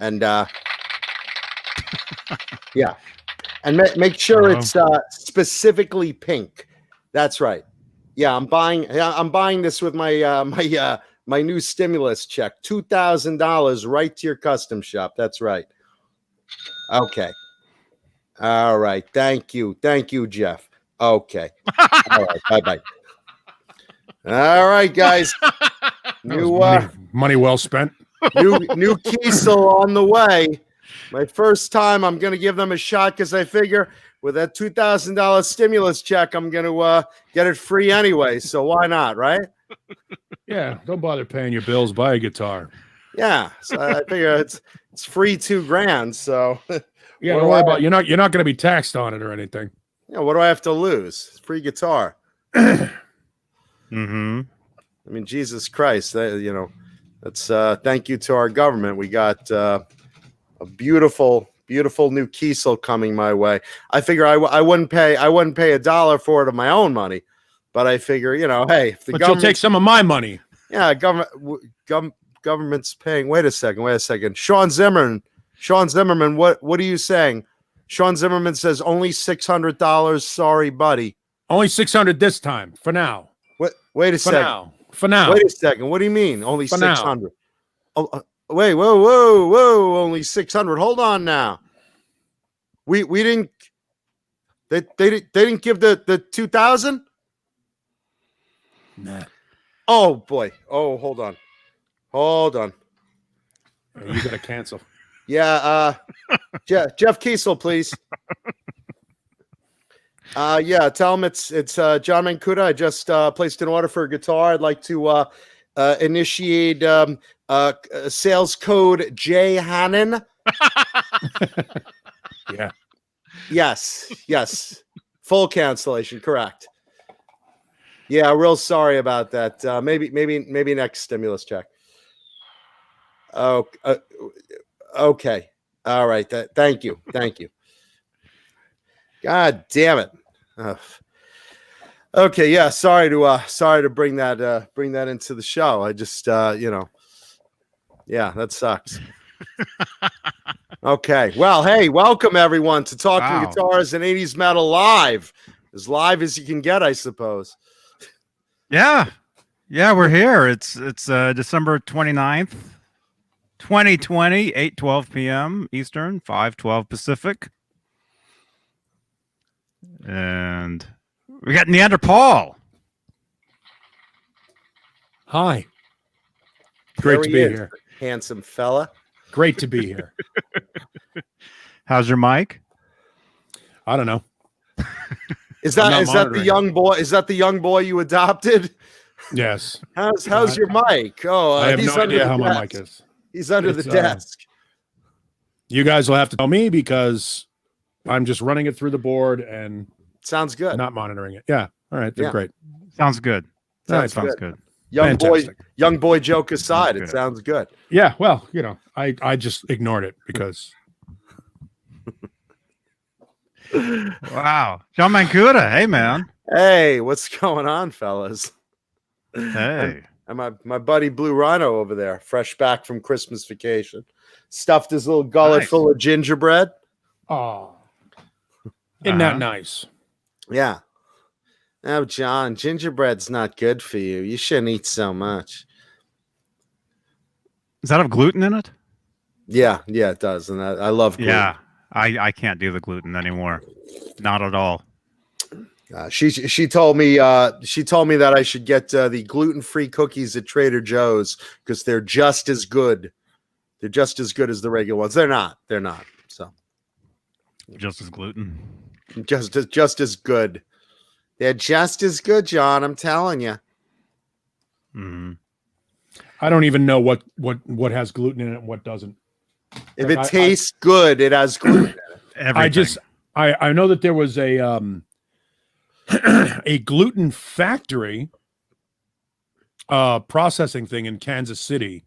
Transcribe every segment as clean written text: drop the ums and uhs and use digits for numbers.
And yeah, and make sure it's specifically pink. That's right. Yeah, I'm buying this with my my new stimulus check, $2,000 right to your custom shop. That's right. Okay. All right. Thank you, Jeff. Okay. All right. Bye. All right, guys. New money well spent. New Kiesel on the way. My first time, I'm going to give them a shot because I figure with that $2,000 stimulus check, I'm going to get it free anyway. So why not, right? Yeah, don't bother paying your bills. Buy a guitar. Yeah, so I figure it's free $2,000. So yeah, don't worry about you're not going to be taxed on it or anything. Yeah, what do I have to lose? Free guitar. Mm-hmm. I mean, Jesus Christ, that's thank you to our government. We got a beautiful new Kiesel coming my way. I figure I wouldn't pay $1 for it of my own money, but I figure, hey, if the but you'll take some of my money. Yeah, government's paying. Wait a second. Sean Zimmerman, what are you saying? Sean Zimmerman says only $600. Sorry, buddy. Only $600 this time for now. Wait a second. For now. Wait a second. What do you mean? Only for 600? Oh, wait, whoa! Only 600. Hold on now. We didn't. They didn't give the 2,000. Nah. Oh boy. Oh, hold on. You gotta cancel. Yeah. Jeff Kiesel, please. Yeah, tell him it's John Mancuda. I just placed an order for a guitar. I'd like to initiate sales code J Hannon. Yeah. Yes. Full cancellation, correct. Yeah, real sorry about that. Maybe next stimulus check. Oh, okay. All right. Thank you. God damn it. Okay, yeah. Sorry to bring that into the show. I just yeah, that sucks. Okay. Well, hey, welcome everyone to Talking Guitars and 80s Metal live. As live as you can get, I suppose. Yeah, we're here. It's December 29th, 2020, 8:12 p.m. Eastern, 5:12 Pacific. And we got Neanderthal. Hi. Great to be here. Handsome fella. Great to be here. How's your mic? I don't know. Is that the young boy? Is that the young boy you adopted? Yes. How's your mic? Oh, I have no idea how my mic is. He's under the desk. You guys will have to tell me because I'm just running it through the board and sounds good. Not monitoring it. Yeah. All right. Then great. Sounds good. Sounds good. Young boy joke aside, it sounds good. Yeah. Well, I just ignored it because. Wow. John Mancuda. Hey, man. Hey, what's going on, fellas? Hey. And my buddy Blue Rhino over there, fresh back from Christmas vacation, stuffed his little gullet full of gingerbread. Oh. Isn't that nice? Yeah. Oh, John, gingerbread's not good for you. You shouldn't eat so much. Does that have gluten in it? Yeah, it does. And I love gluten. Yeah, I can't do the gluten anymore. Not at all. She told me that I should get the gluten-free cookies at Trader Joe's because they're just as good. They're just as good as the regular ones. They're not. So just as gluten. Just as good. They're just as good, John. I'm telling you. Mm-hmm. I don't even know what has gluten in it and what doesn't. If it tastes good, it has gluten in it. Everything. I know that there was a a gluten factory processing thing in Kansas City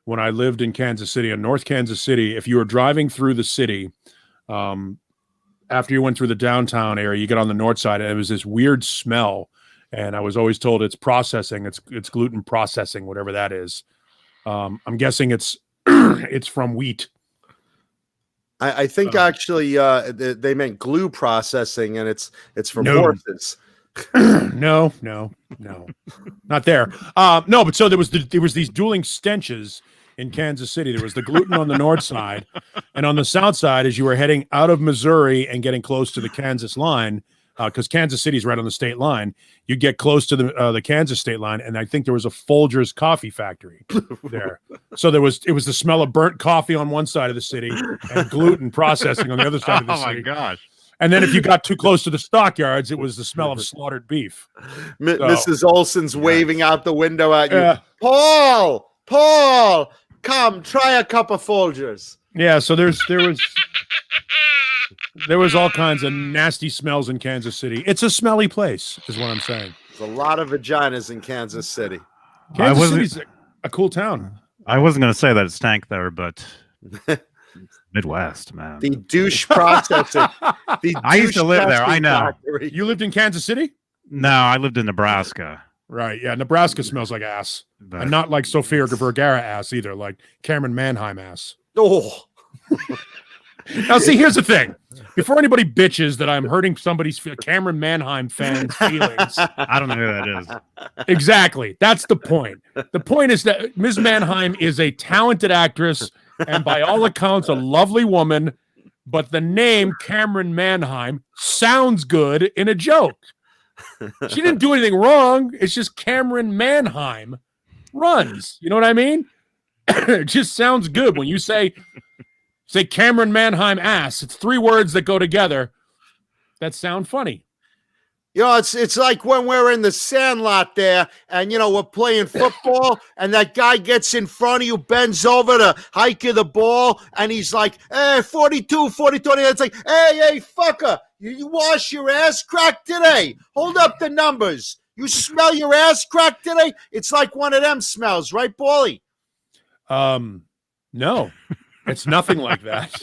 when I lived in Kansas City, in North Kansas City. If you were driving through the city, after you went through the downtown area, you get on the north side, and it was this weird smell. And I was always told it's processing, it's gluten processing, whatever that is. I'm guessing it's it's from wheat. I think actually they meant glue processing, and it's from No. horses. No, not there. No, but so there was these dueling stenches in Kansas City. There was the gluten on the north side, and on the south side, as you were heading out of Missouri and getting close to the Kansas line, because Kansas City is right on the state line, you get close to the Kansas state line, and I think there was a Folgers coffee factory there. So it was the smell of burnt coffee on one side of the city and gluten processing on the other side of the city. Oh my gosh. And then if you got too close to the stockyards, it was the smell of slaughtered beef. Mrs. Olson's waving out the window at you. Yeah. Paul, come try a cup of Folgers. Yeah, so there was all kinds of nasty smells in Kansas City. It's a smelly place, is what I'm saying. There's a lot of vaginas in Kansas City. Kansas City's a cool town. I wasn't going to say that it stank there, but Midwest, man. The douche processing. I used to live there. I know. Factory. You lived in Kansas City? No, I lived in Nebraska. Right, yeah. Nebraska smells like ass. But And not like Sofia Vergara ass either, like Cameron Manheim ass. Oh, Now, see, here's the thing. Before anybody bitches that I'm hurting somebody's Cameron Manheim fans' feelings. I don't know who that is. Exactly. That's the point. The point is that Ms. Manheim is a talented actress and by all accounts a lovely woman, but the name Cameron Manheim sounds good in a joke. She didn't do anything wrong. It's just Cameron Manheim runs. You know what I mean? It just sounds good when you say Cameron Manheim ass. It's three words that go together that sound funny. you know, it's like when we're in the sandlot there and, you know, we're playing football and that guy gets in front of you, bends over to hike you the ball, and he's like, hey, 42. It's like, hey, fucker, you wash your ass crack today. Hold up the numbers. You smell your ass crack today? It's like one of them smells, right, Paulie? No. It's nothing like that.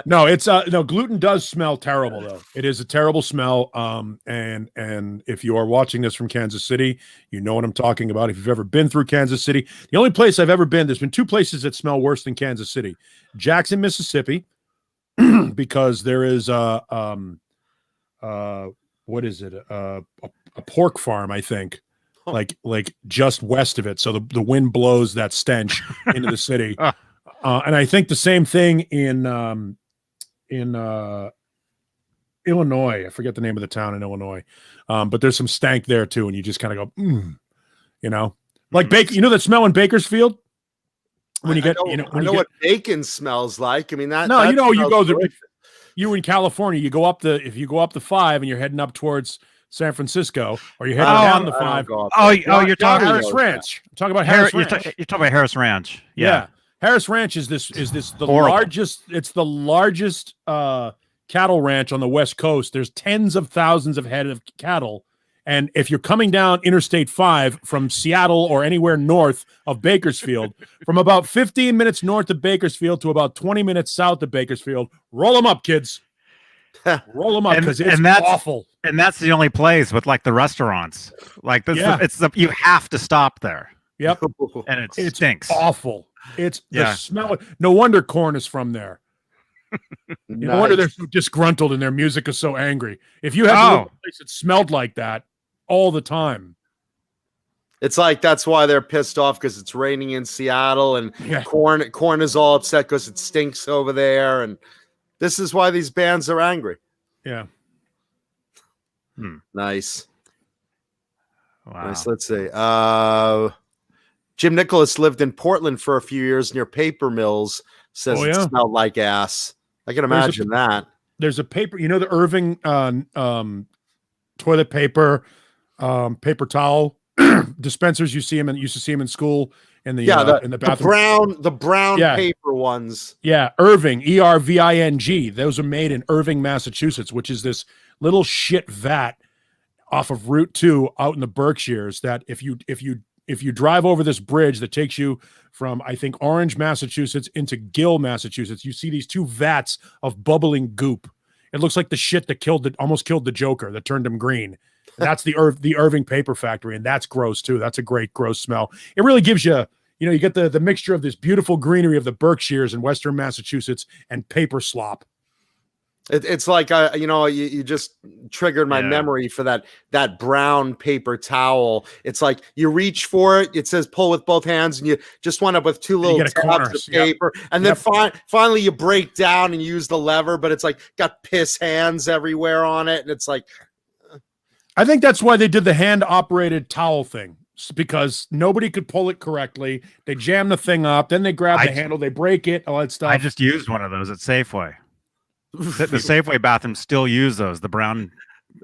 No, it's no, gluten does smell terrible though. It is a terrible smell. And if you are watching this from Kansas City, you know what I'm talking about. If you've ever been through Kansas City, the only place I've ever been, there's been two places that smell worse than Kansas City. Jackson, Mississippi, because there is what is it? A pork farm, I think. Like just west of it, so the wind blows that stench into the city, and I think the same thing in Illinois. I forget the name of the town in Illinois, but there's some stank there too, and you just kind of go, you know, like bacon. You know that smell in Bakersfield when you get, I know what bacon smells like. I mean that. No, that you know, you go delicious. you in California, you go up if you go up the 5 and you're heading up towards San Francisco, or you're heading down the 5. You're talking Harris Ranch. I'm talking about Harris Ranch. You're talking about Harris Ranch. Yeah. Harris Ranch is the Horrible. largest. It's the largest cattle ranch on the West Coast. There's tens of thousands of head of cattle, and if you're coming down Interstate 5 from Seattle or anywhere north of Bakersfield, from about 15 minutes north of Bakersfield to about 20 minutes south of Bakersfield, roll them up, kids. Roll them up because it's awful. And that's the only place with like the restaurants. Like this, you have to stop there. Yep, and it stinks. Awful. It's the smell. No wonder Korn is from there. No wonder they're so disgruntled and their music is so angry. If you had to live in a place that smelled like that all the time, it's like that's why they're pissed off because it's raining in Seattle and Korn is all upset because it stinks over there, and this is why these bands are angry. Yeah. Nice. Wow. Nice. Let's see. Jim Nicholas lived in Portland for a few years near paper mills. Says it smelled like ass. I can imagine that. There's a paper, you know, the Irving toilet paper, paper towel dispensers. You used to see them in school in the bathroom. The brown paper ones. Yeah, Irving, Erving. Those are made in Irving, Massachusetts, which is this little shit vat off of Route 2 out in the Berkshires. That if you drive over this bridge that takes you from, I think, Orange, Massachusetts into Gill, Massachusetts, you see these two vats of bubbling goop. It looks like the shit that almost killed the Joker, that turned him green. That's the Irving Paper Factory, and that's gross too. That's a great gross smell. It really gives you you get the mixture of this beautiful greenery of the Berkshires in Western Massachusetts and paper slop. It's like you just triggered my memory for that brown paper towel. It's like you reach for it. It says pull with both hands, and you just wind up with two little tabs of paper. And then finally you break down and use the lever, but it's like got piss hands everywhere on it, and it's like. I think that's why they did the hand-operated towel thing, because nobody could pull it correctly. They jam the thing up, then they grab the handle, they break it, all that stuff. I just used one of those at Safeway. The Safeway bathrooms still use those, the brown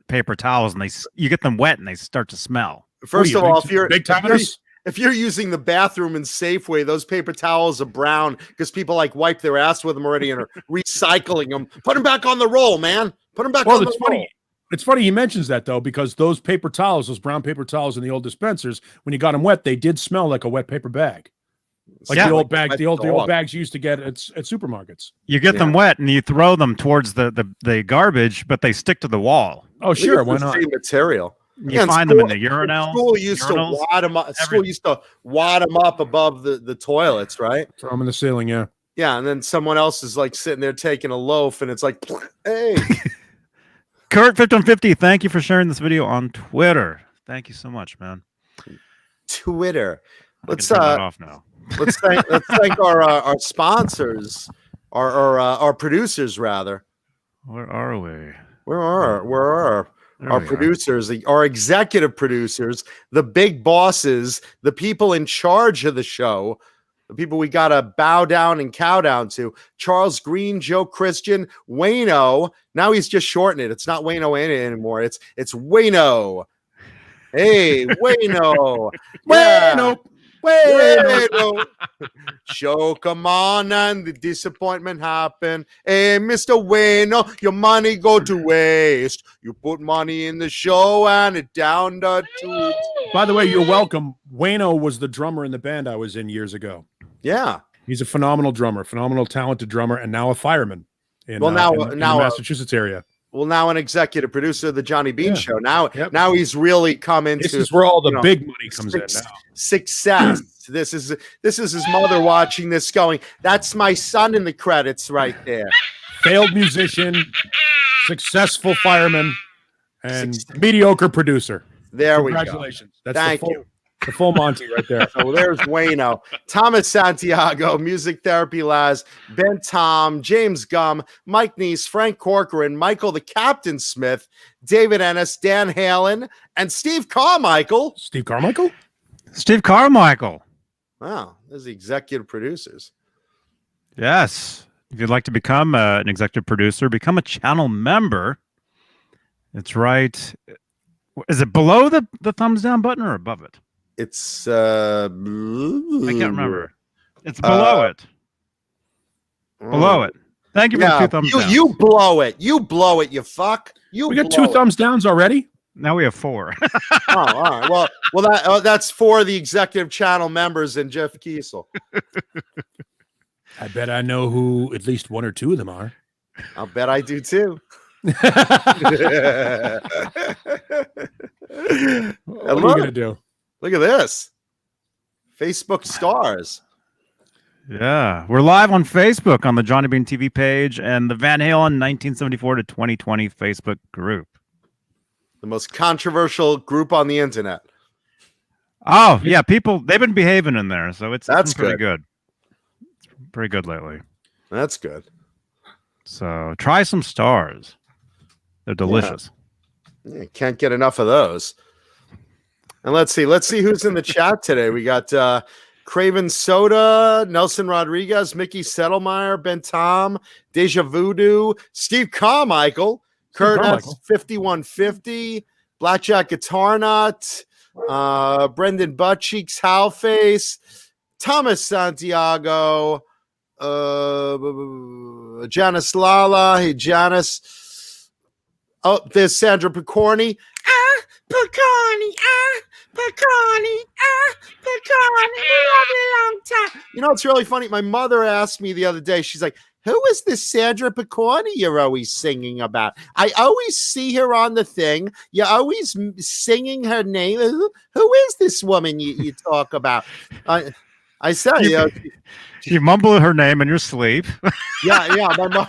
paper towels, and you get them wet and they start to smell. First of all, if you're using the bathroom in Safeway, those paper towels are brown because people like wipe their ass with them already and are recycling them. Put them back on the roll, man. Put them back on the roll. It's funny he mentions that, though, because those paper towels, those brown paper towels in the old dispensers, when you got them wet, they did smell like a wet paper bag. Like the old bag, the old bags you used to get at supermarkets. You get them wet and you throw them towards the garbage, but they stick to the wall. Oh, sure, why not? Same material. You find them in the urinal. School used to wad them up. School used to wad them up above the toilets, right? Throw them in the ceiling, yeah. Yeah, and then someone else is like sitting there taking a loaf, and it's like, hey. Kurt5150, thank you for sharing this video on Twitter. Thank you so much, man. Twitter. Let's turn that off now. let's thank our sponsors, our producers rather. Where are we? Where are our producers, our executive producers, the big bosses, the people in charge of the show, the people we got to bow down and cow down to? Charles Green, Joe Christian, Wayno. Now he's just shortening it. It's not Wayno anymore. It's Wayno. Hey, Wayno. Wayno. Wayno. Show come on and the disappointment happen. Hey, Mr. Wayno, your money go to waste. You put money in the show and it down the tubes. By the way, you're welcome. Wayno was the drummer in the band I was in years ago. Yeah. He's a phenomenal drummer, phenomenal, talented drummer, and now a fireman in the Massachusetts area. Well, now an executive producer of the Johnny Bean Show. Now he's really come into. This is where all the big money comes in now. Success. This is his mother watching this going, that's my son in the credits right there. Failed musician, successful fireman, and mediocre producer. There we go. Congratulations. Thank you. The full Monty right there. So there's Wayno, Thomas Santiago, Music Therapy Laz, Ben Tom, James Gum, Mike Neese, Frank Corcoran, Michael the Captain Smith, David Ennis, Dan Halen, and Steve Carmichael. Steve Carmichael? Steve Carmichael. Wow, there's the executive producers. Yes. If you'd like to become an executive producer, become a channel member. It's right. Is it below the thumbs down button or above it? It's I can't remember. It's below it. Below it. Thank you for the 2 thumbs down. You blow it. You blow it, you fuck. We got 2 thumbs downs already? Now we have 4. Oh, all right. Well, that's for the executive channel members and Jeff Kiesel. I bet I know who at least 1 or 2 of them are. I'll bet I do too. What are you gonna do? Look at this. Facebook stars. Yeah. We're live on Facebook on the Johnny Bean TV page and the Van Halen 1974 to 2020 Facebook group. The most controversial group on the internet. Oh, yeah. People, they've been behaving in there, so it's pretty good. It's pretty good lately. That's good. So try some stars. They're delicious. Yeah, can't get enough of those. And let's see who's in the chat today. We got Craven Soda, Nelson Rodriguez, Mickey Settlemeyer, Ben Tom, Deja Voodoo, Steve Carmichael, Kurt 5150, Blackjack Guitar Nut, Brendan Buttcheeks, Halface, Thomas Santiago, Janice Lala. Hey, Janice. Oh, there's Sandra Picorni. Picorni. Picorni. Long time. You know, it's really funny. My mother asked me the other day, she's like, who is this Sandra Picorni you're always singing about? I always see her on the thing. You're always singing her name. Who is this woman you talk about? I said, You mumble her name in your sleep. yeah. My mom.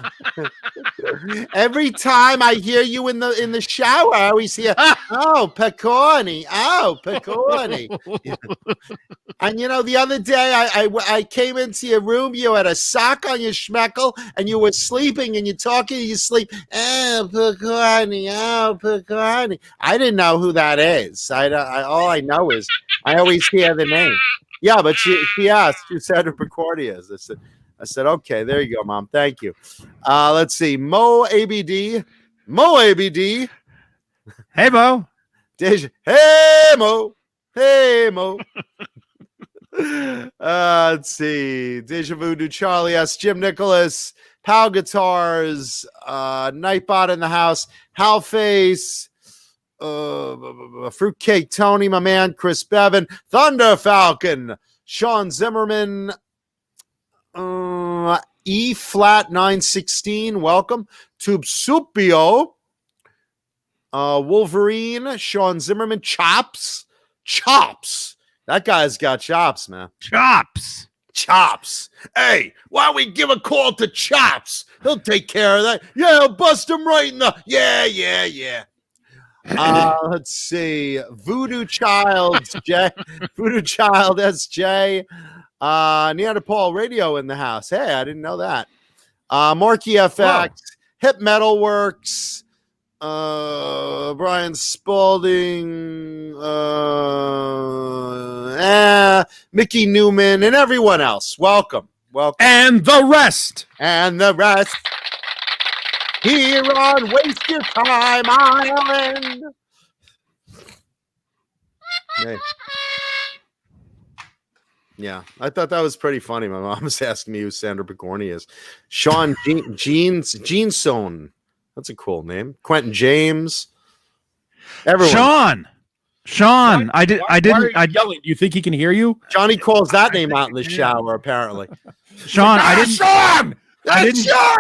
Every time I hear you in the shower, I always hear, "Oh, Pecorni, oh, Pecorni." And the other day I came into your room. You had a sock on your schmeckle, and you were sleeping, and you're talking. You sleep. Oh, Pecorni, oh, Pecorni. I didn't know who that is. All I know is I always hear the name. Yeah, but she asked. She said who Pecorni is. I said, okay, there you go, Mom. Thank you. Let's see. Mo ABD. Hey, Mo. Hey, Mo. Hey, Mo. Let's see. Deja Voodoo Charlie S. Jim Nicholas. Pow Guitars. Nightbot in the house. Hal Face. Fruitcake Tony, my man. Chris Bevan. Thunder Falcon. Sean Zimmerman. E flat 916, welcome. Tubsupio, Wolverine, Sean Zimmerman, Chops. That guy's got chops, man. Chops. Hey, why don't we give a call to Chops? He'll take care of that. Yeah, he'll bust him right in the. Yeah. Let's see. Voodoo Child SJ. Neanderthal Radio in the house. Hey, I didn't know that. Marky FX, Hip Metal Works, Brian Spalding, Mickey Newman, and everyone else. Welcome. And the rest. Here on Waste Your Time Island. Hey. Yeah, I thought that was pretty funny. My mom was asking me who Sandra Pecorni is. Sean Jeanson. That's a cool name. Quentin James. Everyone. Sean. I didn't. Yelling. Do you think he can hear you? Johnny calls that name out in the shower. Apparently. Sean. I didn't. Sean. I didn't. Sean.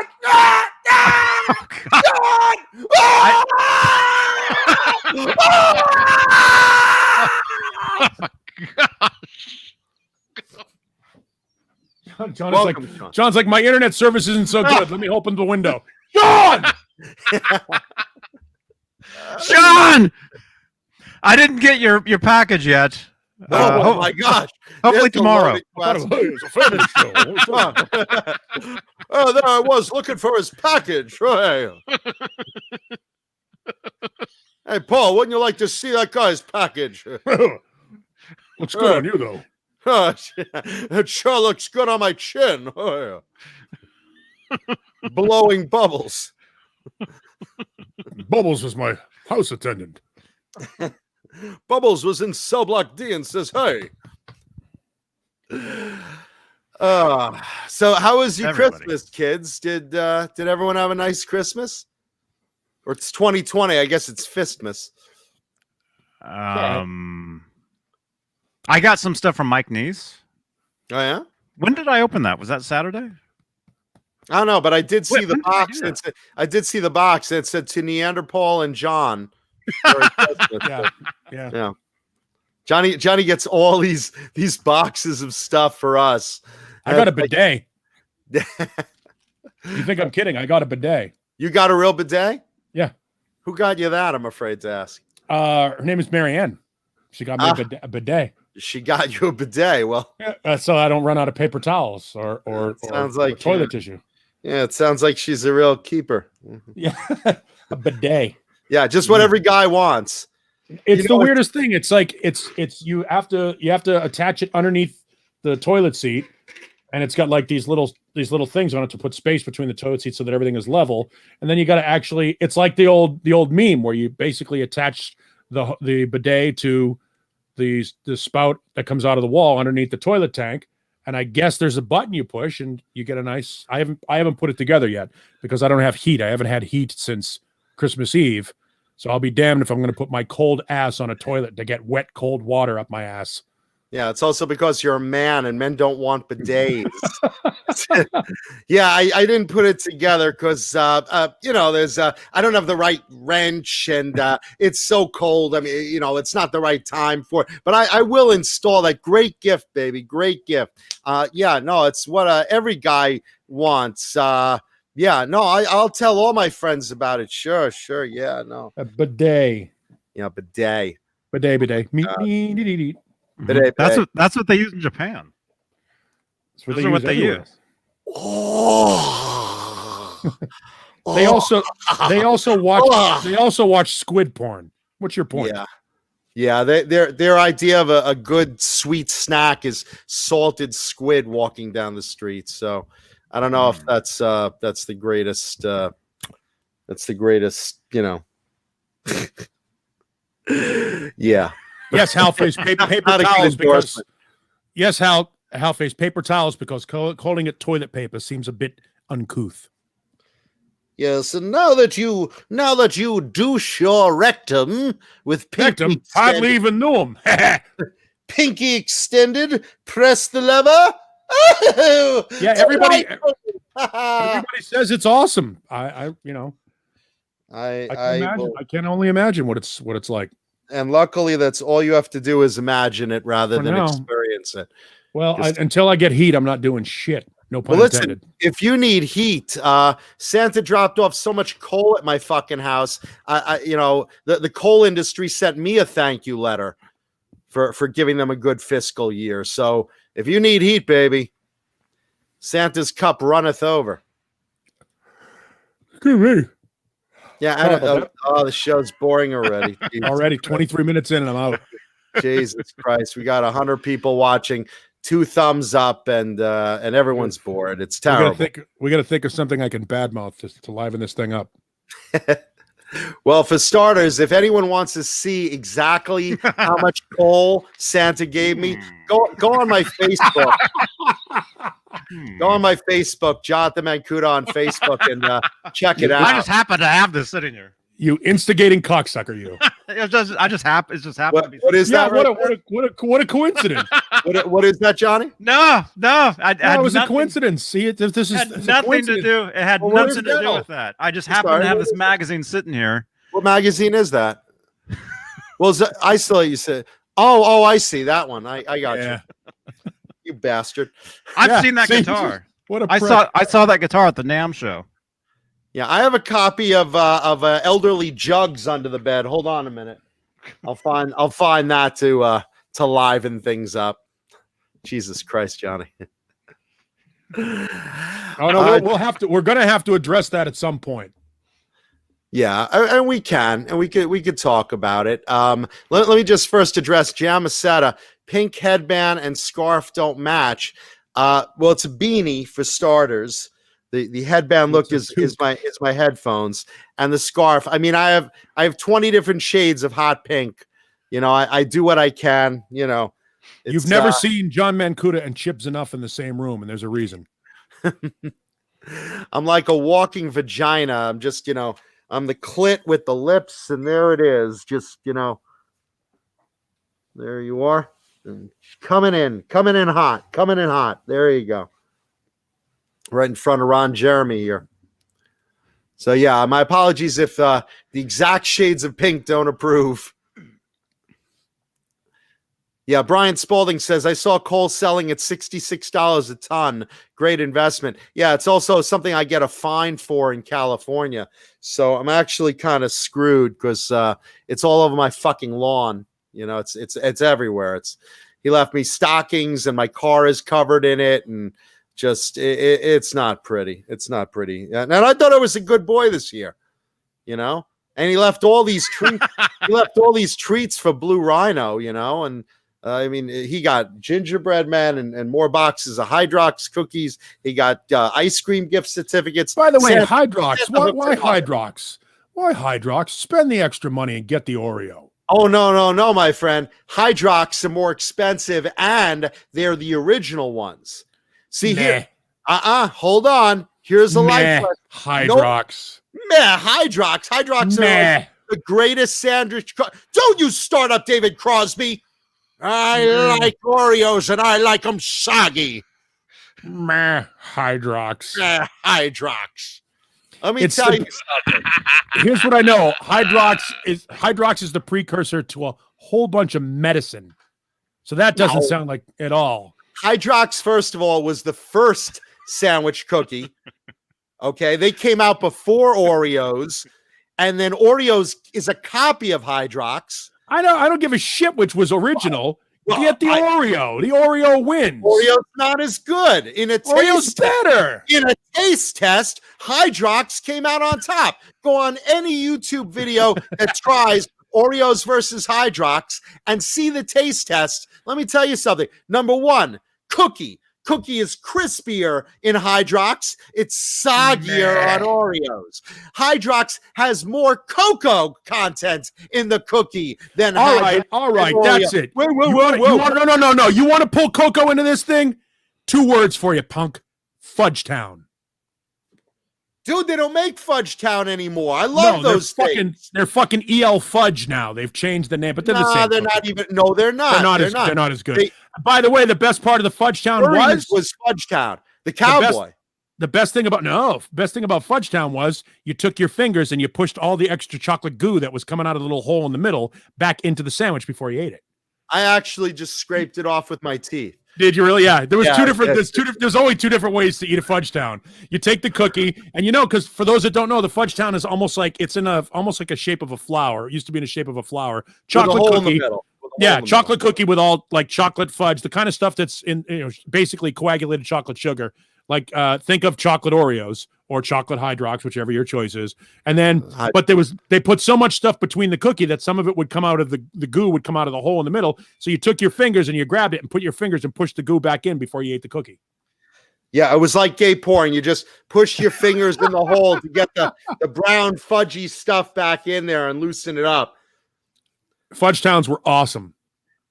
John's like, my internet service isn't so good. Let me open the window. Sean! Sean! I didn't get your package yet. My gosh. Hopefully tomorrow. Oh, there I was looking for his package. Hey, Paul, wouldn't you like to see that guy's package? Looks good on you, though. It sure looks good on my chin. Oh, yeah. Blowing bubbles. Bubbles was my house attendant. Bubbles was in cell block D and says, hey. So how was your Christmas, kids? Did everyone have a nice Christmas? Or it's 2020, I guess it's Fistmas. I got some stuff from Mike Neese. Oh, yeah? When did I open that? Was that Saturday? I don't know, but I did see the box. I did see the box that said to Neanderthal and John. Yeah. Johnny gets all these boxes of stuff for us. I got a bidet. You think I'm kidding? I got a bidet. You got a real bidet? Yeah. Who got you that? I'm afraid to ask. Her name is Marianne. She got me a bidet. She got you a bidet. Well, so I don't run out of paper towels or toilet tissue. Yeah, it sounds like she's a real keeper. Yeah, a bidet. Yeah, just what every guy wants. It's the weirdest thing. It's like it's you have to attach it underneath the toilet seat, and it's got like these little things on it to put space between the toilet seats so that everything is level. And then you got to actually, it's like the old meme where you basically attach the bidet to the spout that comes out of the wall underneath the toilet tank. And I guess there's a button you push and you get a nice, I haven't put it together yet because I don't have heat. I haven't had heat since Christmas Eve. So I'll be damned if I'm going to put my cold ass on a toilet to get wet, cold water up my ass. Yeah, it's also because you're a man and men don't want bidets. Yeah, I didn't put it together because, there's, I don't have the right wrench and it's so cold. I mean, it's not the right time for it. But I will install that. Great gift, baby. Great gift. It's what every guy wants. I'll tell all my friends about it. Sure. Yeah, no. A bidet. Yeah, bidet. Bidet. Bidet. That's what they use in Japan. That's what they use. Oh. They also watch squid porn. What's your point? Yeah. Their idea of a good sweet snack is salted squid walking down the street. So I don't know if that's the greatest. That's the greatest. Yeah. Yes, Halface paper towels because. Yes, Halface paper towels because calling it toilet paper seems a bit uncouth. Yes, and now that you douche your rectum with pinky hardly even knew him. Pinky extended, press the lever. Yeah, everybody says it's awesome. I can only imagine what it's like. And luckily, that's all you have to do is imagine it rather than experience it. Well, until I get heat, I'm not doing shit. No pun intended. Listen, if you need heat, Santa dropped off so much coal at my fucking house. The coal industry sent me a thank you letter for giving them a good fiscal year. So if you need heat, baby, Santa's cup runneth over. Good me. Yeah, the show's boring already. Already 23 minutes in and I'm out. Jesus Christ, we got 100 people watching, 2 thumbs up, and everyone's bored. It's terrible. We got to think of something I can badmouth to liven this thing up. Well, for starters, if anyone wants to see exactly how much coal Santa gave me, go on my Facebook. Go on my Facebook, Jonathan Mancuda on Facebook, and check it out. I just happen to have this sitting here. You instigating cocksucker, you. It just happened to be. What is that? What a coincidence. What is that, Johnny? No. It was a coincidence. See, this is nothing to do. It had nothing to do with that. I just happened to have this magazine sitting here. What magazine is that? Well, I saw you said. Oh, I see that one. I got you. You bastard. I've seen that guitar. I saw that guitar at the NAMM show. Yeah, I have a copy of Elderly Jugs under the bed. Hold on a minute. I'll find that to liven things up. Jesus Christ, Johnny. Oh no, we're gonna have to address that at some point. Yeah, and we could talk about it. Let me just first address Jamacetta. Pink headband and scarf don't match. Well, it's a beanie for starters. The headband look is my headphones, and the scarf. I mean, I have 20 different shades of hot pink. I do what I can. You've never seen John Mancuda and Chip Z'Nuff in the same room, and there's a reason. I'm like a walking vagina. I'm just I'm the clit with the lips, and there it is. Just there you are, and coming in hot. There you go. Right in front of Ron Jeremy here. So yeah, my apologies if the exact shades of pink don't approve. Yeah, Brian Spalding says, I saw coal selling at $66 a ton. Great investment. Yeah, it's also something I get a fine for in California. So I'm actually kind of screwed because it's all over my fucking lawn. It's everywhere. He left me stockings and my car is covered in it, and just it's not pretty. It's not pretty. And I thought I was a good boy this year, and he left all these treats. He left all these treats for Blue Rhino, and I mean, he got gingerbread man and more boxes of Hydrox cookies. He got ice cream gift certificates. By the way, Hydrox. Why Hydrox? Why Hydrox? Spend the extra money and get the Oreo. Oh, no, my friend. Hydrox are more expensive, and they're the original ones. See here. Hold on. Here's a life lesson. Hydrox. Hydrox are the greatest sandwich. Don't you start up David Crosby. I like Oreos and I like them soggy. Meh, Hydrox. Hydrox. Let me tell you something. Here's what I know. Hydrox is the precursor to a whole bunch of medicine. So that doesn't sound like at all. Hydrox, first of all, was the first sandwich cookie. Okay, they came out before Oreos, and then Oreos is a copy of Hydrox. I don't give a shit which was original. Get the Oreo. The Oreo wins. Oreo's not as good. Oreo's better. In a taste test, Hydrox came out on top. Go on any YouTube video that tries Oreos versus Hydrox and see the taste test. Let me tell you something. Number one, cookie. Cookie is crispier in Hydrox. It's soggier on Oreos. Hydrox has more cocoa content in the cookie than all right. That's it. Whoa. No. You want to pull cocoa into this thing? 2 words for you, punk. Fudgetown. Dude, they don't make Fudgetown anymore. I love those things. They're fucking EL Fudge now. They've changed the name, but they're the same. They're not even. No, they're not. They're not as good. By the way, the best part of the Fudgetown was Fudgetown. The cowboy. The best thing about Fudgetown was you took your fingers and you pushed all the extra chocolate goo that was coming out of the little hole in the middle back into the sandwich before you ate it. I actually just scraped it off with my teeth. Did you really? Yeah. There was two different. There's only 2 different ways to eat a Fudgetown. You take the cookie, and because for those that don't know, the Fudgetown is almost like a shape of a flower. It used to be in the shape of a flower. Chocolate cookie. Yeah, chocolate cookie with all like chocolate fudge, the kind of stuff that's in basically coagulated chocolate sugar. Like think of chocolate Oreos or chocolate Hydrox, whichever your choice is. And then, but they put so much stuff between the cookie that some of it would come out of the goo would come out of the hole in the middle. So you took your fingers and you grabbed it and put your fingers and pushed the goo back in before you ate the cookie. Yeah, it was like gay porn. You just push your fingers in the hole to get the brown fudgy stuff back in there and loosen it up. Fudgetowns were awesome.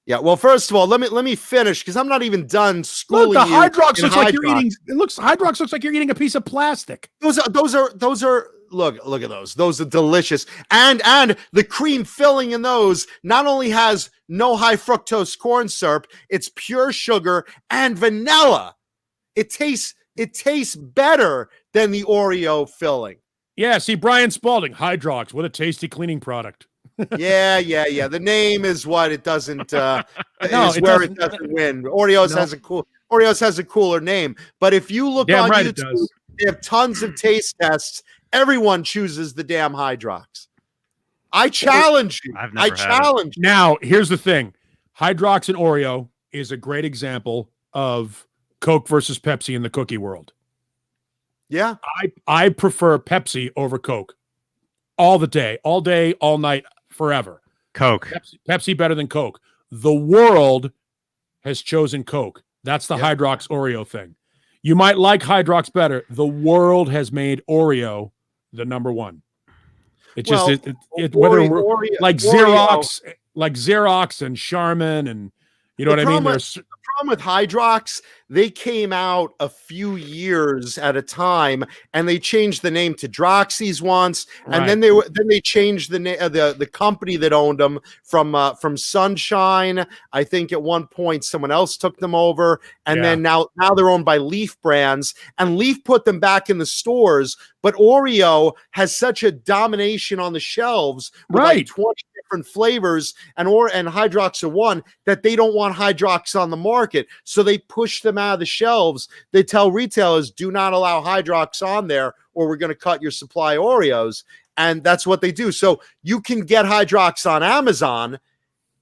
Yeah, well, first of all, let me finish because I'm not even done schooling. Look, the Hydrox looks like you're eating. Hydrox looks like you're eating a piece of plastic. Those are. Look at those. Those are delicious, and the cream filling in those not only has no high fructose corn syrup, it's pure sugar and vanilla. It tastes better than the Oreo filling. Yeah, see, Brian Spalding, Hydrox, what a tasty cleaning product. Yeah. The name is what it doesn't. It doesn't win. Oreos has a cooler name. But if you look on YouTube, they have tons of taste tests. Everyone chooses the damn Hydrox. I challenge you. I challenge you. Now, here's the thing: Hydrox and Oreo is a great example of Coke versus Pepsi in the cookie world. Yeah, I prefer Pepsi over Coke all day, all night. Forever. Coke. Pepsi better than Coke. The world has chosen Coke. That's the Hydrox Oreo thing. You might like Hydrox better. The world has made Oreo the number one. It's Oreo, like Xerox and Charmin and what I mean? The problem with Hydrox, they came out a few years at a time, and they changed the name to Droxy's once, and then they changed the company that owned them from Sunshine. I think at one point someone else took them over, and then now they're owned by Leaf Brands, and Leaf put them back in the stores. But Oreo has such a domination on the shelves, with like 20 different flavors, and Hydrox are one, that they don't want Hydrox on the market, so they push them out of the shelves. They tell retailers, do not allow Hydrox on there, or we're going to cut your supply of Oreos, and that's what they do. So you can get Hydrox on Amazon,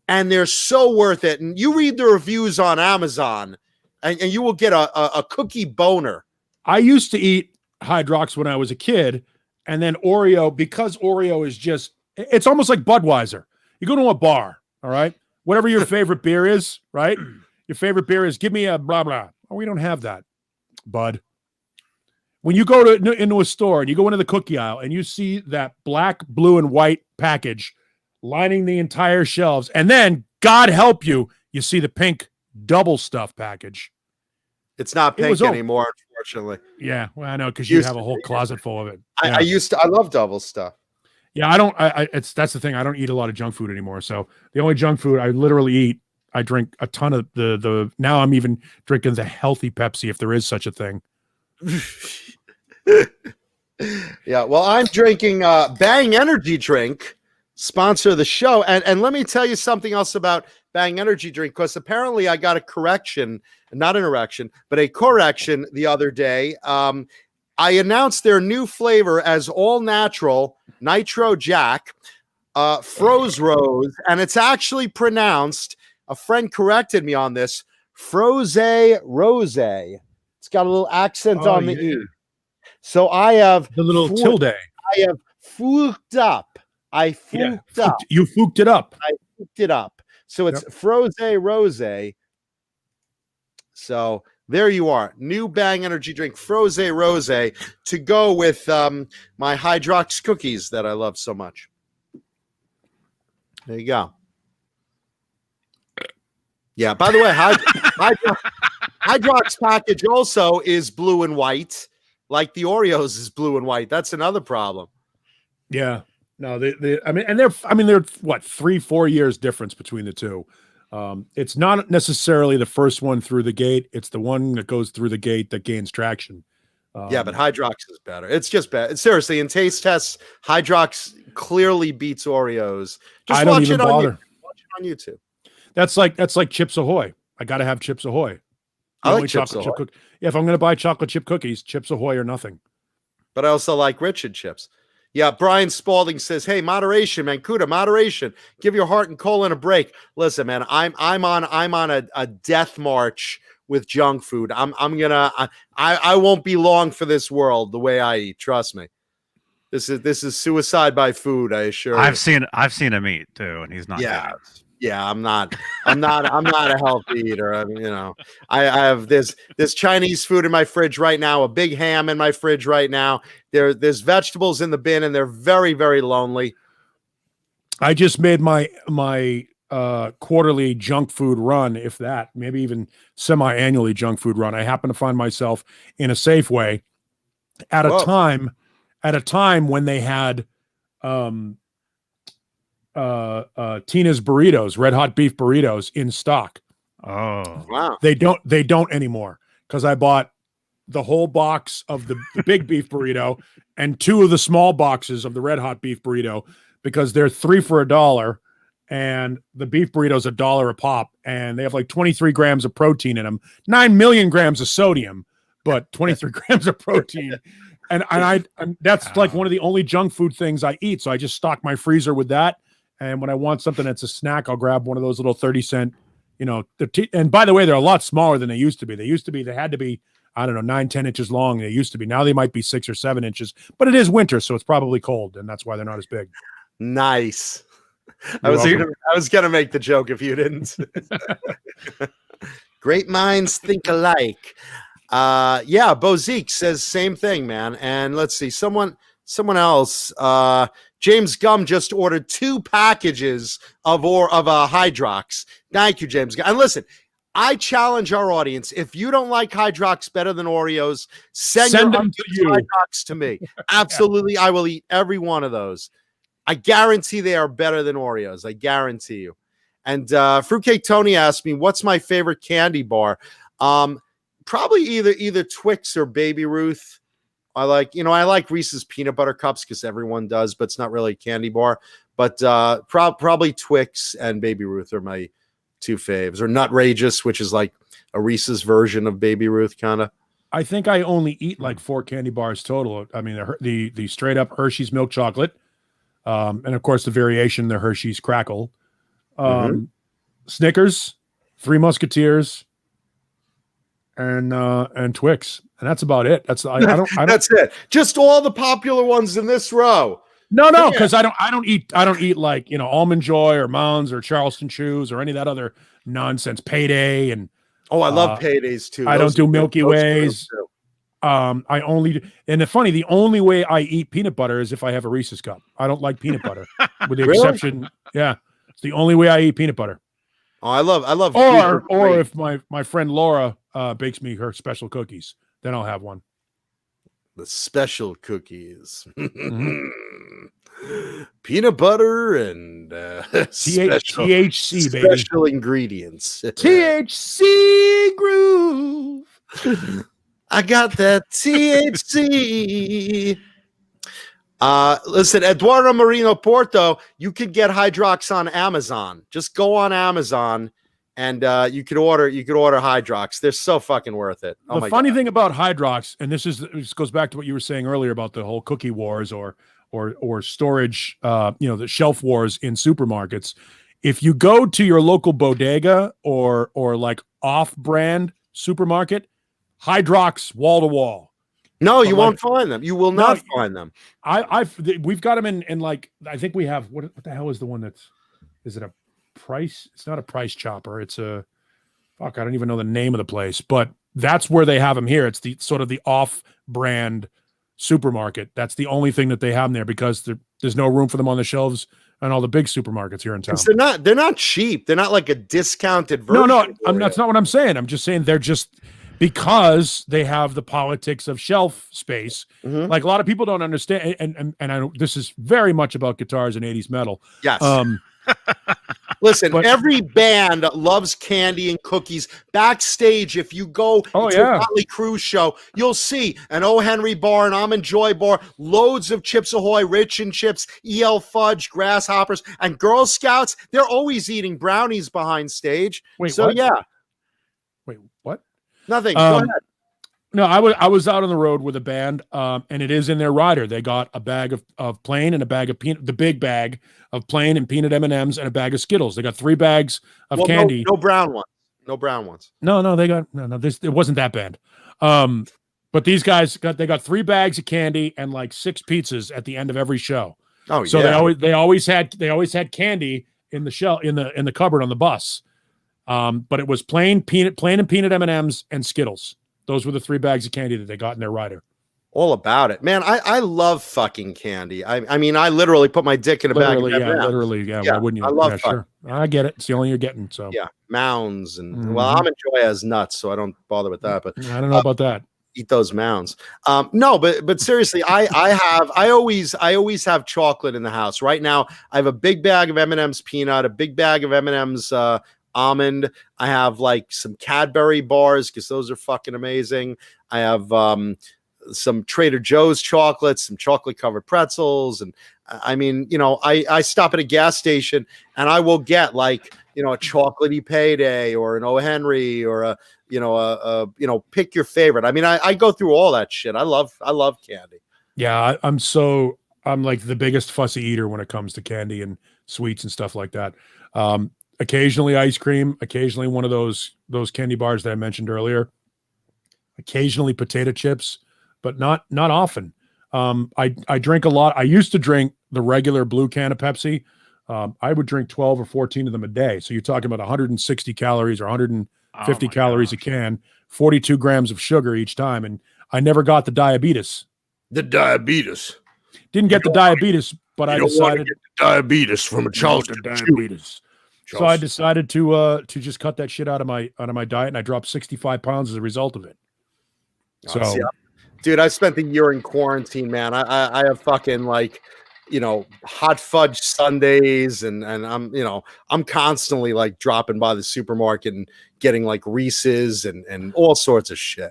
and they're so worth it. And you read the reviews on Amazon, and you will get a cookie boner. I used to eat Hydrox when I was a kid, and then Oreo, because Oreo is just, it's almost like Budweiser. You go to a bar, all right? Whatever your favorite beer is, right? Your favorite beer is, give me a blah, blah. Oh, we don't have that, bud. When you go into a store and you go into the cookie aisle and you see that black, blue, and white package lining the entire shelves, and then, God help you, you see the pink double stuff package. It's not pink anymore, unfortunately. Yeah, well, I know, because you have a whole closet full of it. Yeah. I love double stuff. Yeah, that's the thing. I don't eat a lot of junk food anymore. So the only junk food I literally eat, I drink a ton of the. Now I'm even drinking the healthy Pepsi, if there is such a thing. Yeah, well, I'm drinking Bang Energy drink, sponsor of the show. And let me tell you something else about Bang Energy drink, because apparently I got a correction, not an erection, but a correction the other day. I announced their new flavor as all natural Nitro Jack, Froze Rose, and it's actually pronounced, a friend corrected me on this, Froze Rose. It's got a little accent on the E. So I have the little tilde. I have fooked up. I fooked up. You fooked it up. I fooked it up. So it's Froze Rose. So there you are. New Bang Energy drink, Froze Rose, to go with my Hydrox cookies that I love so much. There you go. Yeah, by the way, Hydrox package also is blue and white. Like the Oreos is blue and white. That's another problem. Yeah. No, they're what, 3-4 years difference between the two. It's not necessarily the first one through the gate. It's the one that goes through the gate that gains traction. Yeah, but Hydrox is better. It's just bad. Seriously, in taste tests, Hydrox clearly beats Oreos. Just I don't even bother. Watch it on YouTube. That's like Chips Ahoy. I got to have Chips Ahoy. I like Chips Ahoy. Yeah, if I'm going to buy chocolate chip cookies, Chips Ahoy or nothing. But I also like Richard chips. Yeah, Brian Spalding says, "Hey, moderation, man, Kuda, moderation. Give your heart and colon a break." Listen, man, I'm on a death march with junk food. I won't be long for this world the way I eat. Trust me. This is suicide by food. I assure you. I've seen him eat too, and he's not. Yeah. Yeah, I'm not a healthy eater. I mean, I have this Chinese food in my fridge right now, a big ham in my fridge right now. There's vegetables in the bin, and they're very, very lonely. I just made my quarterly junk food run, if that, maybe even semi-annually junk food run. I happen to find myself in a Safeway at a time when they had Tina's burritos, red hot beef burritos in stock. Oh, wow. They don't anymore, because I bought the whole box of the big beef burrito and 2 of the small boxes of the red hot beef burrito, because they're 3 for $1, and the beef burrito's $1 a pop, and they have like 23 grams of protein in them, 9 million grams of sodium, but 23 grams of protein. And that's like one of the only junk food things I eat. So I just stock my freezer with that. And when I want something that's a snack, I'll grab one of those little 30-cent, and by the way, they're a lot smaller than they used to be. They had to be, I don't know, 9-10 inches long. They used to be. Now they might be 6 or 7 inches, but it is winter, so it's probably cold, and that's why they're not as big. Nice. I was gonna make the joke if you didn't. Great minds think alike. Yeah, Bozique says same thing, man. And let's see, someone else. James Gum just ordered 2 packages of Hydrox. Thank you, James Gum. And listen, I challenge our audience: if you don't like Hydrox better than Oreos, send them to you. Hydrox to me. Absolutely, yeah. I will eat every one of those. I guarantee they are better than Oreos. I guarantee you. And Fruitcake Tony asked me, "What's my favorite candy bar?" Probably either Twix or Baby Ruth. I like Reese's peanut butter cups because everyone does, but it's not really a candy bar. But probably Twix and Baby Ruth are my 2 faves. Or Nutrageous, which is like a Reese's version of Baby Ruth, kind of. I think I only eat like 4 candy bars total. I mean, the straight up Hershey's milk chocolate, and of course the variation, the Hershey's crackle, Snickers, 3 Musketeers, and Twix. And that's about it. That's it. Just all the popular ones in this row. No, because I don't eat like Almond Joy or Mounds or Charleston Chews or any of that other nonsense. Payday and I love Paydays too. I don't do Milky Ways. The only way I eat peanut butter is if I have a Reese's cup. I don't like peanut butter, with the exception. Yeah, it's the only way I eat peanut butter. Oh, I love. Or if my friend Laura bakes me her special cookies, then I'll have one. the special cookies. Mhm. Peanut butter and THC, baby. special ingredients. THC groove. I got that THC. Listen, Eduardo Marino Porto, you could get Hydrox on Amazon. Just go on Amazon and you could order Hydrox. They're so fucking worth it. Oh The funny thing about Hydrox, and this goes back to what you were saying earlier about the whole cookie wars or storage, the shelf wars in supermarkets. If you go to your local bodega or like off-brand supermarket, Hydrox wall to wall. No, you won't find them. You will not find them. We've got them in like, I think we have, what the hell is the one is it a price? It's not a Price Chopper. It's I don't even know the name of the place, but that's where they have them here. It's the sort of the off-brand supermarket. That's the only thing that they have them there because there's no room for them on the shelves and all the big supermarkets here in town. They're not cheap. They're not like a discounted version. No, that's not what I'm saying. I'm just saying they're just because they have the politics of shelf space. Mm-hmm. Like a lot of people don't understand, and I know this is very much about guitars and 80s metal. Yes. Listen, every band loves candy and cookies. Backstage, if you go to a Mötley Crüe show, you'll see an O. Henry bar, an Almond Joy bar, loads of Chips Ahoy, Rich and Chips, EL Fudge, Grasshoppers, and Girl Scouts. They're always eating brownies behind stage. Wait, what? Wait, what? Nothing. Go ahead. No, I was out on the road with a band, and it is in their rider. They got a bag of plain and a bag of peanut, the big bag of plain and peanut M&Ms and a bag of Skittles. They got 3 bags of candy. No brown ones. No brown ones. No, they got it wasn't that band. But these guys got 3 bags of candy and like 6 pizzas at the end of every show. Oh, so they always had candy in the shell in the cupboard on the bus. But it was plain and peanut M&Ms and Skittles. Those were the 3 bags of candy that they got in their rider. All about it, man. I love fucking candy. I mean, I literally put my dick in a bag of M&Ms. Why wouldn't you? I love sure. I get it. It's the only you're getting. So yeah, mounds and well, I'm enjoy as nuts, so I don't bother with that. But I don't know about that. Eat those mounds. No, but seriously, I always have chocolate in the house. Right now, I have a big bag of M&M's peanut, a big bag of M&M's almond. I have like some Cadbury bars because those are fucking amazing. I have some Trader Joe's chocolates, some chocolate covered pretzels, and I mean, I stop at a gas station and I will get like a chocolatey payday or an O. Henry or a pick your favorite. I mean, I go through all that shit. I love candy. Yeah, I'm like the biggest fussy eater when it comes to candy and sweets and stuff like that. Occasionally ice cream, occasionally one of those candy bars that I mentioned earlier, occasionally potato chips, but not often. I drink a lot. I used to drink the regular blue can of Pepsi. I would drink 12 or 14 of them a day. So you're talking about 160 calories or 150 calories a can, 42 grams of sugar each time. And I never got the diabetes. Didn't get the diabetes, but I decided get the diabetes from a Charleston diabetes. So I decided to just cut that shit out of my diet, and I dropped 65 pounds as a result of it. So, dude, I spent the year in quarantine, man. I have fucking like, hot fudge sundaes, and I'm constantly like dropping by the supermarket and getting like Reese's and all sorts of shit,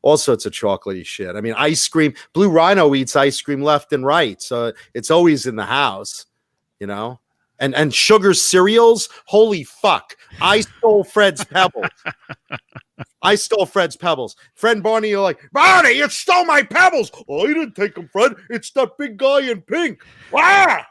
all sorts of chocolatey shit. I mean, ice cream. Blue Rhino eats ice cream left and right, so it's always in the house, And sugar cereals, holy fuck. I stole Fred's Pebbles. Fred Barney, you're like, Barney, you stole my Pebbles. Oh, you didn't take them, Fred. It's that big guy in pink. Ah!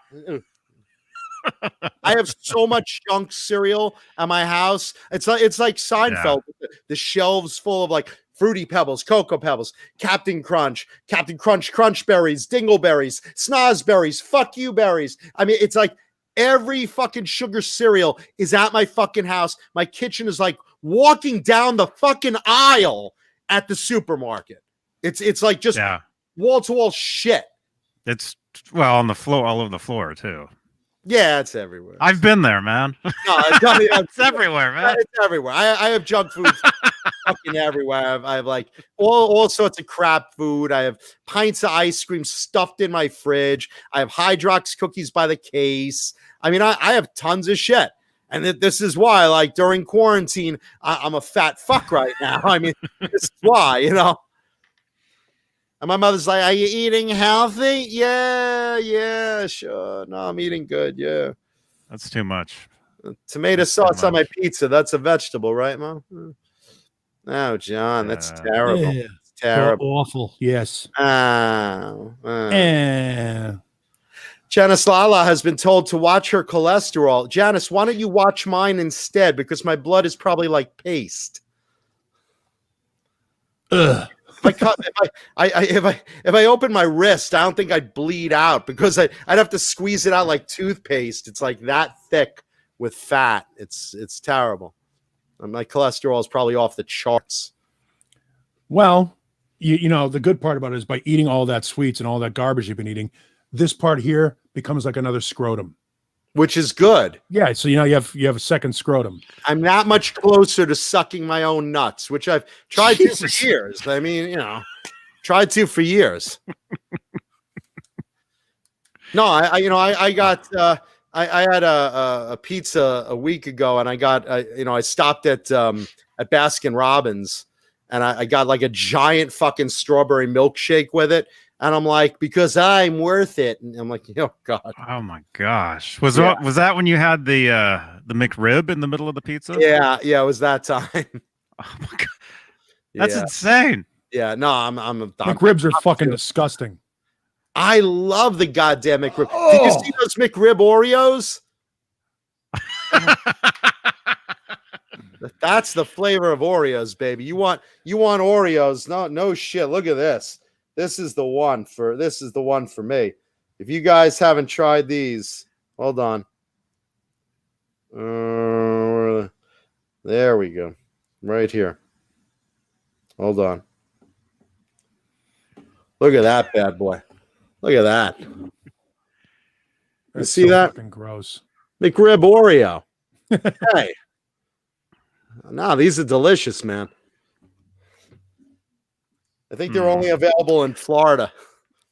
I have so much junk cereal at my house. It's like Seinfeld. Yeah. The shelves full of like Fruity Pebbles, Cocoa Pebbles, Captain Crunch Crunch Berries, Dingleberries, Snozberries, fuck you berries. I mean, it's like every fucking sugar cereal is at my fucking house. My kitchen is like walking down the fucking aisle at the supermarket. It's like just wall to wall shit. It's on the floor, all over the floor too. Yeah, it's everywhere. I've been there, man. No, it's everywhere, man. It's everywhere. I have junk food fucking everywhere. I have like all sorts of crap food. I have pints of ice cream stuffed in my fridge. I have Hydrox cookies by the case. I mean, I have tons of shit. And this is why, like, during quarantine, I'm a fat fuck right now. I mean, this is why, you know. And my mother's like, are you eating healthy? Yeah, sure. No, I'm eating good, yeah. That's too much. Tomato sauce on my pizza. That's a vegetable, right, Mom? Oh, John, that's terrible. Yeah. It's terrible. Awful. Yes. Janice Lala has been told to watch her cholesterol. Janice, why don't you watch mine instead? Because my blood is probably like paste. Ugh. If I open my wrist, I don't think I'd bleed out because I'd have to squeeze it out like toothpaste. It's like that thick with fat. It's terrible. And my cholesterol is probably off the charts. Well, you know, the good part about it is by eating all that sweets and all that garbage you've been eating, this part here becomes like another scrotum. Which is good. Yeah, so you know you have a second scrotum. I'm that much closer to sucking my own nuts, which I've tried to for years. I mean, you know, tried to for years. No, I had a pizza a week ago, and I got I stopped at Baskin Robbins, and I got like a giant fucking strawberry milkshake with it. And I'm like, because I'm worth it. And I'm like, oh God. Oh my gosh. Was that when you had the McRib in the middle of the pizza? Yeah, it was that time. Oh my God. That's insane. Yeah, no, I'm McRibs are fucking disgusting. I love the goddamn McRib. Oh. Did you see those McRib Oreos? That's the flavor of Oreos, baby. You want Oreos? No shit. Look at this. This is the one for me. If you guys haven't tried these, hold on. There we go. Right here. Hold on. Look at that bad boy. Look at that. You see that? Fucking gross. McRib Oreo. Hey. No, these are delicious, man. I think they're only available in Florida.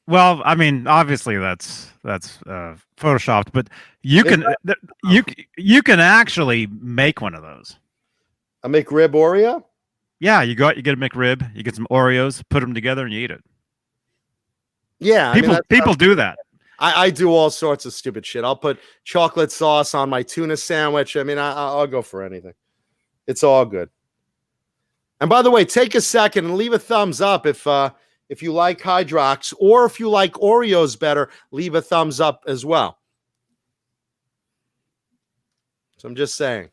Well, I mean, obviously that's photoshopped, but you can actually make one of those. A McRib Oreo? Yeah, you get a McRib, you get some Oreos, put them together, and you eat it. Yeah, people do that. I do all sorts of stupid shit. I'll put chocolate sauce on my tuna sandwich. I mean, I'll go for anything. It's all good. And by the way, take a second and leave a thumbs up if you like Hydrox, or if you like Oreos better, leave a thumbs up as well. So I'm just saying.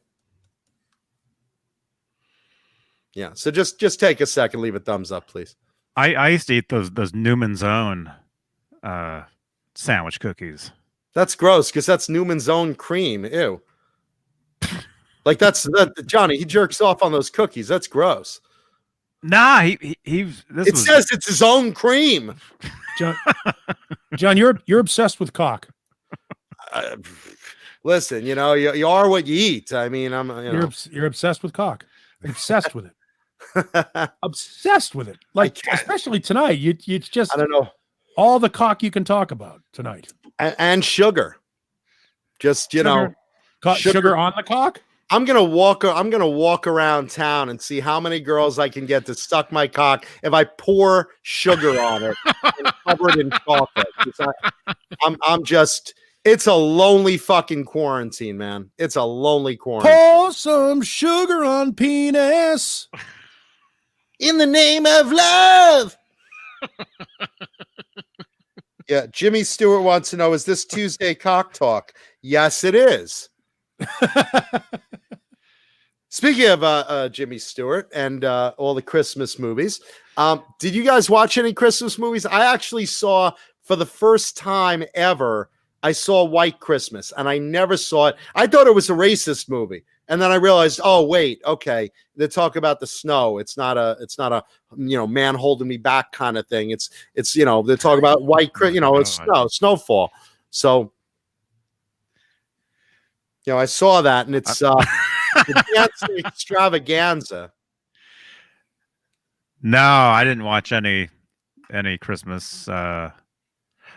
Yeah, so just take a second, leave a thumbs up, please. I used to eat those Newman's Own sandwich cookies. That's gross because that's Newman's Own cream. Ew. Like that Johnny, he jerks off on those cookies. That's gross. Nah, says it's his own cream. John, you're obsessed with cock. Listen, you know, you are what you eat. I mean, You're obsessed with cock. Obsessed with it. Obsessed with it. Like, especially tonight. You just, I don't know, all the cock you can talk about tonight. And sugar. Just, sugar on the cock? I'm gonna walk around town and see how many girls I can get to suck my cock if I pour sugar on it and cover it in chocolate. I'm just, it's a lonely fucking quarantine, man. It's a lonely quarantine. Pour some sugar on penis in the name of love. Yeah, Jimmy Stewart wants to know, is this Tuesday cock talk? Yes, it is. Speaking of Jimmy Stewart and all the Christmas movies, did you guys watch any Christmas movies? I actually saw, for the first time ever, I saw White Christmas, and I never saw it. I thought it was a racist movie, and then I realized, oh wait, okay, they talk about the snow. It's not a man holding me back kind of thing. It's they talk about it's snowfall. So You know, I saw that, and it's the dancing extravaganza. No, I didn't watch any Christmas. No,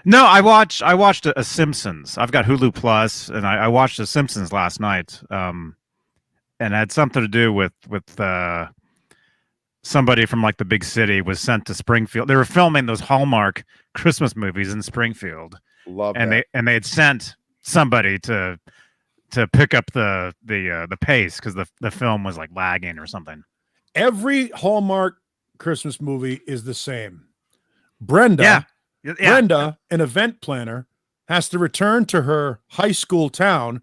I watched a Simpsons. I've got Hulu Plus, and I watched The Simpsons last night. And it had something to do with somebody from like the big city was sent to Springfield. They were filming those Hallmark Christmas movies in Springfield. Love and that. they had sent somebody to pick up the pace because the film was like lagging or something. Every Hallmark Christmas movie is the same. Brenda, an event planner, has to return to her high school town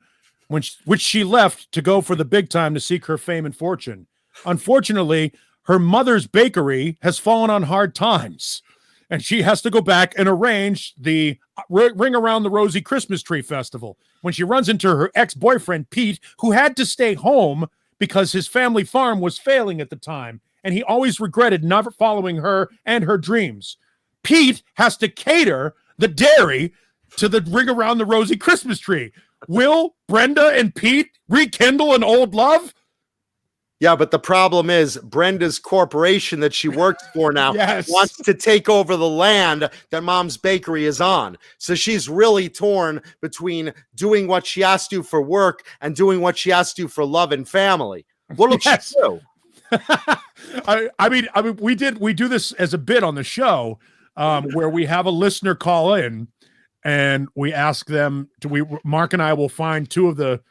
which she left to go for the big time to seek her fame and fortune. Unfortunately, her mother's bakery has fallen on hard times, and she has to go back and arrange the Ring Around the Rosie Christmas Tree Festival. When she runs into her ex-boyfriend, Pete, who had to stay home because his family farm was failing at the time, and he always regretted never following her and her dreams. Pete has to cater the dairy to the Ring Around the Rosie Christmas Tree. Will Brenda and Pete rekindle an old love? Yeah, but the problem is Brenda's corporation that she works for now wants to take over the land that Mom's bakery is on. So she's really torn between doing what she has to for work and doing what she has to for love and family. What will she do? I mean, we do this as a bit on the show, where we have a listener call in and we ask them Mark and I will find two of the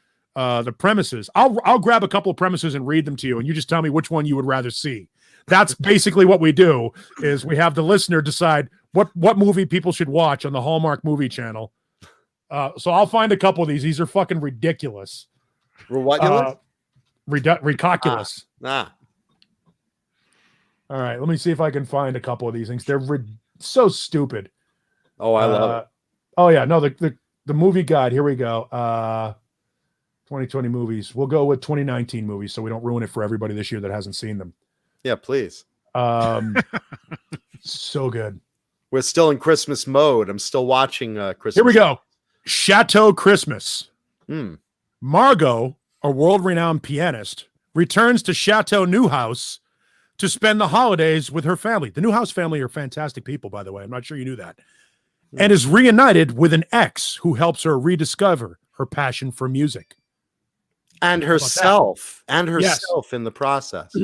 premises. I'll grab a couple of premises and read them to you, and you just tell me which one you would rather see. That's basically what we do. Is we have the listener decide what movie people should watch on the Hallmark movie channel. So I'll find a couple of these. These are fucking ridiculous. Ridiculous? Ridiculous. All right, let me see if I can find a couple of these things. They're so stupid. Oh, I love it. Oh yeah, no, the movie guide. Here we go. 2020 movies. We'll go with 2019 movies so we don't ruin it for everybody this year that hasn't seen them. Yeah, please. So good. We're still in Christmas mode. I'm still watching Christmas. Here we go. Chateau Christmas. Margot, a world-renowned pianist, returns to Chateau Newhouse to spend the holidays with her family. The Newhouse family are fantastic people, by the way. I'm not sure you knew that. And is reunited with an ex who helps her rediscover her passion for music. And herself. In the process.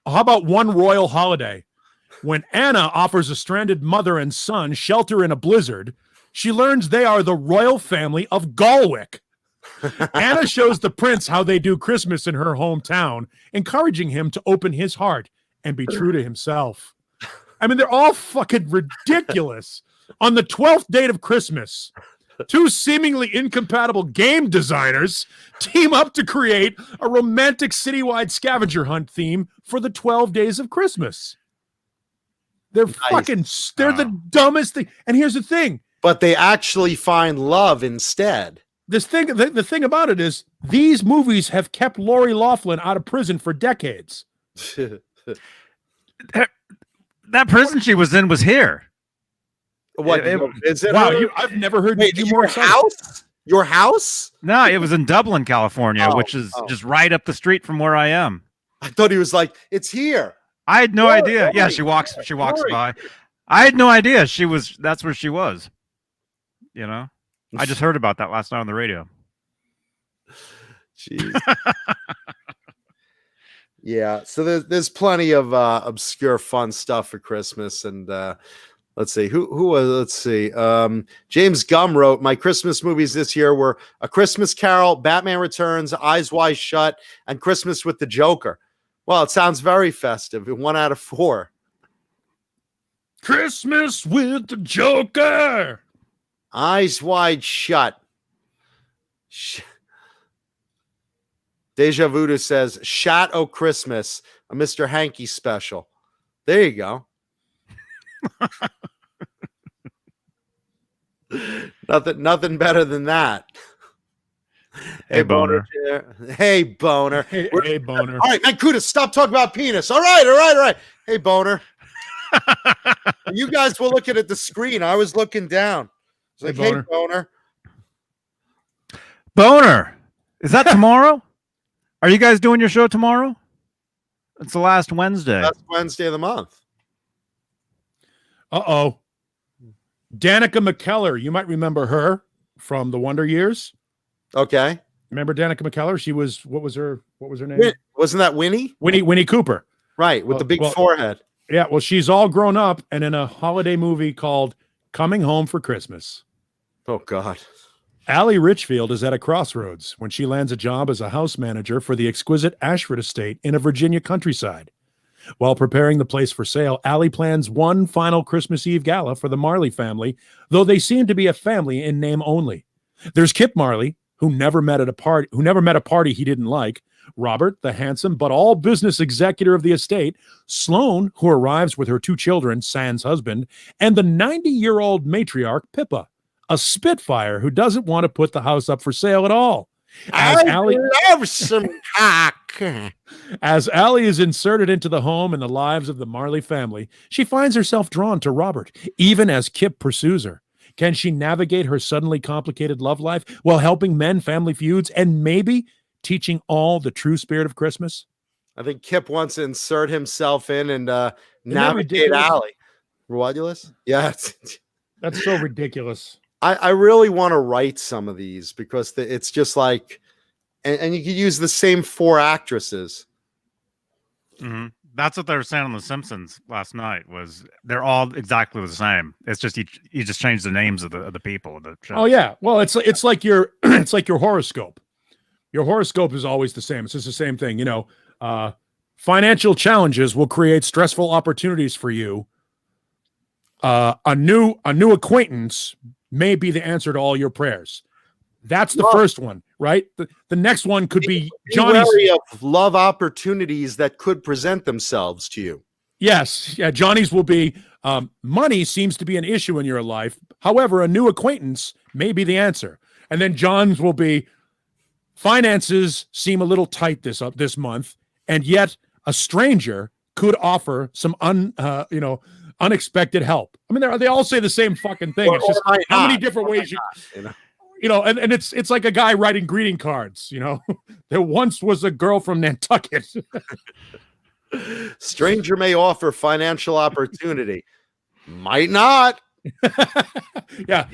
How about One Royal Holiday? When Anna offers a stranded mother and son shelter in a blizzard, she learns they are the royal family of Galwick. Anna shows the prince how they do Christmas in her hometown, encouraging him to open his heart and be true to himself. I mean, they're all fucking ridiculous. On the 12th date of Christmas, two seemingly incompatible game designers team up to create a romantic citywide scavenger hunt theme for the 12 days of Christmas. They're they're the dumbest thing. And here's the thing. But they actually find love instead. The thing about it is these movies have kept Lori Loughlin out of prison for decades. That prison she was in was here. What is it? Wow, I've never heard you more house. Your house? No, it was in Dublin, California, which is just right up the street from where I am. I thought he was like, it's here. I had no idea. Yeah, she walks by. I had no idea that's where she was. You know? I just heard about that last night on the radio. Jeez. Yeah, so there's plenty of obscure fun stuff for Christmas, and let's see who was. Let's see. James Gum wrote, "My Christmas movies this year were A Christmas Carol, Batman Returns, Eyes Wide Shut, and Christmas with the Joker." Well, it sounds very festive. 1 out of 4. Christmas with the Joker. Eyes Wide Shut. Deja Voodoo says, "Shadow Christmas, a Mr. Hanky special." There you go. Nothing better than that. Hey, Boner. Hey, Boner. Hey, Boner. All right, man, Kuda, stop talking about penis. All right. Hey, Boner. You guys were looking at the screen. I was looking down. It's like, hey, Boner. Boner. Is that tomorrow? Are you guys doing your show tomorrow? It's the last Wednesday. Last Wednesday of the month. Uh-oh. Danica McKellar. You might remember her from the Wonder Years. Okay. Remember Danica McKellar? She was, what was her name? Wasn't that Winnie? Winnie Cooper. Right, with the big forehead. Yeah, well, she's all grown up and in a holiday movie called Coming Home for Christmas. Oh, God. Allie Richfield is at a crossroads when she lands a job as a house manager for the exquisite Ashford estate in a Virginia countryside. While preparing the place for sale, Allie plans one final Christmas Eve gala for the Marley family, though they seem to be a family in name only. There's Kip Marley, who never met a party he didn't like, Robert, the handsome but all business executor of the estate, Sloane, who arrives with her 2 children, sans husband, and the 90-year-old matriarch, Pippa, a spitfire who doesn't want to put the house up for sale at all. As love some cock. As Allie is inserted into the home and the lives of the Marley family, she finds herself drawn to Robert, even as Kip pursues her. Can she navigate her suddenly complicated love life while helping mend family feuds and maybe teaching all the true spirit of Christmas? I think Kip wants to insert himself in and navigate Allie. Ridiculous? Yeah. That's so ridiculous. I really want to write some of these because it's just like, and you could use the same 4 actresses. Mm-hmm. That's what they were saying on The Simpsons last night. Was they're all exactly the same. It's just you just change the names of the people of the show. Oh yeah, well it's like your it's like your horoscope. Your horoscope is always the same. It's just the same thing. You know, financial challenges will create stressful opportunities for you. A new acquaintance may be the answer to all your prayers. That's the first one, right? The next one could be Johnny's of love opportunities that could present themselves to you. Yes, yeah. Johnny's will be money seems to be an issue in your life. However, a new acquaintance may be the answer. And then John's will be finances seem a little tight this month, and yet a stranger could offer some unexpected help. I mean, they all say the same fucking thing. It's just how many different ways you know, and it's like a guy writing greeting cards, you know. There once was a girl from Nantucket. Stranger may offer financial opportunity. Might not. Yeah.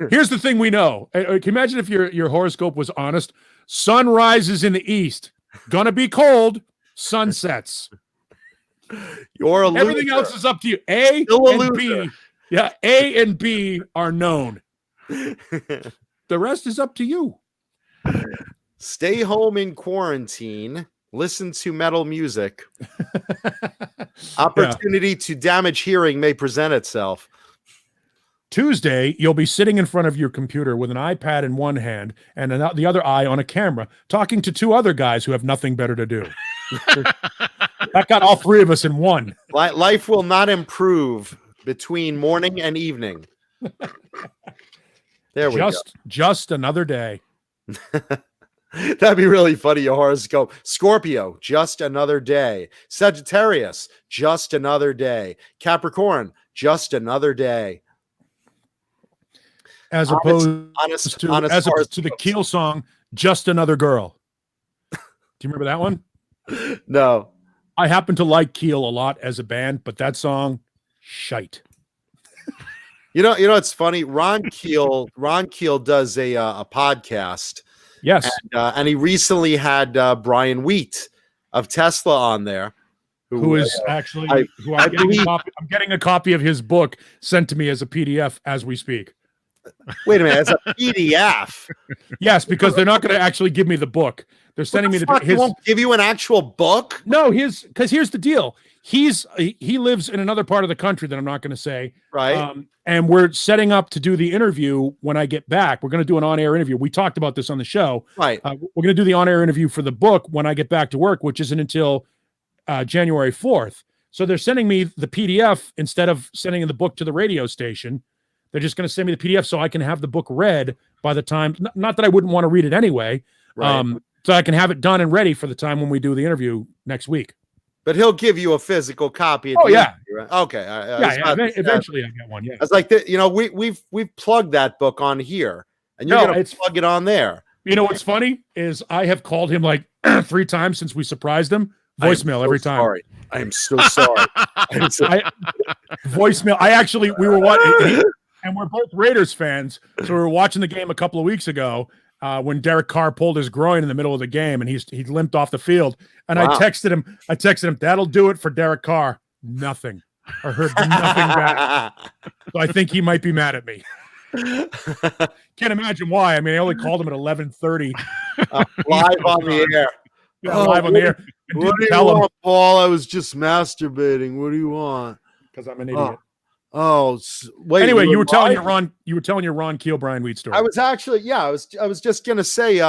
Here's the thing we know. Can you imagine if your horoscope was honest? Sun rises in the east. Gonna be cold. Sun sets. You're a loser. Everything else is up to you. A and B. Yeah, A and B are known. The rest is up to you. Stay home in quarantine. Listen to metal music. Opportunity to damage hearing may present itself. Tuesday, you'll be sitting in front of your computer with an iPad in one hand and the other eye on a camera, talking to 2 other guys who have nothing better to do. That got all 3 of us in one. Life will not improve between morning and evening. There we go. Just another day. That'd be really funny, your horoscope. Scorpio, just another day. Sagittarius, just another day. Capricorn, just another day. As opposed to the Keel song, Just Another Girl. Do you remember that one? No. I happen to like Keel a lot as a band, but that song, shite. You know, it's funny. Ron Keel does a podcast. Yes, and he recently had Brian Wheat of Tesla on there, who is actually I'm getting a copy of his book sent to me as a PDF as we speak. Wait a minute, as a PDF? Yes, because they're not going to actually give me the book. They're sending me He won't give you an actual book? No, because here's the deal. He lives in another part of the country that I'm not going to say. Right. And we're setting up to do the interview when I get back. We're going to do an on-air interview. We talked about this on the show. Right. We're going to do the on-air interview for the book when I get back to work, which isn't until January 4th. So they're sending me the PDF instead of sending the book to the radio station. They're just going to send me the PDF so I can have the book read by the time. Not that I wouldn't want to read it anyway. Right. So I can have it done and ready for the time when we do the interview next week. But he'll give you a physical copy. Oh yeah. Interview, right? Okay. Eventually I get one. Yeah. I was like, we've plugged that book on here, and you're going to plug it on there. You know what's funny is I have called him like 3 times since we surprised him. Voicemail every time. Sorry. I am so sorry. Voicemail. We were watching, and we're both Raiders fans, so we were watching the game a couple of weeks ago when Derek Carr pulled his groin in the middle of the game, and he limped off the field. And Wow. I texted him, that'll do it for Derek Carr. Nothing. I heard nothing back. So I think he might be mad at me. Can't imagine why. I mean, I only called him at 11:30. Live on the air. Yeah, live on the air. What do you want, Paul? I was just masturbating. What do you want? Because I'm an idiot. Wait. Anyway, you were telling your Ron Keel, Brian Wheat story. I was actually, I was just gonna say,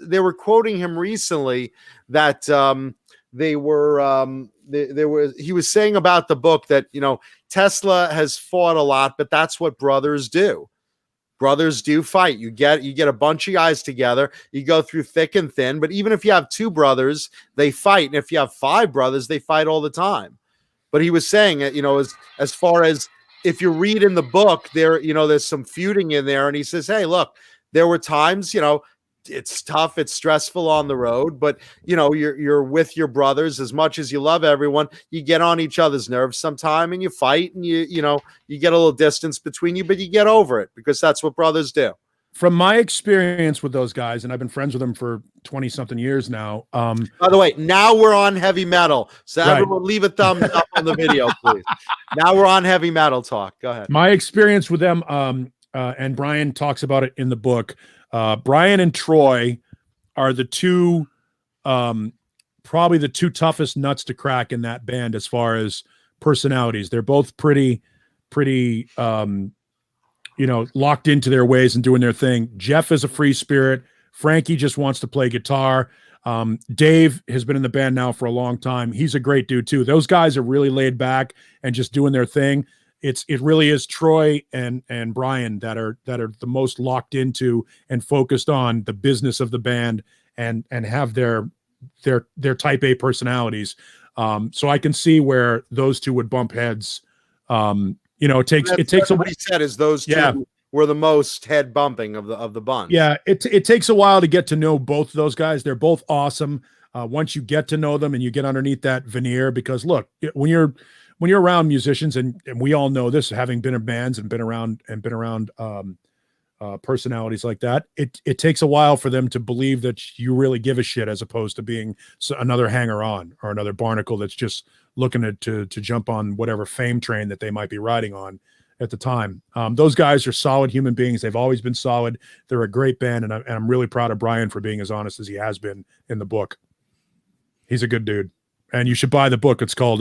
they were quoting him recently that he was saying about the book that, Tesla has fought a lot, but that's what brothers do. Brothers do fight. You get a bunch of guys together, you go through thick and thin, but even if you have 2 brothers, they fight. And if you have 5 brothers, they fight all the time. But he was saying that, as far as if you read in the book there, there's some feuding in there. And he says, hey, look, there were times, it's tough, it's stressful on the road, but you're with your brothers. As much as you love everyone, you get on each other's nerves sometime and you fight, and you get a little distance between you, but you get over it because that's what brothers do. From my experience with those guys, and I've been friends with them for 20 something years now. By the way, now we're on heavy metal. So right. Everyone leave a thumbs up on the video, please. Now we're on heavy metal talk. Go ahead. My experience with them, and Brian talks about it in the book. Brian and Troy are the 2, probably the 2 toughest nuts to crack in that band as far as personalities. They're both pretty, locked into their ways and doing their thing. Jeff is a free spirit. Frankie just wants to play guitar. Dave has been in the band now for a long time. He's a great dude too. Those guys are really laid back and just doing their thing. It really is Troy and Brian that are the most locked into and focused on the business of the band and have their type A personalities. So I can see where those 2 would bump heads. It takes what he said is those 2 were the most head bumping of the bunch. Yeah, it takes a while to get to know both of those guys. They're both awesome. Once you get to know them and you get underneath that veneer, because look, when you're around musicians, and we all know this, having been in bands and been around personalities like that, it takes a while for them to believe that you really give a shit, as opposed to being another hanger on or another barnacle that's just looking to jump on whatever fame train that they might be riding on at the time. Those guys are solid human beings. They've always been solid. They're a great band, and I'm really proud of Brian for being as honest as he has been in the book. He's a good dude, and you should buy the book. It's called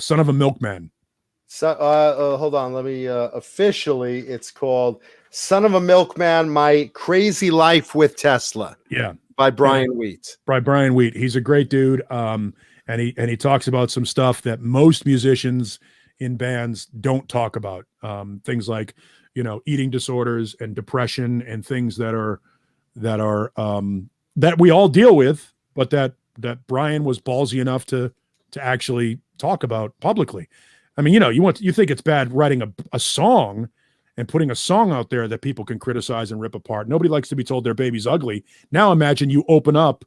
Son of a Milkman. So hold on, let me officially, it's called Son of a Milkman, My Crazy Life with Tesla. Yeah. By Brian Wheat. By Brian Wheat. He's a great dude. And he talks about some stuff that most musicians in bands don't talk about. Things like, eating disorders and depression and things that we all deal with, but that Brian was ballsy enough to actually talk about publicly. I mean, you think it's bad writing a song and putting a song out there that people can criticize and rip apart. Nobody likes to be told their baby's ugly. Now imagine you open up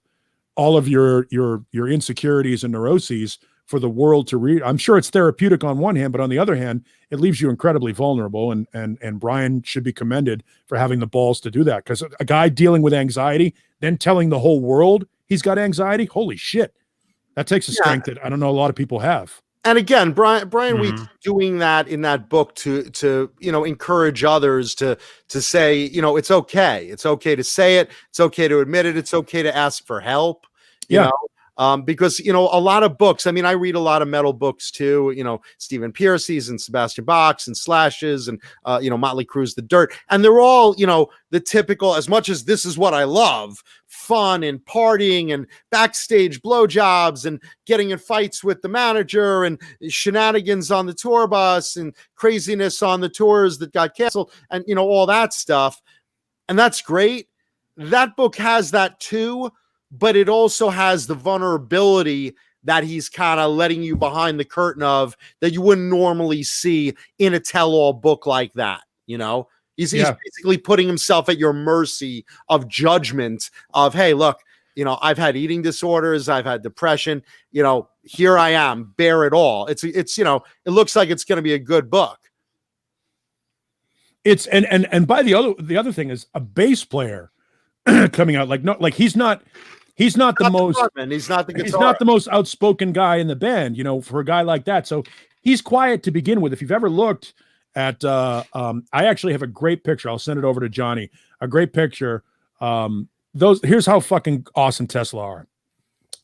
all of your insecurities and neuroses for the world to read. I'm sure it's therapeutic on one hand, but on the other hand, it leaves you incredibly vulnerable. And Brian should be commended for having the balls to do that. Because a guy dealing with anxiety, then telling the whole world he's got anxiety, holy shit. That takes a strength that I don't know a lot of people have. And again, Brian Wheat's doing that in that book to encourage others to say, it's okay. It's okay to say it. It's okay to admit it. It's okay to ask for help. You know? Because, a lot of books, I mean, I read a lot of metal books too, Stephen Pearcy's and Sebastian Bach's and Slash's and, Mötley Crüe's The Dirt. And they're all, the typical, as much as this is what I love, fun and partying and backstage blowjobs and getting in fights with the manager and shenanigans on the tour bus and craziness on the tours that got canceled and, all that stuff. And that's great. That book has that too. But it also has the vulnerability that he's kind of letting you behind the curtain of that you wouldn't normally see in a tell-all book like that. He's basically putting himself at your mercy of judgment of, hey, look, I've had eating disorders. I've had depression. Here I am, bear it all. It's it looks like it's going to be a good book. It's and by the other thing is a bass player coming out he's not the most frontman. He's not the guitarist. He's not the most outspoken guy in the band, for a guy like that. So he's quiet to begin with. If you've ever looked at I actually have a great picture. I'll send it over to Johnny. A great picture. Here's how fucking awesome Tesla are.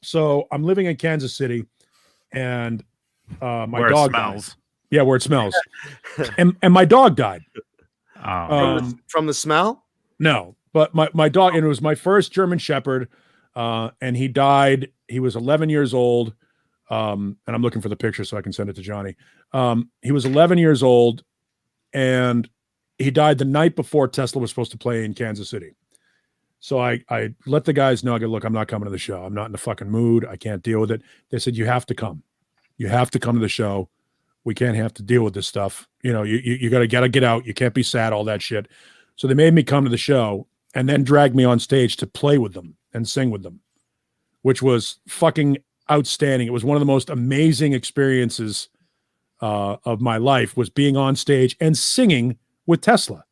So I'm living in Kansas City, and my where dog it smells. died. Yeah, where it smells. and my dog died. From the smell? No, but my dog, and it was my first German Shepherd, and he died. He was 11 years old, and I'm looking for the picture so I can send it to Johnny. He was 11 years old, and he died the night before Tesla was supposed to play in Kansas City. So I let the guys know, I go, look, I'm not coming to the show. I'm not in the fucking mood. I can't deal with it. They said, you have to come. You have to come to the show. We can't have to deal with this stuff. You gotta get out. You can't be sad, all that shit. So they made me come to the show and then dragged me on stage to play with them and sing with them, which was fucking outstanding. It was one of the most amazing experiences of my life, was being on stage and singing with Tesla.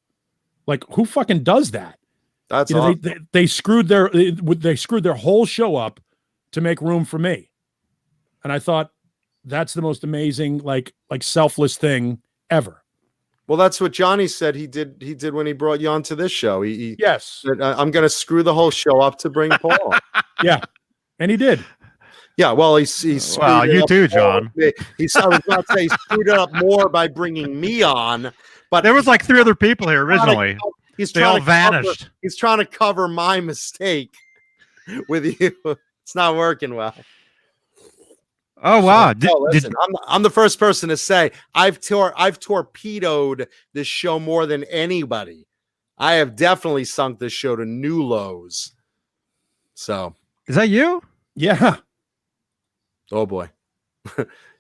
Like, who fucking does that? That's awesome. They screwed their whole show up to make room for me. And I thought, that's the most amazing, like selfless thing ever. Well, that's what Johnny said he did when he brought you onto this show. He yes, said, I'm going to screw the whole show up to bring Paul. Yeah, and he did. Yeah, well, he well, you too, John. I was about to say he screwed it up more by bringing me on, but there was like 3 other people here originally. They all vanished. He's trying to cover my mistake with you. It's not working well. Oh wow! Listen, I'm the first person to say I've torpedoed this show more than anybody. I have definitely sunk this show to new lows. So, is that you? Yeah. Oh boy,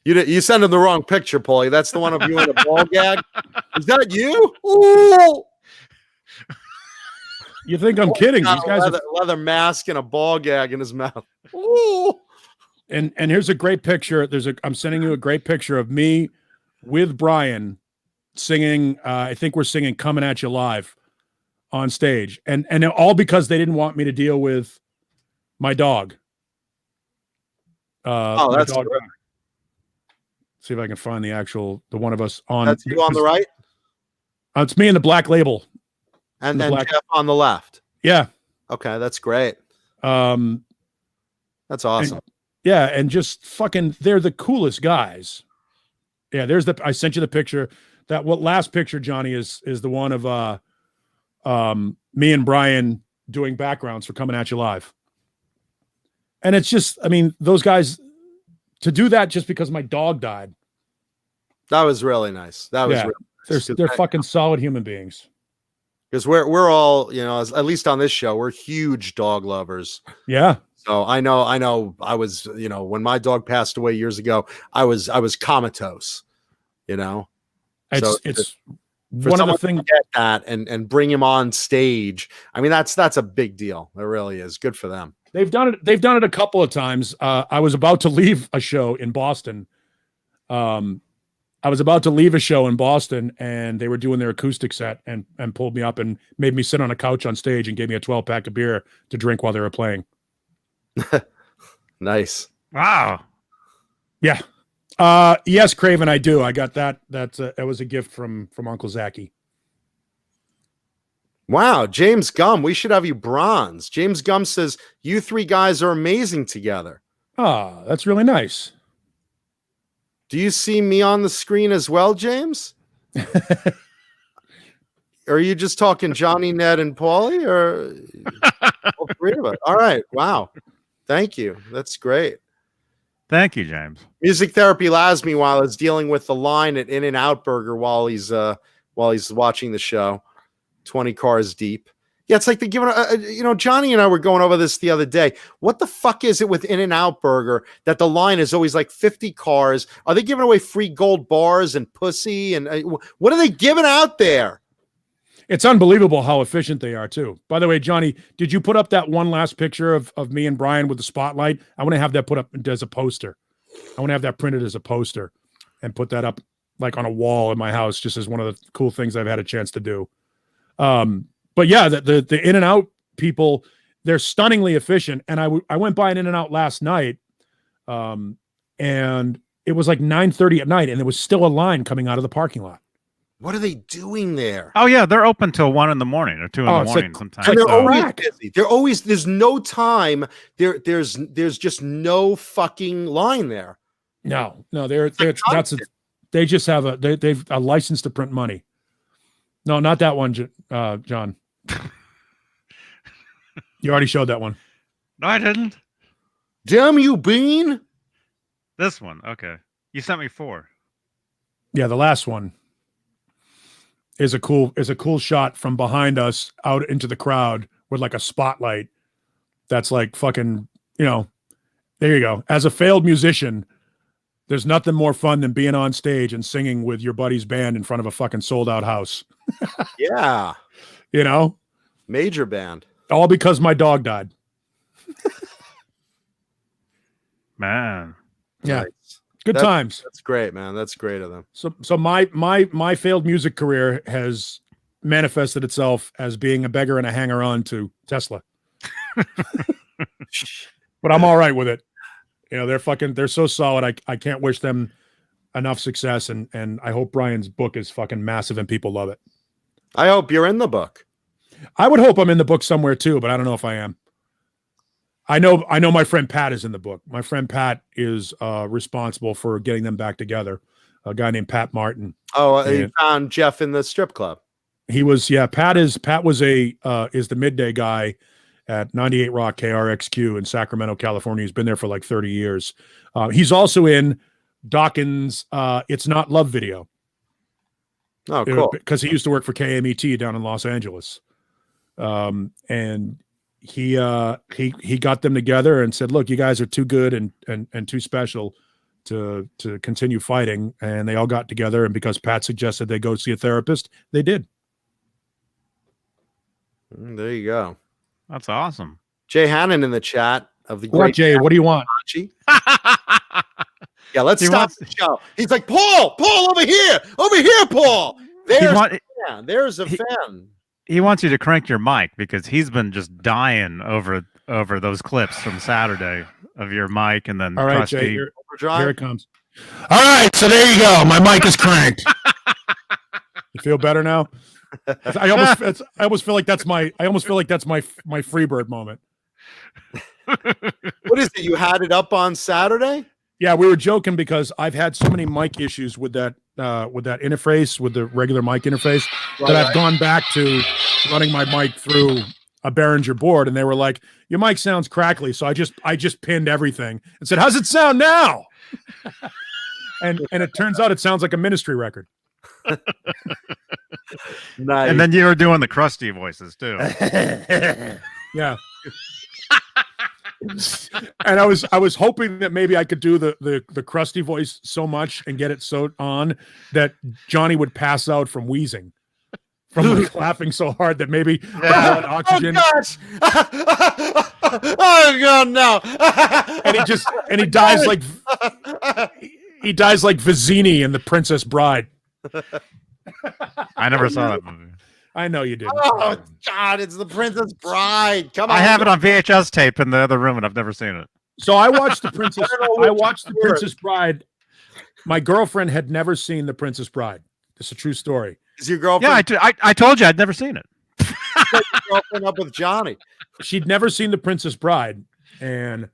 you sent him the wrong picture, Paulie. That's the one of you in a ball gag. Is that you? Ooh. You think I'm kidding? These guys leather mask and a ball gag in his mouth. Ooh. And here's a great picture. I'm sending you a great picture of me with Brian singing. I think we're singing "Coming at You Live" on stage, and all because they didn't want me to deal with my dog. That's dog. See if I can find the one of us on. That's you on the right. It's me in the black label, and then Jeff on the left. Yeah. Okay, that's great. That's awesome. And just fucking, they're the coolest guys. Yeah, I sent you the picture. Last picture, Johnny, is the one of me and Brian doing backgrounds for Coming at You Live. And it's just, I mean, those guys, to do that just because my dog died. That was really nice. That was really nice. They're fucking solid human beings. Because we're all, at least on this show, we're huge dog lovers. Yeah. So I know I was, when my dog passed away years ago, I was comatose, It's for one of the to things get that and bring him on stage. I mean, that's a big deal. It really is. Good for them. They've done it a couple of times. I was about to leave a show in Boston. And they were doing their acoustic set and pulled me up and made me sit on a couch on stage and gave me a 12-pack of beer to drink while they were playing. Nice. Wow. Yeah. Yes, Craven, I do. I got that. That was a gift from Uncle Zachy. Wow, James Gum. We should have you bronze. James Gum says you 3 guys are amazing together. Ah, that's really nice. Do you see me on the screen as well, James? Or are you just talking Johnny, Ned, and Paulie, or all 3 of us? All right. Wow. Thank you. That's great. Thank you, James. Music Therapy Laz, meanwhile, is dealing with the line at In-N-Out Burger while he's watching the show. 20 cars deep. Yeah, it's like they're giving Johnny and I were going over this the other day. What the fuck is it with In-N-Out Burger that the line is always like 50 cars? Are they giving away free gold bars and pussy? And what are they giving out there? It's unbelievable how efficient they are too. By the way, Johnny, did you put up that one last picture of me and Brian with the spotlight? I want to have that put up as a poster. I want to have that printed as a poster and put that up like on a wall in my house, just as one of the cool things I've had a chance to do. But yeah, the In-N-Out people, they're stunningly efficient. And I went by an In-N-Out last night, and it was like 9:30 at night, and there was still a line coming out of the parking lot. What are they doing there? Oh yeah, they're open till 1 in the morning or 2 in the morning sometimes. And they're always busy. They're always, there's no time. There's just no fucking line there. No, they just have they've a license to print money. No, not that one, John. You already showed that one. No, I didn't. Damn you, Beane. This one, okay. You sent me 4. Yeah, the last one is a cool shot from behind us out into the crowd with like a spotlight. That's like fucking, there you go. As a failed musician, there's nothing more fun than being on stage and singing with your buddy's band in front of a fucking sold out house. Yeah. Major band. All because my dog died. Man. Yeah. Nice. Good times. That's great, man. That's great of them. So my failed music career has manifested itself as being a beggar and a hanger-on to Tesla. But I'm all right with it. They're so solid. I can't wish them enough success, and I hope Brian's book is fucking massive and people love it. I hope you're in the book. I would hope I'm in the book somewhere too, but I don't know if I am. I know my friend Pat is in the book. My friend Pat is responsible for getting them back together. A guy named Pat Martin. Oh, he found Jeff in the strip club. He was, Pat is the midday guy at 98 Rock KRXQ in Sacramento, California. He's been there for like 30 years. He's also in Dawkins' It's Not Love video. Oh, cool. Because he used to work for KMET down in Los Angeles. And he got them together and said, look, you guys are too good and too special to continue fighting. And they all got together. And because Pat suggested they go see a therapist, they did. There you go. That's awesome. Jay Hannon in the chat of the great Jay. What do you want? Yeah, let's stop the show. He's like, Paul, over here, Paul. There's a fan. He wants you to crank your mic because he's been just dying over those clips from Saturday of your mic and then. All right, Krusty. Jay, here it comes. All right, so there you go. My mic is cranked. You feel better now? I almost feel like that's my Freebird moment. What is it? You had it up on Saturday? Yeah, we were joking because I've had so many mic issues with that interface, with the regular mic interface, that I've gone back to running my mic through a Behringer board, and they were like, "Your mic sounds crackly." So I just pinned everything and said, "How's it sound now?" and it turns out it sounds like a Ministry record. Nice. And then you were doing the Krusty voices too. Yeah. And I was hoping that maybe I could do the Krusty voice so much and get it so on that Johnny would pass out from wheezing, from laughing so hard that maybe oxygen. Oh gosh! Oh god, no! and he dies like Vizzini in The Princess Bride. I never saw that movie. I know you didn't. Oh God, it's The Princess Bride. Come on. I have it on VHS tape in the other room, and I've never seen it. So I watched The Princess. Princess Bride. My girlfriend had never seen The Princess Bride. It's a true story. Is your girlfriend? Yeah, I told you I'd never seen it. Your girlfriend up with Johnny. She'd never seen The Princess Bride, and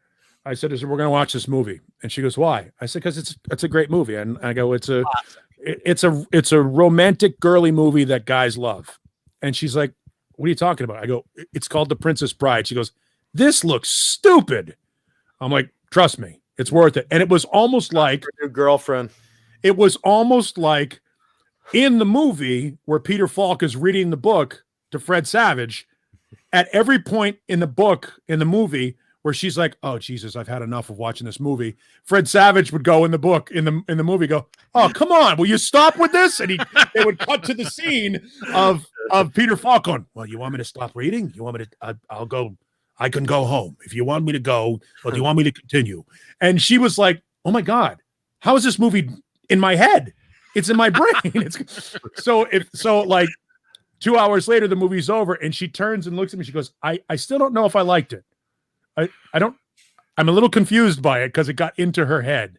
I said, "We're going to watch this movie." And she goes, "Why?" I said, "Because it's a great movie." And I go, "It's a romantic girly movie that guys love." And she's like, "What are you talking about?" I go, "It's called The Princess Bride." She goes, "This looks stupid." I'm like, "Trust me, it's worth it." And it was almost like your girlfriend. It was almost like in the movie where Peter Falk is reading the book to Fred Savage. At every point in the book, in the movie, where she's like, "Oh Jesus, I've had enough of watching this movie." Fred Savage would go in the book in the movie, go, "Oh come on, will you stop with this?" And they would cut to the scene of Peter Falk going, "Well, you want me to stop reading? You want me to? I'll go. I can go home if you want me to go, or do you want me to continue?" And she was like, "Oh my God, how is this movie in my head? It's in my brain." So like 2 hours later, the movie's over, and she turns and looks at me. She goes, I still don't know if I liked it. I'm a little confused by it because it got into her head.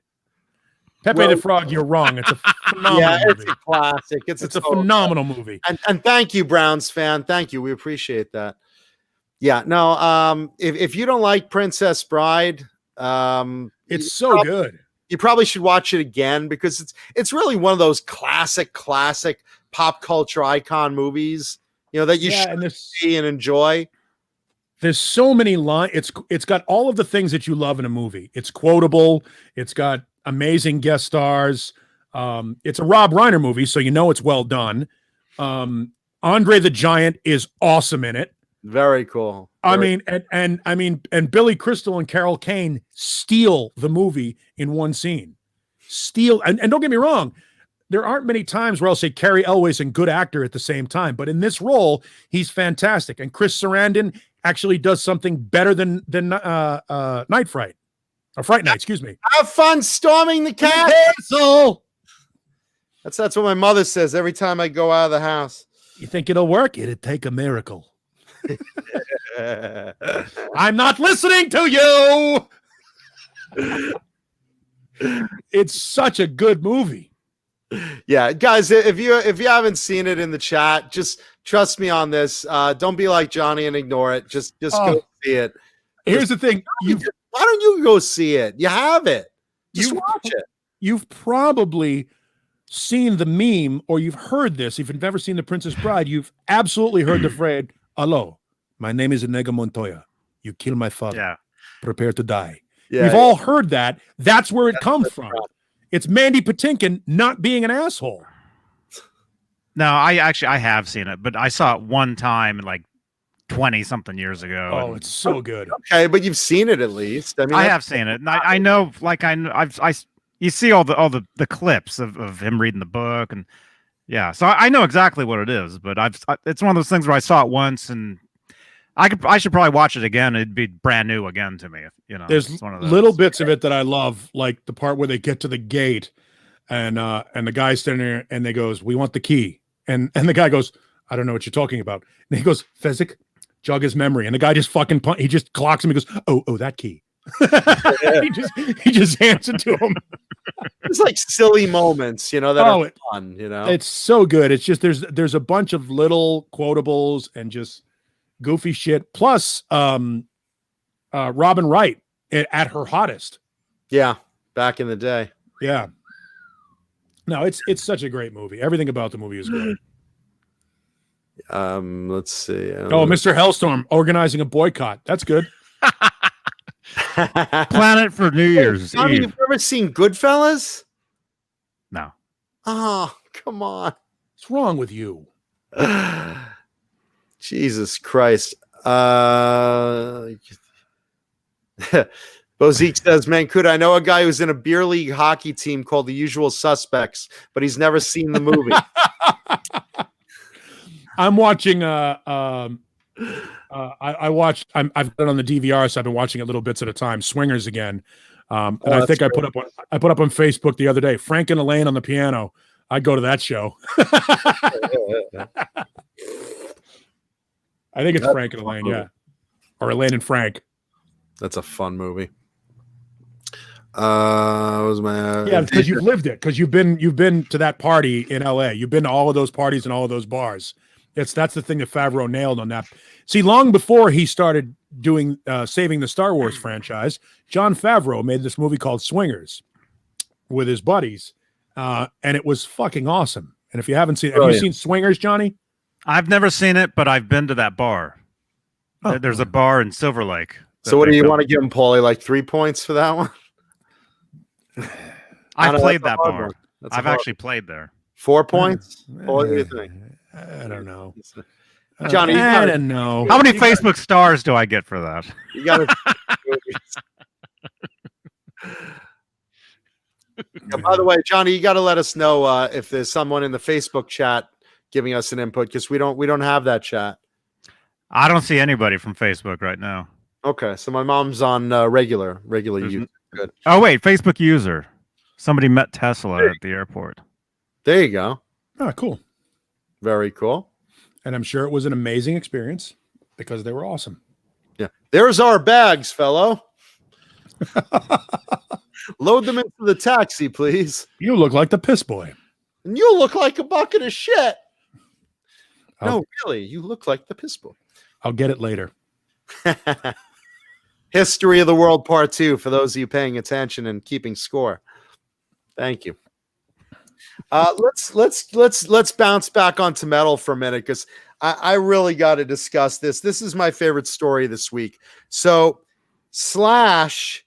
Pepe the Frog, you're wrong. It's a phenomenal movie. It's a classic. It's a phenomenal movie. And thank you, Browns fan. Thank you. We appreciate that. Yeah, no, if you don't like Princess Bride, it's so good. You probably should watch it again because it's really one of those classic pop culture icon movies, that you should see and enjoy. There's so many lines. It's got all of the things that you love in a movie. It's quotable. It's got amazing guest stars. It's a Rob Reiner movie, so it's well done. Andre the Giant is awesome in it. Very cool. And Billy Crystal and Carol Kane steal the movie in one scene. And don't get me wrong, there aren't many times where I'll say Cary Elwes and good actor at the same time, but in this role, he's fantastic. And Chris Sarandon actually does something better than Night Fright or Fright Night. Excuse me. Have fun storming the castle. That's what my mother says every time I go out of the house. You think it'll work? It'd take a miracle. I'm not listening to you. It's such a good movie. Yeah, guys, if you haven't seen it in the chat, just trust me on this. Don't be like Johnny and ignore it. Just go see it. Here's the thing. Why don't you go see it? You have it. Just watch it. You've probably seen the meme or you've heard this. If you've never seen The Princess Bride, you've absolutely heard the phrase, "Hello, my name is Inigo Montoya. You kill my father. Yeah. Prepare to die." Yeah, we've all heard that. That's where it comes from. It's Mandy Patinkin not being an asshole. No, I have seen it, but I saw it one time like 20-something years ago. Oh, it's so good. Okay, but you've seen it at least. I have seen it. And I know, you see all the clips of him reading the book, and yeah, so I know exactly what it is. But it's one of those things where I saw it once, and I should probably watch it again. It'd be brand new again to me. There's one of those little bits of it that I love, like the part where they get to the gate, and the guy's standing there, and they goes, "We want the key," and the guy goes, "I don't know what you're talking about," and he goes, "Fezzik, jog his memory," and the guy just he just clocks him. He goes, "Oh, that key." he just hands it to him. It's like silly moments, that are fun. It's so good. It's just there's a bunch of little quotables and just goofy shit. Plus, Robin Wright at her hottest. Yeah, back in the day. Yeah. No, it's such a great movie. Everything about the movie is great. Let's see. Mr. Hellstorm organizing a boycott. That's good. Plan it for New Year's Johnny, Eve. You've never seen Goodfellas? No. Oh, come on. What's wrong with you? Jesus Christ. Bozique says, Mancuda, I know a guy who's in a beer league hockey team called The Usual Suspects, but he's never seen the movie. I'm watching I've done it on the DVR, so I've been watching it little bits at a time. Swingers again. And I think I put up on Facebook the other day, Frank and Elaine on the piano. I'd go to that show. I think it's Frank and Elaine, yeah. Or Elaine and Frank. That's a fun movie. Because you've lived it. Because you've been to that party in LA. You've been to all of those parties and all of those bars. That's the thing that Favreau nailed on that. See, long before he started doing saving the Star Wars franchise, Jon Favreau made this movie called Swingers with his buddies, and it was fucking awesome. And if you haven't seen it, have you seen Swingers, Johnny? I've never seen it, but I've been to that bar. Oh. There's a bar in Silver Lake. So what do you want to give him, Paulie? Like 3 points for that one? I played that bar. I've actually played there. 4 points? What do you think? I don't know. Johnny, I don't know. How many Facebook stars do I get for that? You got Yeah, by the way, Johnny, you got to let us know if there's someone in the Facebook chat giving us an input, because we don't have that chat. I don't see anybody from Facebook right now. Okay, so my mom's on regular use. Good. Oh wait, Facebook user. Somebody met Tesla at the airport. There you go. Oh, cool. Very cool. And I'm sure it was an amazing experience because they were awesome. Yeah. There's our bags, fellow. Load them into the taxi, please. You look like the piss boy. And you look like a bucket of shit. No, really, you look like the piss boy. I'll get it later. History of the World Part 2 for those of you paying attention and keeping score. Thank you. Let's bounce back onto metal for a minute, because I really got to discuss this. This is my favorite story this week. So Slash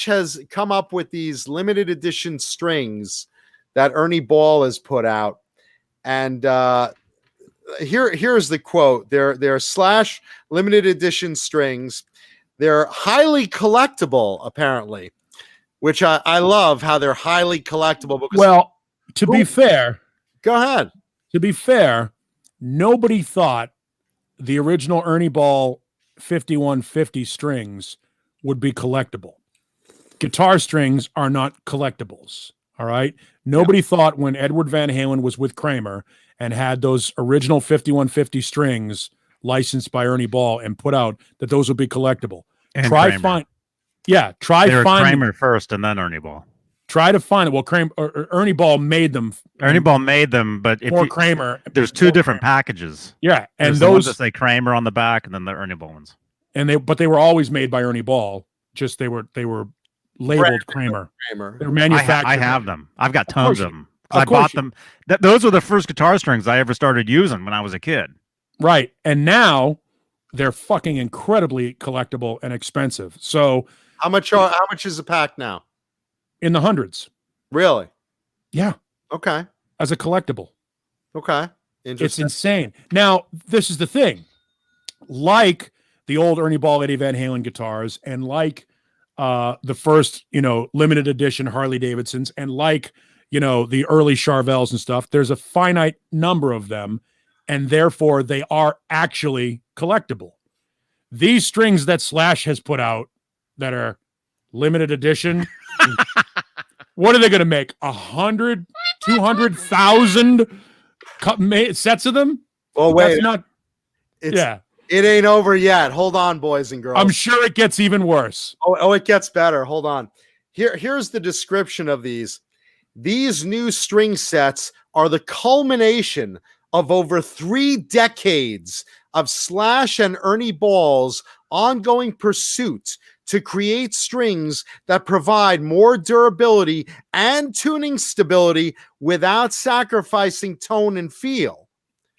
has come up with these limited edition strings that Ernie Ball has put out, and here's the quote. They're Slash limited edition strings. They're highly collectible, apparently, which I love how they're highly collectible. Because, well, to be fair, go ahead. To be fair, nobody thought the original Ernie Ball 5150 strings would be collectible. Guitar strings are not collectibles. All right. Nobody thought when Edward Van Halen was with Kramer and had those original 5150 strings licensed by Ernie Ball and put out that those would be collectible. And try Kramer. find, yeah, try They were find Kramer first and then Ernie Ball. Try to find it. Well, Kramer, Ernie Ball made them. Ernie Ball made them, but if for Kramer, there's two different packages. Yeah, and There's those the ones that say Kramer on the back, and then the Ernie Ball ones. And they were always made by Ernie Ball. Just they were labeled Kramer. They were manufactured. I have them. I've got tons of them. Of I bought them. Those were the first guitar strings I ever started using when I was a kid. Right, and now they're fucking incredibly collectible and expensive. So how much is a pack now? In the hundreds. Really? Yeah. Okay. As a collectible. Okay. It's insane. Now, this is the thing. Like the old Ernie Ball, Eddie Van Halen guitars, and like the first, limited edition Harley Davidsons, and like, the early Charvels and stuff, there's a finite number of them, and therefore they are actually collectible. These strings that Slash has put out that are limited edition, what are they going to make? 100, 200,000 sets of them? Oh, wait. It ain't over yet. Hold on, boys and girls. I'm sure it gets even worse. Oh, it gets better. Hold on. Here's the description of these. These new string sets are the culmination of over 3 decades of Slash and Ernie Ball's ongoing pursuit to create strings that provide more durability and tuning stability without sacrificing tone and feel.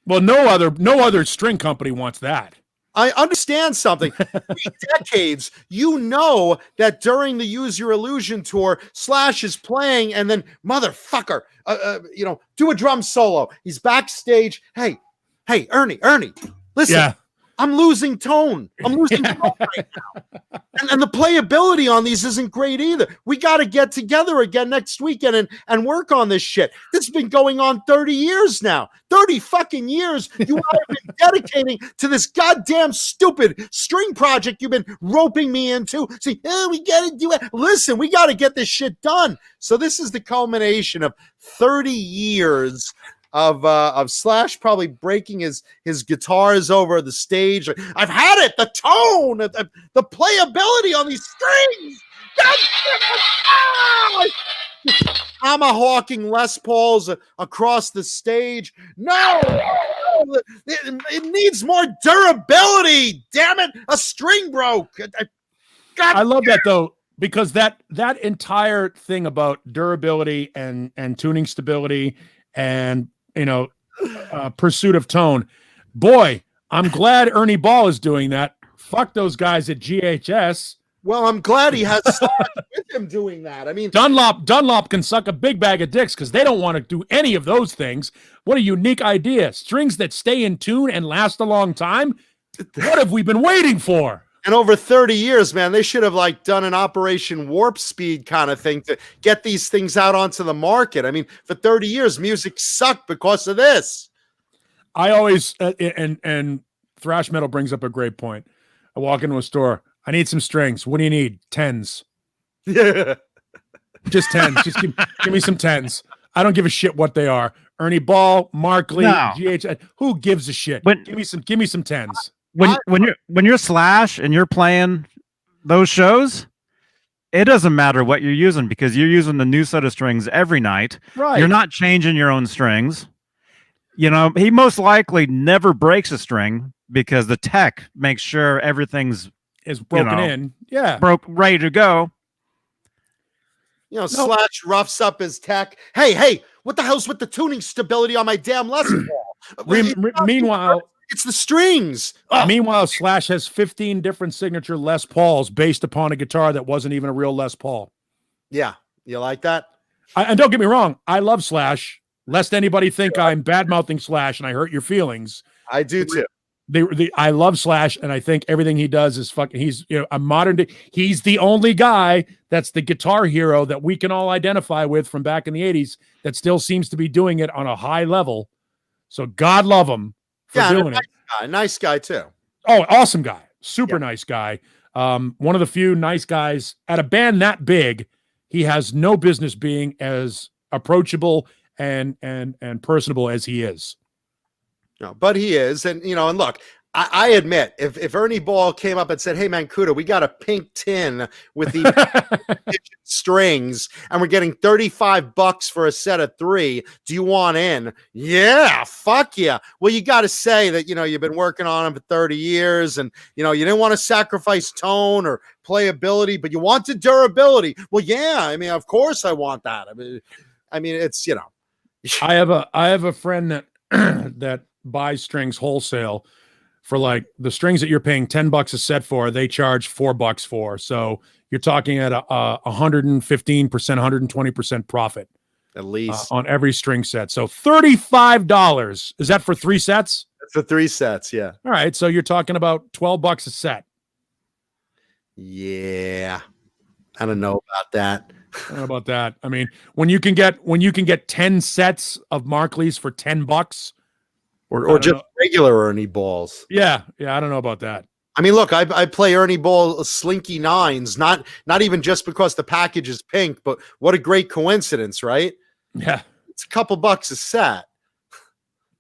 Well, no other string company wants that. I understand something. 3 decades, that during the Use Your Illusion tour, Slash is playing, and then motherfucker, do a drum solo. He's backstage. Hey, Ernie, listen. Yeah. I'm losing tone. I'm losing tone right now. And the playability on these isn't great either. We got to get together again next weekend and work on this shit. This has been going on 30 years now. 30 fucking years you have been dedicating to this goddamn stupid string project you've been roping me into. See, we got to do it. Listen, we got to get this shit done. So this is the culmination of 30 years of Slash probably breaking his guitars over the stage. I've had it. The tone, the playability on these strings. Tomahawking Les Pauls across the stage. No, it needs more durability. Damn it, a string broke. I love that though, because that entire thing about durability and tuning stability and pursuit of tone. Boy, I'm glad Ernie Ball is doing that. Fuck those guys at GHS. Well, I'm glad he has Slash with him doing that. I mean, Dunlop can suck a big bag of dicks because they don't want to do any of those things. What a unique idea. Strings that stay in tune and last a long time. What have we been waiting for? And over 30 years, man, they should have like done an Operation Warp Speed kind of thing to get these things out onto the market. I mean, for 30 years, music sucked because of this. I always and thrash metal brings up a great point. I walk into a store. I need some strings. What do you need? 10s. Yeah. Just 10s. Just give me some 10s. I don't give a shit what they are. Ernie Ball, Mark Lee, No. GH. Who gives a shit? Give me some 10s. When you're Slash and you're playing those shows, it doesn't matter what you're using because you're using the new set of strings every night. Right. You're not changing your own strings. You know, he most likely never breaks a string because the tech makes sure everything's is broken in. Yeah. Ready to go. You know, Slash roughs up his tech. Hey, what the hell's with the tuning stability on my damn Les Paul? Meanwhile, it's the strings. Meanwhile, Slash has 15 different signature Les Pauls based upon a guitar that wasn't even a real Les Paul. Yeah. You like that? And don't get me wrong. I love Slash. Lest anybody think I'm bad-mouthing Slash and I hurt your feelings. I do too. I love Slash, and I think everything he does is fucking. He's a modern day. He's the only guy that's the guitar hero that we can all identify with from back in the 80s that still seems to be doing it on a high level. So God love him for doing it. Nice guy too. Oh, awesome guy, super nice guy. One of the few nice guys at a band that big. He has no business being as approachable and personable as he is. No, but he is. And, and look, I admit, if Ernie Ball came up and said, hey, man, Cuda, we got a pink tin with the strings, and we're getting $35 for a set of 3. Do you want in? Yeah, fuck yeah. Well, you got to say that, you've been working on them for 30 years, and, you didn't want to sacrifice tone or playability, but you wanted durability. Well, yeah, I mean, of course I want that. I mean, it's, I have a friend that that buys strings wholesale for like the strings that you're paying $10 a set for, they charge $4 for. So you're talking at a 115%, 120% profit at least on every string set. So $35. Is that for 3 sets? That's for 3 sets. Yeah. All right. So you're talking about $12 a set. Yeah. I don't know about that. I don't know about that. I mean, when you can get 10 sets of Markleys for $10, or just regular Ernie Balls. Yeah, I don't know about that. I mean, look, I play Ernie Ball Slinky 9s, not even just because the package is pink, but what a great coincidence, right? Yeah, it's a couple bucks a set.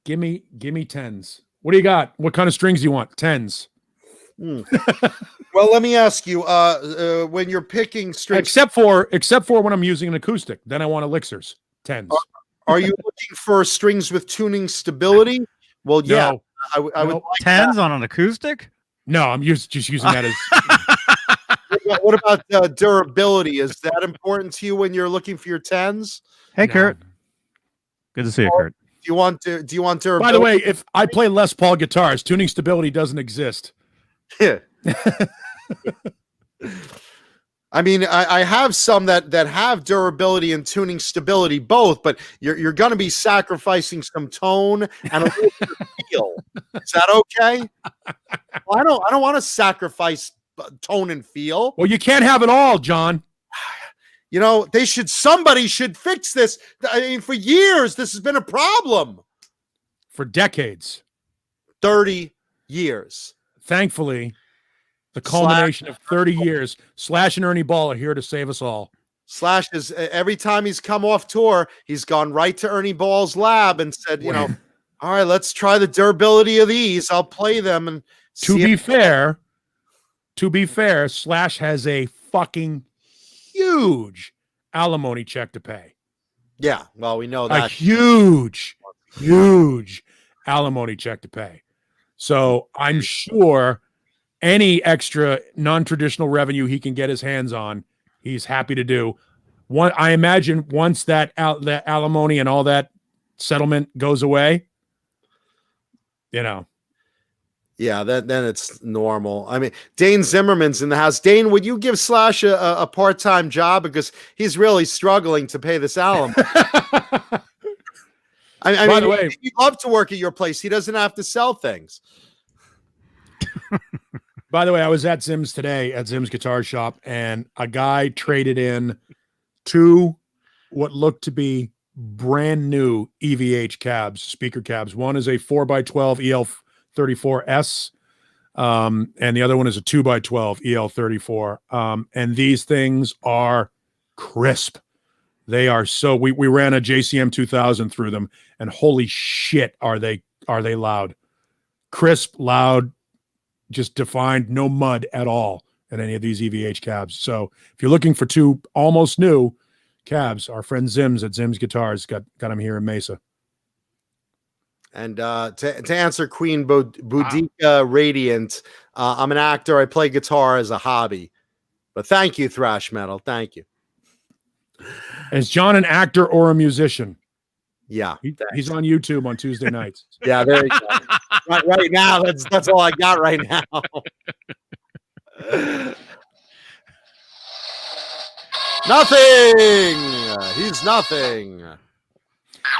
Give me 10s. What do you got? What kind of strings do you want? 10s. Well, let me ask you, when you're picking strings, except for when I'm using an acoustic, then I want elixirs. 10s. Are you looking for strings with tuning stability? Well, yeah, no, I would like 10s that. on an acoustic. No, I'm just using that as. What about durability? Is that important to you when you're looking for your 10s? Hey, No. Kurt. Good to see you, Kurt. Do you want durability? By the way, if I play Les Paul guitars, tuning stability doesn't exist. Yeah. I mean, I have some that have durability and tuning stability both, but you're going to be sacrificing some tone and a little bit of feel. Is that okay? Well, I don't want to sacrifice tone and feel. Well, you can't have it all, John. Somebody should fix this. I mean, for years this has been a problem. For decades. 30 years. Thankfully, the culmination of 30 years, Slash and Ernie Ball are here to save us all. Slash is, every time he's come off tour, he's gone right to Ernie Ball's lab and said, all right, let's try the durability of these. I'll play them. And to be fair, Slash has a fucking huge alimony check to pay. Yeah, well, we know that. A huge alimony check to pay. So I'm sure any extra non-traditional revenue he can get his hands on, he's happy to do. I imagine once that alimony and all that settlement goes away, Yeah, then it's normal. I mean, Dane Zimmerman's in the house. Dane, would you give Slash a part-time job because he's really struggling to pay this alimony? I By mean, the way, he'd love to work at your place. He doesn't have to sell things. By the way, I was at Zim's today at Zim's Guitar Shop, and a guy traded in 2 what looked to be brand new EVH cabs, speaker cabs. One is a 4x12 EL34S, and the other one is a 2x12 EL34. And these things are crisp. They are so. We ran a JCM 2000 through them, and holy shit, are they loud, crisp, loud, just defined, no mud at all in any of these EVH cabs. So if you're looking for 2 almost new cabs, our friend Zim's at Zim's Guitars got them here in Mesa. And to answer Queen Boudica Radiant, I'm an actor. I play guitar as a hobby. But thank you, Thrash Metal. Thank you. Is John an actor or a musician? Yeah, he's on YouTube on Tuesday nights. Yeah, there you go. right now, that's all I got right now. Nothing. He's nothing.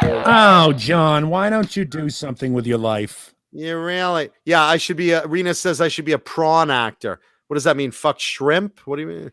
Oh, John, why don't you do something with your life? Yeah, really? Yeah, I should be. Rena says I should be a prawn actor. What does that mean? Fuck shrimp? What do you mean?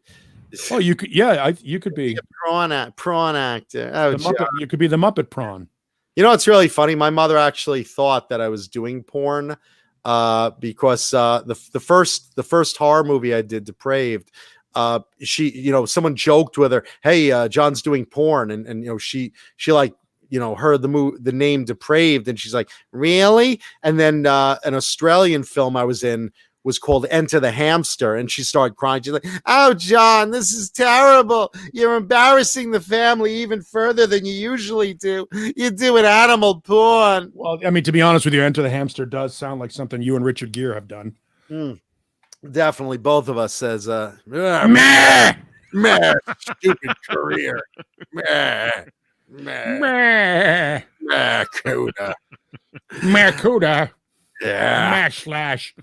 Oh, you could. Yeah, you could be prawn actor. Oh, you could be the Muppet Prawn. You know, it's really funny. My mother actually thought that I was doing porn because the first horror movie I did, Depraved. Someone joked with her, "Hey, John's doing porn," and she like heard the name Depraved, and she's like, "Really?" And then an Australian film I was in was called Enter the Hamster, and she started crying. She's like, "Oh, John, this is terrible. You're embarrassing the family even further than you usually do. You do an animal porn." Well, I mean, to be honest with you, Enter the Hamster does sound like something you and Richard Gere have done. Definitely, both of us says, meh, meh, stupid career, meh, meh, meh, meh, Cuda, meh, Cuda, yeah, meh, slash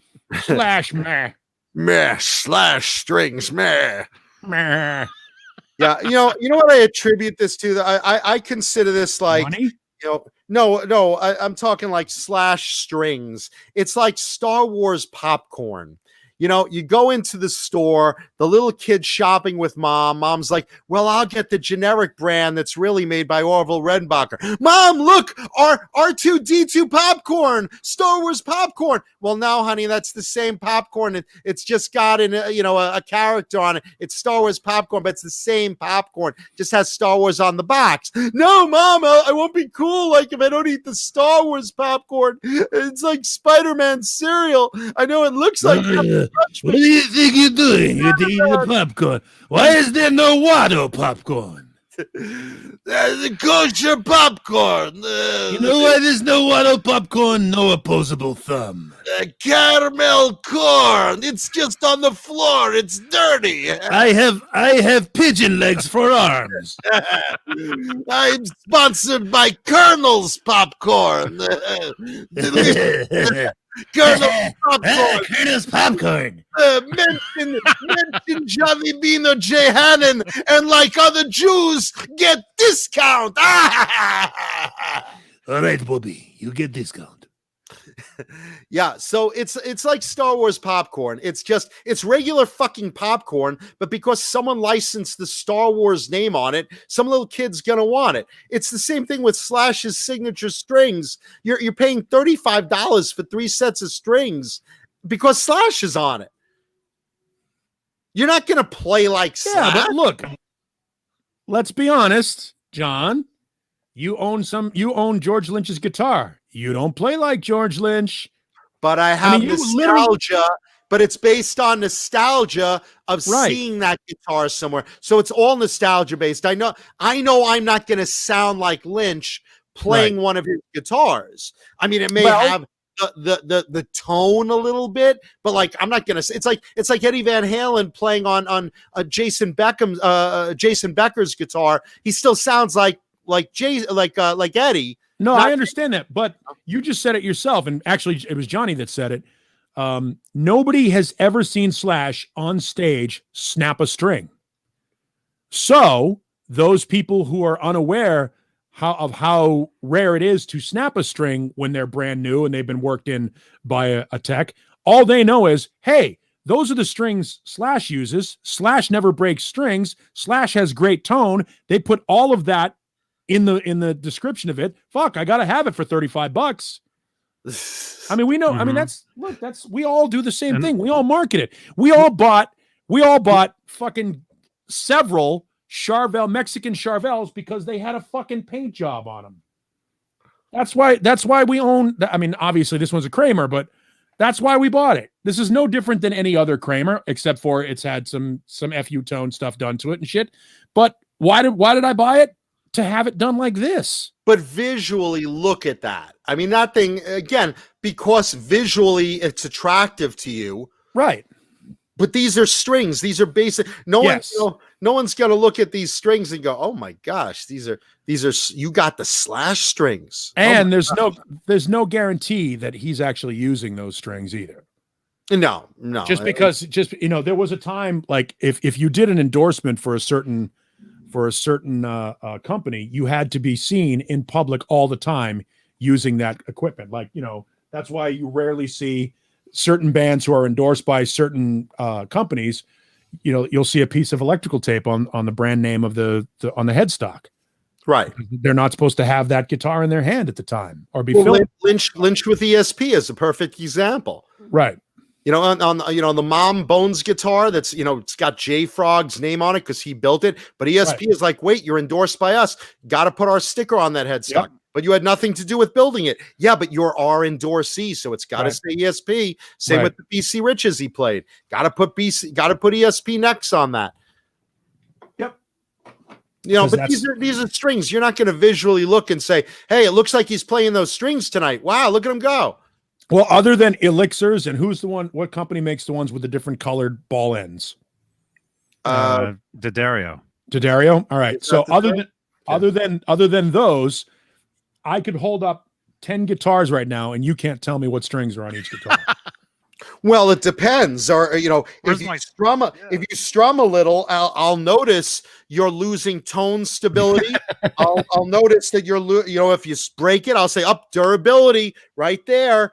meh, meh, slash strings, meh, meh. Yeah, you know what I attribute this to? I consider this like money. No, I'm talking like slash strings. It's like Star Wars popcorn. You go into the store, the little kid shopping with mom. Mom's like, "Well, I'll get the generic brand that's really made by Orville Redenbacher." "Mom, look, R2D2 popcorn, Star Wars popcorn." "Well, no, honey, that's the same popcorn. It's just got a character on it. It's Star Wars popcorn, but it's the same popcorn. Just has Star Wars on the box." "No, Mom, I won't be cool like if I don't eat the Star Wars popcorn. It's like Spider-Man cereal. I know it looks like." What do you think you're doing? You're eating the popcorn. Why is there no Watto popcorn? The kosher popcorn. You know why there's no Watto popcorn? No opposable thumb. Caramel corn. It's just on the floor. It's dirty. I have pigeon legs for arms. I'm sponsored by Colonel's popcorn. Colonel's popcorn. Colonel's popcorn. Mention Johnny Beane or Jay Hannon, and like other Jews, get discount. All right, Bobby, you get discount. Yeah, so it's like Star Wars popcorn. It's regular fucking popcorn, but because someone licensed the Star Wars name on it, some little kid's gonna want it. It's the same thing with Slash's signature strings. You're paying $35 for 3 sets of strings because Slash is on it. You're not gonna play like Slash. Yeah, but look, let's be honest, John. You own George Lynch's guitar. You don't play like George Lynch. But I have nostalgia, but it's based on nostalgia of seeing that guitar somewhere. So it's all nostalgia based. I know I'm not going to sound like Lynch playing one of his guitars. I mean, it may have the tone a little bit, but like I'm not going to. It's like Eddie Van Halen playing on Jason Becker's guitar. He still sounds like Eddie. No, I understand that, but you just said it yourself, and actually it was Johnny that said it. Nobody has ever seen Slash on stage snap a string. So those people who are unaware of how rare it is to snap a string when they're brand new and they've been worked in by a tech, all they know is, hey, those are the strings Slash uses. Slash never breaks strings. Slash has great tone. They put all of that in the description of it. Fuck, I gotta have it for $35. I mean, we know. I mean, that's we all do the same thing. We all market it. We all bought fucking several Mexican Charvels because they had a fucking paint job on them. That's why we own. I mean, obviously this one's a Kramer, but that's why we bought it. This is no different than any other Kramer, except for it's had some FU tone stuff done to it and shit. But why did I buy it? To have it done like this. But visually, look at that. I mean, that thing, again, because visually it's attractive to you. Right. But these are strings. These are basic. No one's going to look at these strings and go, "Oh my gosh, these are you got the Slash strings." And there's no guarantee that he's actually using those strings either. No. Just because there was a time like if you did an endorsement for a certain company, you had to be seen in public all the time using that equipment. Like, that's why you rarely see certain bands who are endorsed by certain companies. You'll see a piece of electrical tape on the brand name of on the headstock. Right. They're not supposed to have that guitar in their hand at the time or be filmed. Lynch with ESP is a perfect example. Right. On the Mom Bones guitar that's, it's got J Frog's name on it because he built it. But ESP is like, wait, you're endorsed by us. Got to put our sticker on that headstock. Yep. But you had nothing to do with building it. Yeah, but you're our endorsee, so it's got to say ESP. Same with the BC Riches he played. Got to put ESP necks on that. Yep. But these are strings. You're not going to visually look and say, hey, it looks like he's playing those strings tonight. Wow, look at him go. Well, other than Elixirs, and what company makes the ones with the different colored ball ends? Didario. All right. So other than those, I could hold up 10 guitars right now and you can't tell me what strings are on each guitar. Well, it depends. Or if you strum a little, I'll notice you're losing tone stability. I'll notice that if you break it, I'll say durability right there.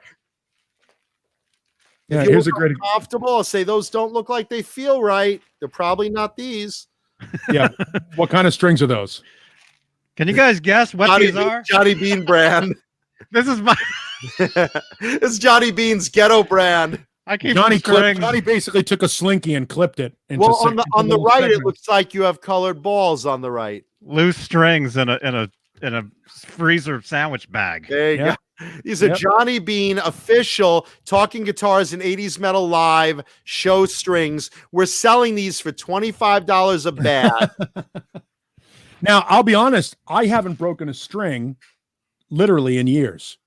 Yeah, here's a great comfortable. I'll say those don't look like they feel right. They're probably not these. Yeah. What kind of strings are those? Can you guys guess what these are? Johnny Beane brand. This is my. It's Johnny Beane's ghetto brand. Johnny basically took a slinky and clipped it. On the right, it looks like you have colored balls on the right. Loose strings in a freezer sandwich bag. There you go. These are Johnny Beane official Talking Guitars and 80s Metal Live show strings. We're selling these for $25 a bag. Now, I'll be honest, I haven't broken a string literally in years.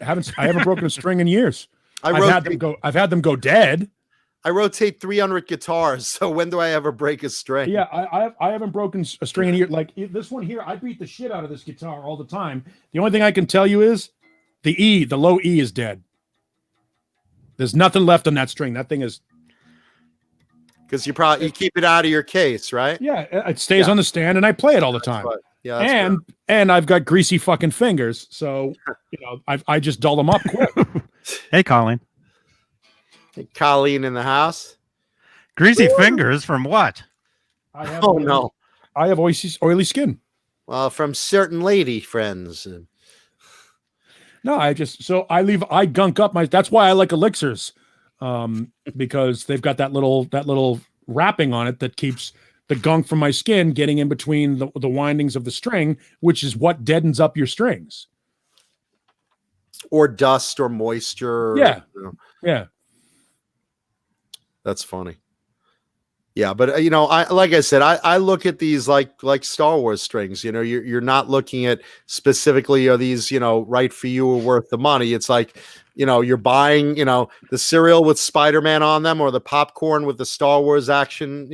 I haven't broken a string in years. I've had them go dead. I rotate 300 guitars, so when do I ever break a string? Yeah, I haven't broken a string in here. Like this one here, I beat the shit out of this guitar all the time. The only thing I can tell you is the low E is dead. There's nothing left on that string. That thing is because you keep it out of your case, right? Yeah, it stays on the stand, and I play it all the time. Yeah, and I've got greasy fucking fingers, so I just dull them up quick. Hey, Colleen. Hey, Colleen in the house. Greasy fingers from what? I have oily skin. Well, from certain lady friends. No, I gunk up that's why I like Elixirs. Because they've got that little wrapping on it that keeps the gunk from my skin getting in between the windings of the string, which is what deadens up your strings. Or dust or moisture. Yeah. Yeah. That's funny. Yeah, but I look at these like Star Wars strings. You're not looking at specifically are these right for you or worth the money. It's like you're buying the cereal with Spider-Man on them or the popcorn with the Star Wars action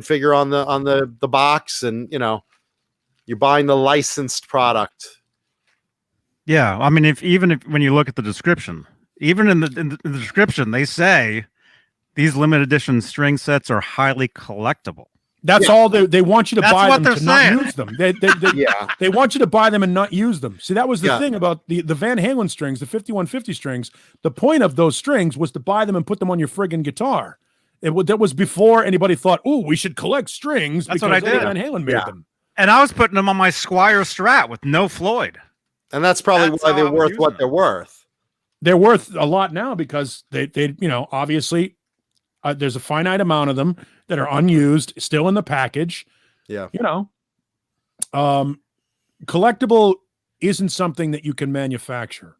figure on the box, and you're buying the licensed product. Yeah, I mean, even when you look at the description, even in the description, they say these limited edition string sets are highly collectible. That's all they want you to That's buy what them they're to saying. not use them. They Yeah. they want you to buy them and not use them. See, that was the thing about the Van Halen strings, the 5150 strings. The point of those strings was to buy them and put them on your friggin' guitar. That was before anybody thought, "Oh, we should collect strings." That's because what I did. Van Halen made them. And I was putting them on my Squire Strat with no Floyd. And that's probably That's why how they're I was worth using what them. they're worth. They're worth a lot now because they obviously there's a finite amount of them that are unused, still in the package. Yeah. Collectible isn't something that you can manufacture.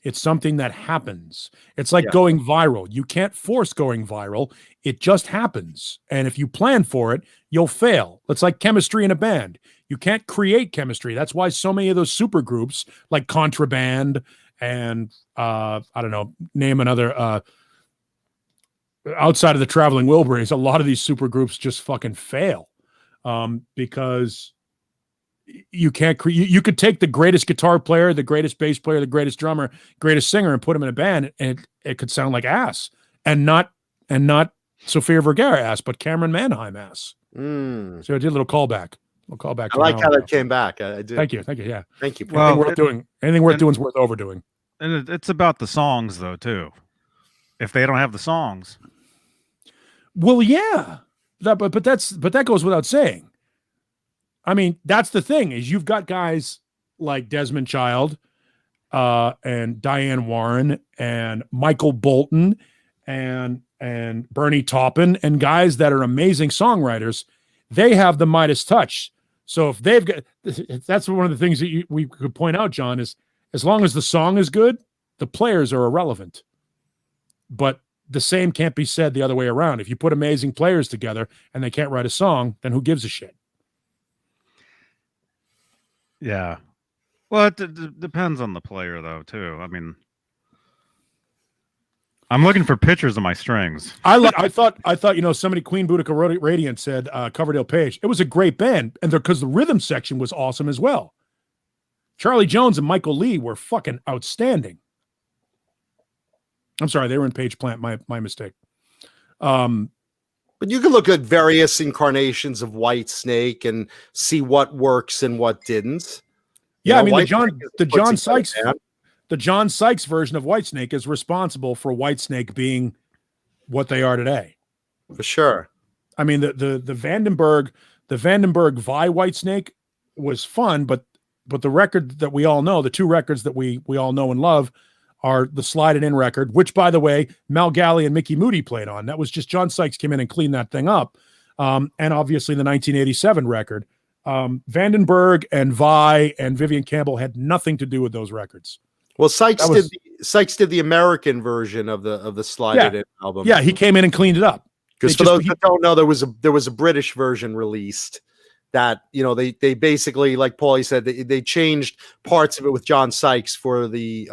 It's something that happens. It's like going viral. You can't force going viral. It just happens. And if you plan for it, you'll fail. It's like chemistry in a band. You can't create chemistry. That's why so many of those super groups like Contraband and I don't know, name another outside of the Traveling Wilburys, a lot of these super groups just fucking fail. Because you can't you could take the greatest guitar player, the greatest bass player, the greatest drummer, greatest singer, and put them in a band, and it could sound like ass, and not Sofia Vergara ass, but Cameron Manheim ass. So I did a little callback. I like how that came back. I do. Thank you. Yeah. Thank you. Well, anything worth doing is worth overdoing. And it's about the songs, though, too. If they don't have the songs, well, yeah, but that goes without saying. I mean, that's the thing is you've got guys like Desmond Child and Diane Warren and Michael Bolton and Bernie Taupin and guys that are amazing songwriters. They have the Midas touch. So if they've got, that's one of the things that we could point out, John, is as long as the song is good, the players are irrelevant. But the same can't be said the other way around. If you put amazing players together and they can't write a song, then who gives a shit? yeah. Well, it depends on the player, though, too. I mean, I'm looking for pictures of my strings. I thought somebody Queen Boudica Radiant said Coverdale Page. It was a great band, and because the rhythm section was awesome as well. Charlie Jones and Michael Lee were fucking outstanding. I'm sorry, they were in Page Plant. My mistake. But you can look at various incarnations of White Snake and see what works and what didn't. Yeah, I mean the John Sykes version of Whitesnake is responsible for Whitesnake being what they are today. For sure. I mean the Vandenberg Vi Whitesnake was fun, but the record that we all know, the two records that we all know and love, are the Slide It In record, which, by the way, Mal Galley and Mickey Moody played on. That was just John Sykes came in and cleaned that thing up. And obviously the 1987 record. Vandenberg and Vi and Vivian Campbell had nothing to do with those records. Well, Sykes did the American version of the Slide It In album. Yeah, he came in and cleaned it up. Because for those that don't know, there was a British version released that, they basically, like Paulie said, they changed parts of it with John Sykes for the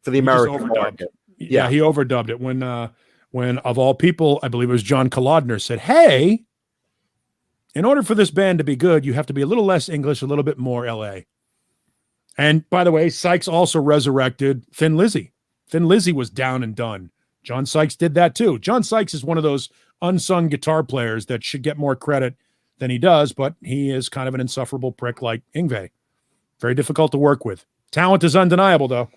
American market. Yeah, he overdubbed it when of all people, I believe it was John Kolodner said, "Hey, in order for this band to be good, you have to be a little less English, a little bit more LA." And by the way, Sykes also resurrected Thin Lizzy. Thin Lizzy was down and done. John Sykes did that too. John Sykes is one of those unsung guitar players that should get more credit than he does, but he is kind of an insufferable prick like Yngwie. Very difficult to work with. Talent is undeniable, though.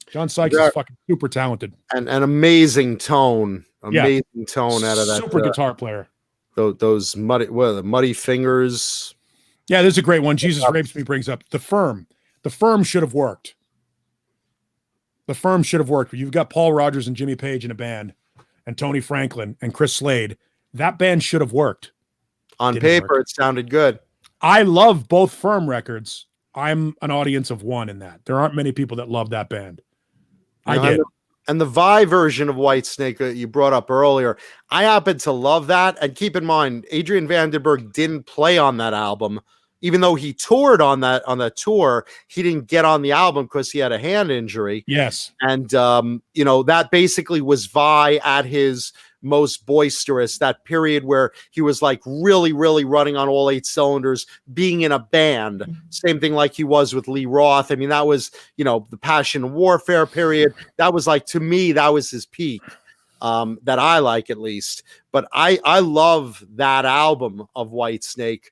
John Sykes is fucking super talented. And an amazing tone. Amazing tone out of that. Super guitar player. Those muddy fingers. Yeah, there's a great one. Jesus Rapes Me brings up The Firm. The Firm should have worked. The Firm should have worked. You've got Paul Rogers and Jimmy Page in a band, and Tony Franklin and Chris Slade. That band should have worked. On paper, it sounded good. I love both Firm records. I'm an audience of one in that. There aren't many people that love that band. I did. And the Vi version of Whitesnake that you brought up earlier, I happen to love that. And keep in mind, Adrian Vandenberg didn't play on that album. Even though he toured on that tour, he didn't get on the album because he had a hand injury. Yes. And, that basically was Vi at his most boisterous, that period where he was like really, really running on all 8 cylinders, being in a band. Same thing like he was with Lee Roth. I mean, that was, the Passion Warfare period. That was like, to me, that was his peak. that I like, at least. But I love that album of Whitesnake.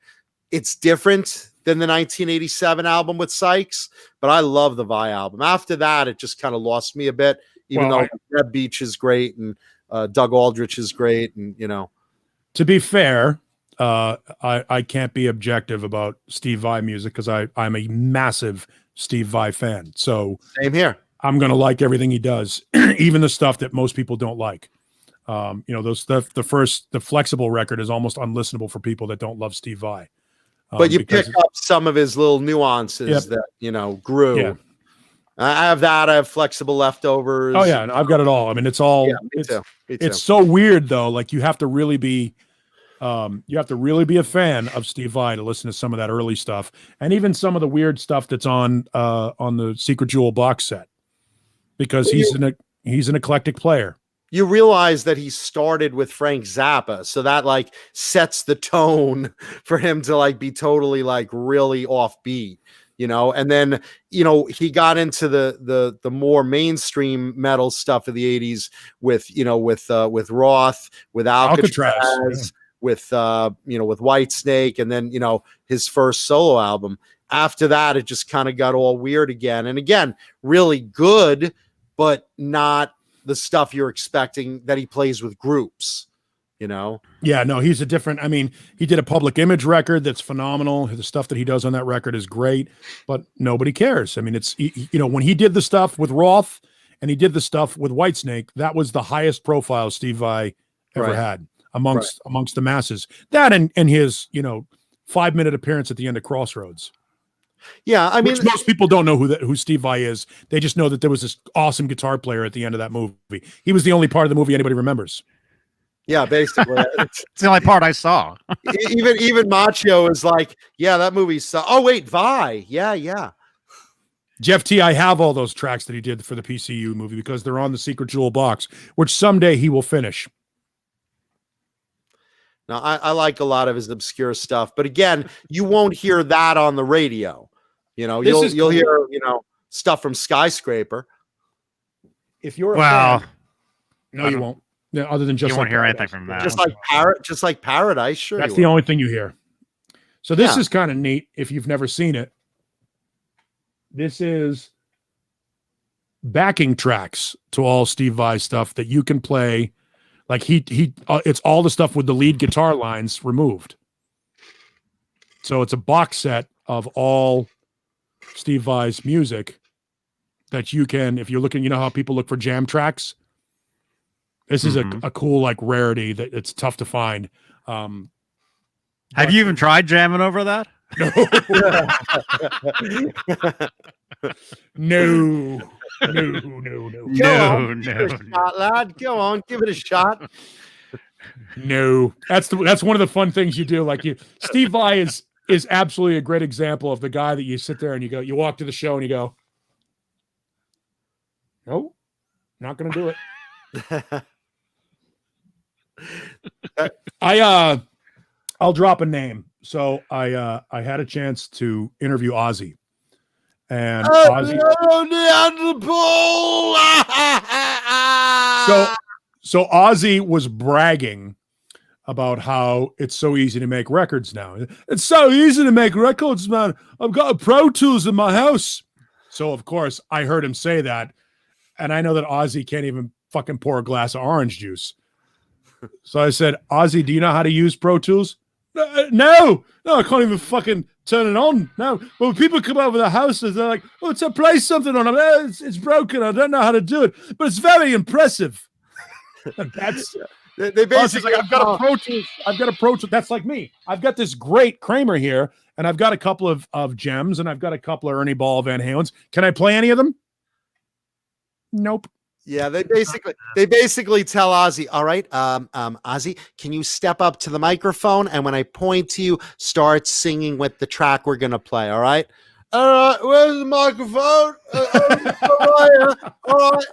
It's different than the 1987 album with Sykes, but I love the Vi album. After that, it just kind of lost me a bit, even though Reb Beach is great and Doug Aldrich is great. And, you know, to be fair, I can't be objective about Steve Vai music because I'm a massive Steve Vai fan. So same here. I'm going to like everything he does, even the stuff that most people don't like. You know, the Flexible record is almost unlistenable for people that don't love Steve Vai. But you pick up some of his little nuances that, you know, grew. Yeah. I have that. I have Flexible Leftovers. Oh yeah, I've got it all. I mean, it's all. Me too. It's so weird though. Like you have to really be a fan of Steve Vai to listen to some of that early stuff, and even some of the weird stuff that's on the Secret Jewel box set, because he's an eclectic player. You realize that he started with Frank Zappa, so that like sets the tone for him to like be totally like really offbeat, you know. And then, you know, he got into the more mainstream metal stuff of the 80s with, you know, with Roth, with Alcatraz. With you know, with Whitesnake, and then, you know, his first solo album. After that, it just kind of got all weird again, and again, really good, but not the stuff you're expecting that he plays with groups, you know? Yeah, no, he's a different. I mean, he did a Public Image record that's phenomenal. The stuff that he does on that record is great, but nobody cares. I mean, it's, you know, when he did the stuff with Roth and he did the stuff with Whitesnake, that was the highest profile Steve Vai ever had amongst the masses. That and his, you know, 5-minute appearance at the end of Crossroads. Yeah, I mean, which most people don't know who Steve Vai is. They just know that there was this awesome guitar player at the end of that movie. He was the only part of the movie anybody remembers. Yeah, basically, it's the only part I saw. even Macho is like, yeah, that movie saw. Oh wait, Vai, yeah. Jeff T, I have all those tracks that he did for the PCU movie because they're on the Secret Jewel box, which someday he will finish. Now, I like a lot of his obscure stuff, but again, you won't hear that on the radio. You know, you'll hear, you know, stuff from Skyscraper. If you're a fan, no, you won't. Yeah, other than just you won't hear anything from that. Just like Paradise. Sure, that's the only thing you hear. So this is kind of neat if you've never seen it. This is backing tracks to all Steve Vai stuff that you can play. Like it's all the stuff with the lead guitar lines removed. So it's a box set of all Steve Vai's music that you can, if you're looking, you know how people look for jam tracks. This is a cool like rarity that it's tough to find. Have you even tried jamming over that? No. No. Shot, lad. Go on, give it a shot. No, that's one of the fun things you do. Like Steve Vai is absolutely a great example of the guy that you sit there and you walk to the show and you go, nope, not going to do it. I'll drop a name. So I had a chance to interview Ozzy. And Ozzy, so Ozzy was bragging about how it's so easy to make records now. It's so easy to make records, man. I've got a Pro Tools in my house. So of course I heard him say that, and I know that Ozzy can't even fucking pour a glass of orange juice. So I said, Ozzy, do you know how to use Pro Tools? No, I can't even fucking turn it on. No, but when people come over the houses, they're like, "Oh, it's a play something on it. It's broken. I don't know how to do it, but it's very impressive." That's they basically. Like, I've got a Pro Tools. I've got a Pro Tools. That's like me. I've got this great Kramer here, and I've got a couple of gems, and I've got a couple of Ernie Ball Van Halens. Can I play any of them? Nope. Yeah, they basically tell Ozzy, all right, Ozzy, can you step up to the microphone, and when I point to you, start singing with the track we're gonna play, all right? All right, where's the microphone? All right,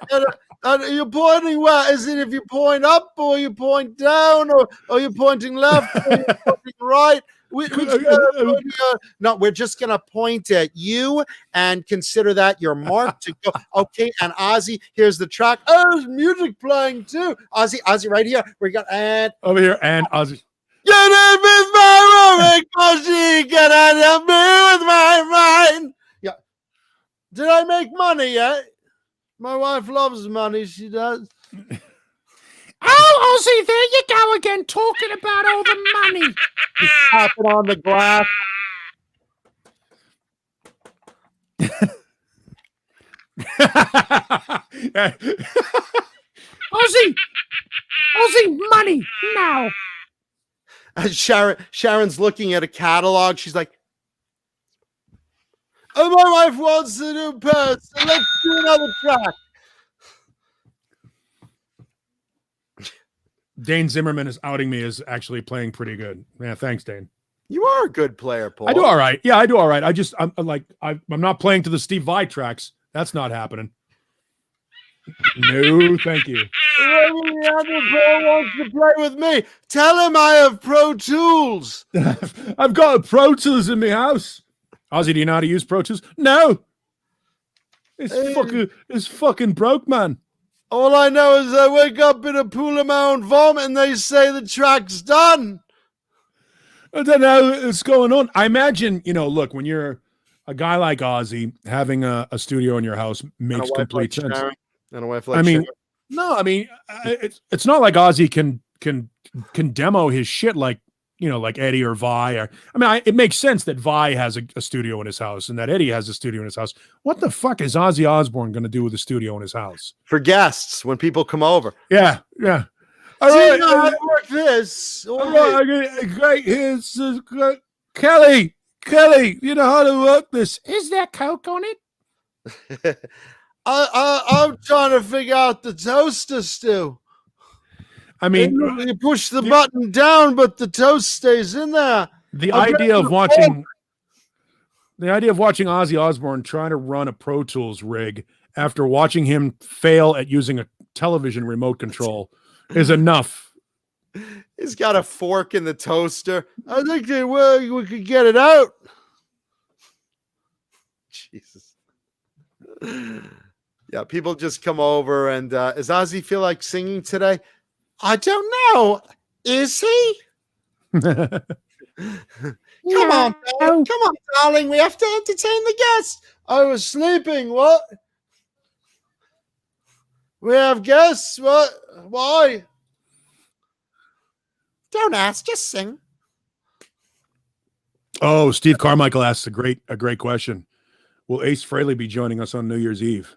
and you're pointing where? Is it if you point up, or you point down, or you're pointing left, or you're pointing right? No, we're just gonna point at you and consider that your mark to go. Okay, and Ozzy, here's the track. Oh, there's music playing too. Ozzy, right here. We got and over here, and Ozzy. Get in with my woman, cause she can help me with my mind. Yeah. Did I make money yet? My wife loves money. She does. Oh, Ozzy, there you go again, talking about all the money. Just tap it on the glass. Ozzy, money now. Sharon's looking at a catalog. She's like, "Oh, my wife wants a new pair, so let's do another track." Dane Zimmerman is outing me as actually playing pretty good. Yeah, thanks, Dane. You are a good player, Paul. I do all right. Yeah, I do all right. I'm not playing to the Steve Vai tracks. That's not happening. No, thank you. The other Paul wants to play with me. Tell him I have Pro Tools. I've got a Pro Tools in my house. Ozzy, do you know how to use Pro Tools? No. It's fucking broke, man. All I know is I wake up in a pool of my own vomit and they say the track's done. I don't know what's going on. I imagine, look, when you're a guy like Ozzy, having a studio in your house makes complete sense. And a wife like Sharon. It's not like Ozzy can demo his shit like Eddie or Vi. It makes sense that Vi has a studio in his house and that Eddie has a studio in his house. What the fuck is Ozzy Osborne going to do with a studio in his house? For guests, when people come over. Yeah. All right, how to work this. All right, great. Here's Kelly. You know how to work this. Is there Coke on it? I'm trying to figure out the toaster still. You push the button down, but the toast stays in there. The idea of watching Ozzy Osbourne trying to run a Pro Tools rig after watching him fail at using a television remote control is enough. He's got a fork in the toaster. I think we could get it out. Jesus. Yeah, people just come over and does Ozzy feel like singing today? I don't know. Is he? Come on, darling. We have to entertain the guests. I was sleeping. What? We have guests. What? Why? Don't ask. Just sing. Oh, Steve Carmichael asks a great question. Will Ace Frehley be joining us on New Year's Eve?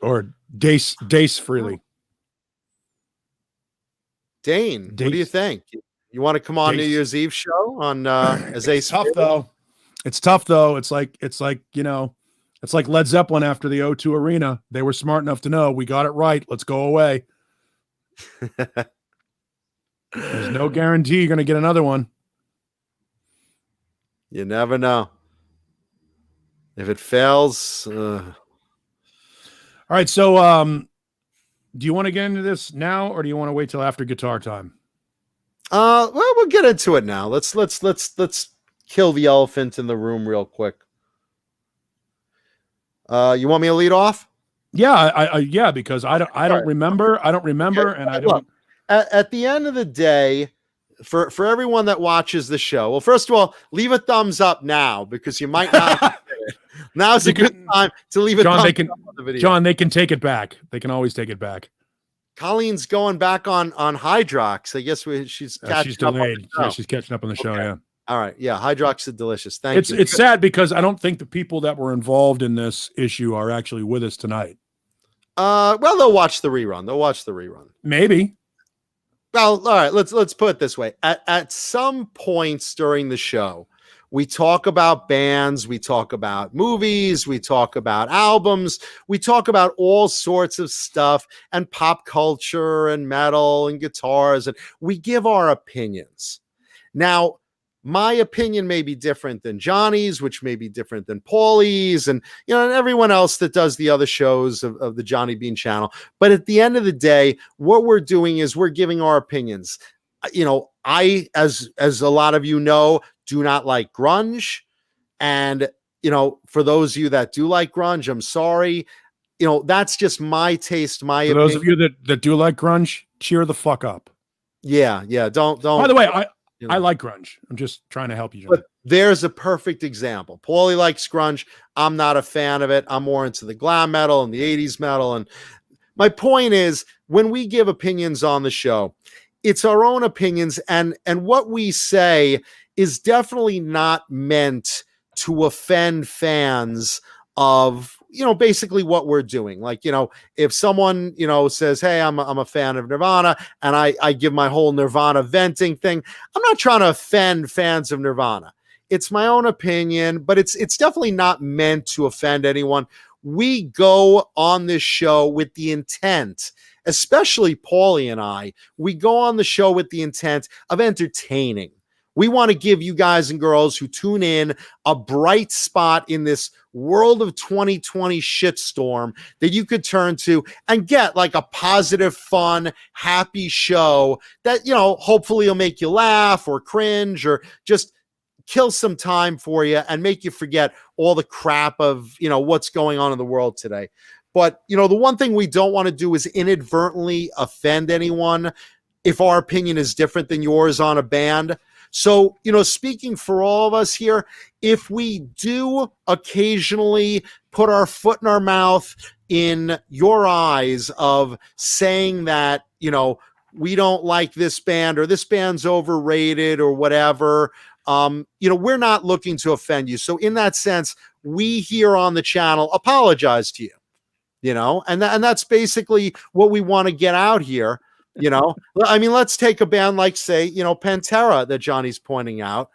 Or Dace Frehley? Dane, what do you think? You want to come on New Year's Eve show on as Ace? Tough though. It's tough though. It's like Led Zeppelin after the O2 Arena. They were smart enough to know we got it right. Let's go away. There's no guarantee you're going to get another one. You never know. If it fails. All right. So, do you want to get into this now, or do you want to wait till after guitar time? Well, we'll get into it now. Let's kill the elephant in the room real quick. You want me to lead off? Yeah, yeah, because I don't remember, and I don't. Look, at the end of the day, for everyone that watches the show, well, first of all, leave a thumbs up now because you might not. Now's a good time to leave a thumbs up on the video. John, they can take it back. They can always take it back. Colleen's going back on Hydrox. I guess she's delayed. Yeah, she's catching up on the show. Okay. Yeah. All right. Yeah, Hydrox is delicious. Thank you. It's sad because I don't think the people that were involved in this issue are actually with us tonight. Well, they'll watch the rerun. Maybe. Well, all right. Let's put it this way. At some points during the show, we talk about bands, we talk about movies, we talk about albums, we talk about all sorts of stuff and pop culture and metal and guitars, and we give our opinions. Now, my opinion may be different than Johnny's, which may be different than Paulie's, and and everyone else that does the other shows of the Johnny Beane channel. But at the end of the day, what we're doing is we're giving our opinions. I, as a lot of you know, do not like grunge. And, for those of you that do like grunge, I'm sorry. That's just my taste, my For opinion. those of you that do like grunge, cheer the fuck up. Yeah. Don't. By the way, I like grunge. I'm just trying to help you, John. But there's a perfect example. Paulie likes grunge. I'm not a fan of it. I'm more into the glam metal and the 80s metal. And my point is, when we give opinions on the show, it's our own opinions. And what we say is definitely not meant to offend fans of, basically what we're doing. Like, if someone, says, hey, I'm a fan of Nirvana, and I give my whole Nirvana venting thing, I'm not trying to offend fans of Nirvana. It's my own opinion, but it's definitely not meant to offend anyone. We go on this show with the intent, especially Paulie and I, we go on the show with the intent of entertaining. We want to give you guys and girls who tune in a bright spot in this world of 2020 shitstorm that you could turn to and get like a positive, fun, happy show that, hopefully will make you laugh or cringe or just kill some time for you and make you forget all the crap of, what's going on in the world today. But, the one thing we don't want to do is inadvertently offend anyone if our opinion is different than yours on a band. So, speaking for all of us here, if we do occasionally put our foot in our mouth in your eyes of saying that, we don't like this band or this band's overrated or whatever, we're not looking to offend you. So in that sense, we here on the channel apologize to you, and that's basically what we want to get out here. Let's take a band like, say, Pantera that Johnny's pointing out.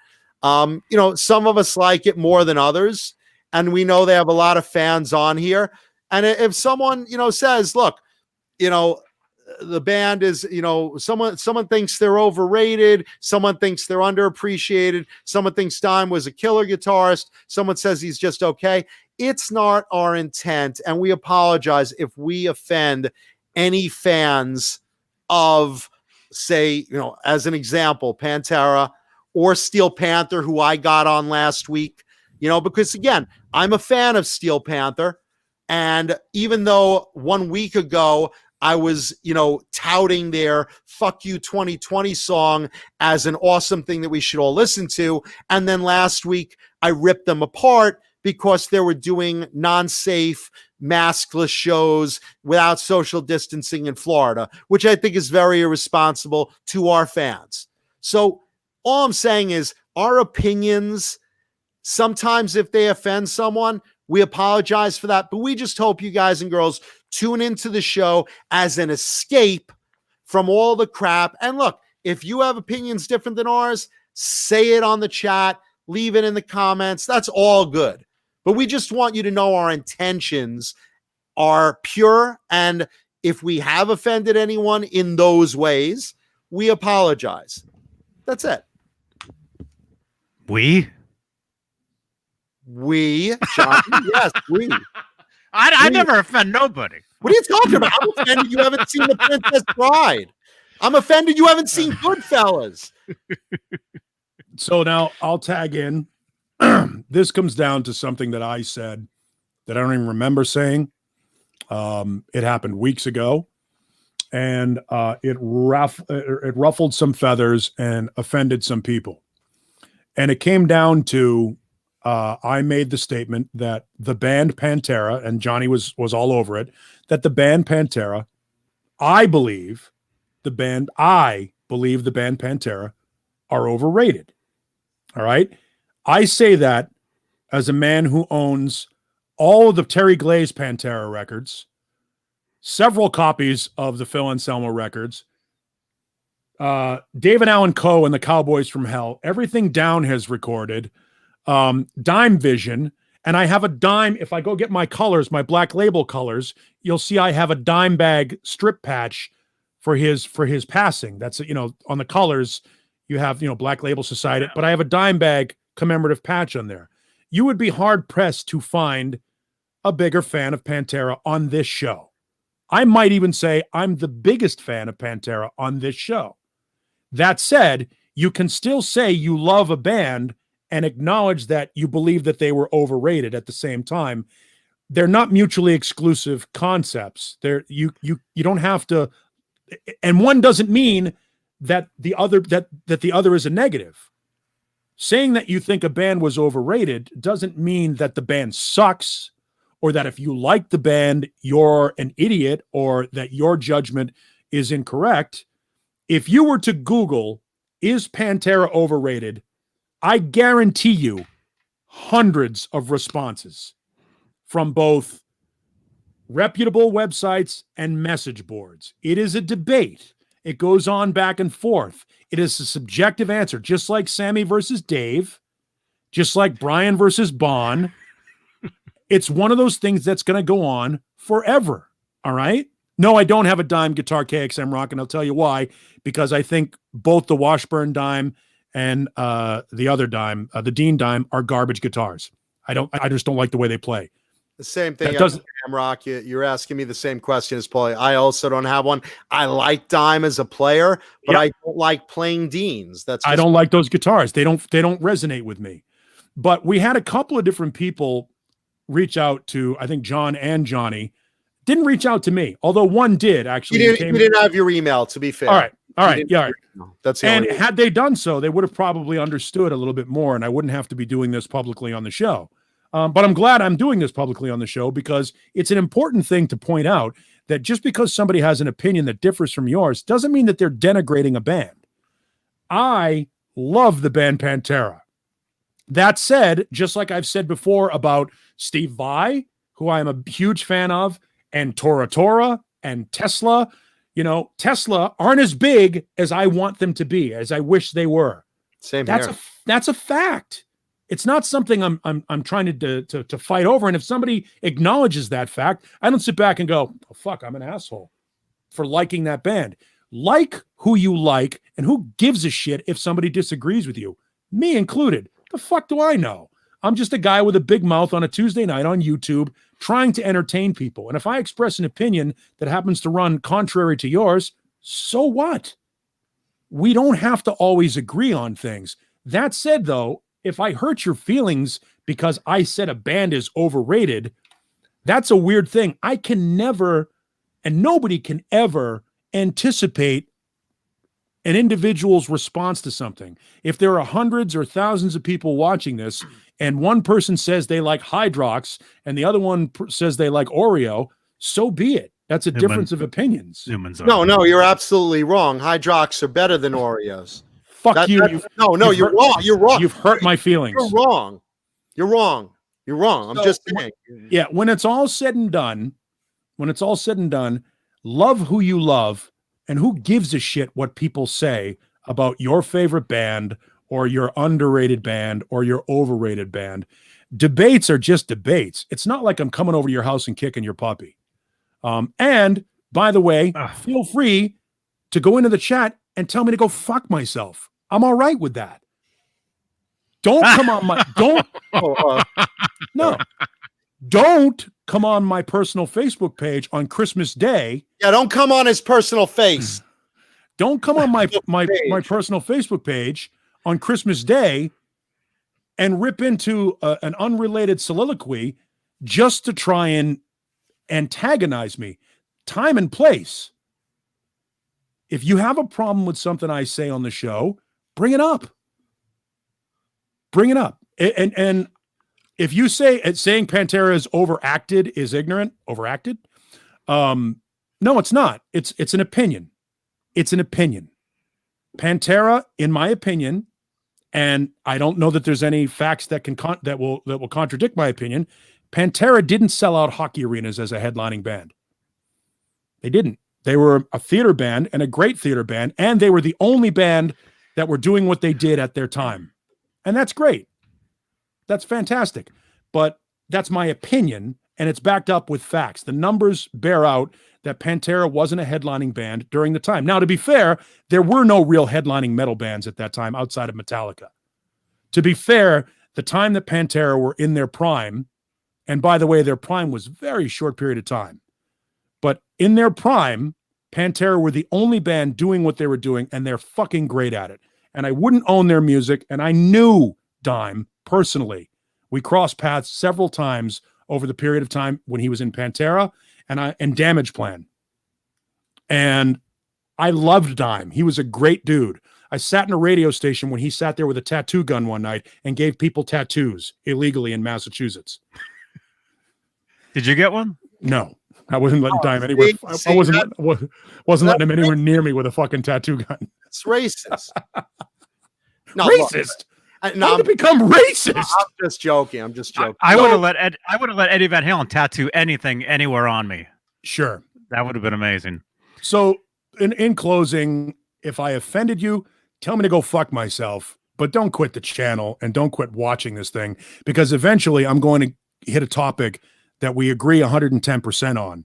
Some of us like it more than others, and we know they have a lot of fans on here. And if someone, says, look, the band is, someone thinks they're overrated, someone thinks they're underappreciated, someone thinks Dime was a killer guitarist, someone says he's just okay. It's not our intent, and we apologize if we offend any fans of, say, as an example, Pantera or Steel Panther, who I got on last week, because again, I'm a fan of Steel Panther. And even though 1 week ago I was, touting their Fuck You 2020 song as an awesome thing that we should all listen to, and then last week I ripped them apart because they were doing non-safe, maskless shows without social distancing in Florida, which I think is very irresponsible to our fans. So all I'm saying is our opinions, sometimes if they offend someone, we apologize for that, but we just hope you guys and girls tune into the show as an escape from all the crap. And look, if you have opinions different than ours, say it on the chat, leave it in the comments. That's all good. But we just want you to know our intentions are pure. And if we have offended anyone in those ways, we apologize. That's it. We, John, yes, we. I never offend nobody. What are you talking about? I'm offended you haven't seen The Princess Bride. I'm offended you haven't seen Goodfellas. So now I'll tag in. This comes down to something that I said that I don't even remember saying. It happened weeks ago, and it ruffled some feathers and offended some people. And it came down to I made the statement that the band Pantera, and Johnny was all over it, that the band Pantera, I believe the band Pantera are overrated. All right. I say that as a man who owns all of the Terry Glaze Pantera records, several copies of the Phil Anselmo records, David Allan Coe and the Cowboys from Hell, everything Down has recorded, Dime Vision, and I have a Dime. If I go get my colors, my Black Label colors, you'll see I have a Dime bag strip patch for his passing. That's, on the colors you have, Black Label Society, but I have a Dime bag commemorative patch on there. You would be hard pressed to find a bigger fan of Pantera on this show. I might even say I'm the biggest fan of Pantera on this show. That said, you can still say you love a band and acknowledge that you believe that they were overrated at the same time. They're not mutually exclusive concepts. You don't have to, and one doesn't mean that the other that the other is a negative. Saying that you think a band was overrated doesn't mean that the band sucks, or that if you like the band, you're an idiot, or that your judgment is incorrect. If you were to Google, is Pantera overrated? I guarantee you hundreds of responses from both reputable websites and message boards. It is a debate. It goes on back and forth. It is a subjective answer, just like Sammy versus Dave, just like Brian versus Bon. It's one of those things that's going to go on forever. All right. No, I don't have a dime guitar KXM Rock, and I'll tell you why. Because I think both the Washburn dime and the other dime, the Dean dime, are garbage guitars. I just don't like the way they play. The same thing. Rock. You're asking me the same question as Paulie. I also don't have one. I like Dime as a player, but I don't like playing Deans. I don't like those guitars. They don't resonate with me. But we had a couple of different people reach out to, I think John and Johnny. Didn't reach out to me, although one did actually. You didn't have your email, to be fair. All right. Yeah. That's the and had they done so, they would have probably understood a little bit more, and I wouldn't have to be doing this publicly on the show. But I'm glad I'm doing this publicly on the show, because it's an important thing to point out that just because somebody has an opinion that differs from yours doesn't mean that they're denigrating a band. I love the band Pantera. That said, just like I've said before about Steve Vai, who I am a huge fan of, and Tora Tora and Tesla, Tesla aren't as big as I want them to be, as I wish they were. That's a fact. It's not something I'm trying to fight over. And if somebody acknowledges that fact, I don't sit back and go, oh, fuck, I'm an asshole for liking that band. Like who you like, and who gives a shit if somebody disagrees with you, me included. The fuck do I know? I'm just a guy with a big mouth on a Tuesday night on YouTube trying to entertain people. And if I express an opinion that happens to run contrary to yours, so what? We don't have to always agree on things. That said, though, if I hurt your feelings because I said a band is overrated, that's a weird thing. I can never, and nobody can ever, anticipate an individual's response to something. If there are hundreds or thousands of people watching this, and one person says they like Hydrox and the other one says they like Oreo, so be it. That's a difference of opinions. No, you're absolutely wrong. Hydrox are better than Oreos. Fuck you. You're wrong. You're wrong. You've hurt my feelings. You're wrong. I'm just saying. Yeah, when it's all said and done, love who you love, and who gives a shit what people say about your favorite band or your underrated band or your overrated band. Debates are just debates. It's not like I'm coming over to your house and kicking your puppy. And by the way, feel free to go into the chat and tell me to go fuck myself. I'm all right with that. Don't come on my don't come on my personal Facebook page on Christmas Day. Yeah, don't come on his personal face. Don't come on my personal Facebook page on Christmas Day and rip into an unrelated soliloquy just to try and antagonize me. Time and place. If you have a problem with something I say on the show, bring it up. Bring it up. And if you say saying Pantera is overacted is ignorant, overacted, no, it's not. It's an opinion. It's an opinion. Pantera, in my opinion, and I don't know that there's any facts that will contradict my opinion, Pantera didn't sell out hockey arenas as a headlining band. They didn't. They were a theater band, and a great theater band, and they were the only band that were doing what they did at their time. And that's great. That's fantastic. But that's my opinion, and it's backed up with facts. The numbers bear out that Pantera wasn't a headlining band during the time. Now, to be fair, there were no real headlining metal bands at that time outside of Metallica. To be fair, the time that Pantera were in their prime, and by the way, their prime was a very short period of time, but in their prime, Pantera were the only band doing what they were doing, and they're fucking great at it. And I wouldn't own their music, and I knew Dime personally. We crossed paths several times over the period of time when he was in Pantera and Damage Plan. And I loved Dime. He was a great dude. I sat in a radio station when he sat there with a tattoo gun one night and gave people tattoos illegally in Massachusetts. Did you get one? No, I wasn't letting Dime anywhere. I wasn't letting him anywhere near me with a fucking tattoo gun. It's racist. No, Racist? Look, How did it become racist? I'm just joking. I'm just joking. I would have let Eddie Van Halen tattoo anything anywhere on me. Sure. That would have been amazing. So in closing, if I offended you, tell me to go fuck myself, but don't quit the channel and don't quit watching this thing, because eventually I'm going to hit a topic that we agree 110% on,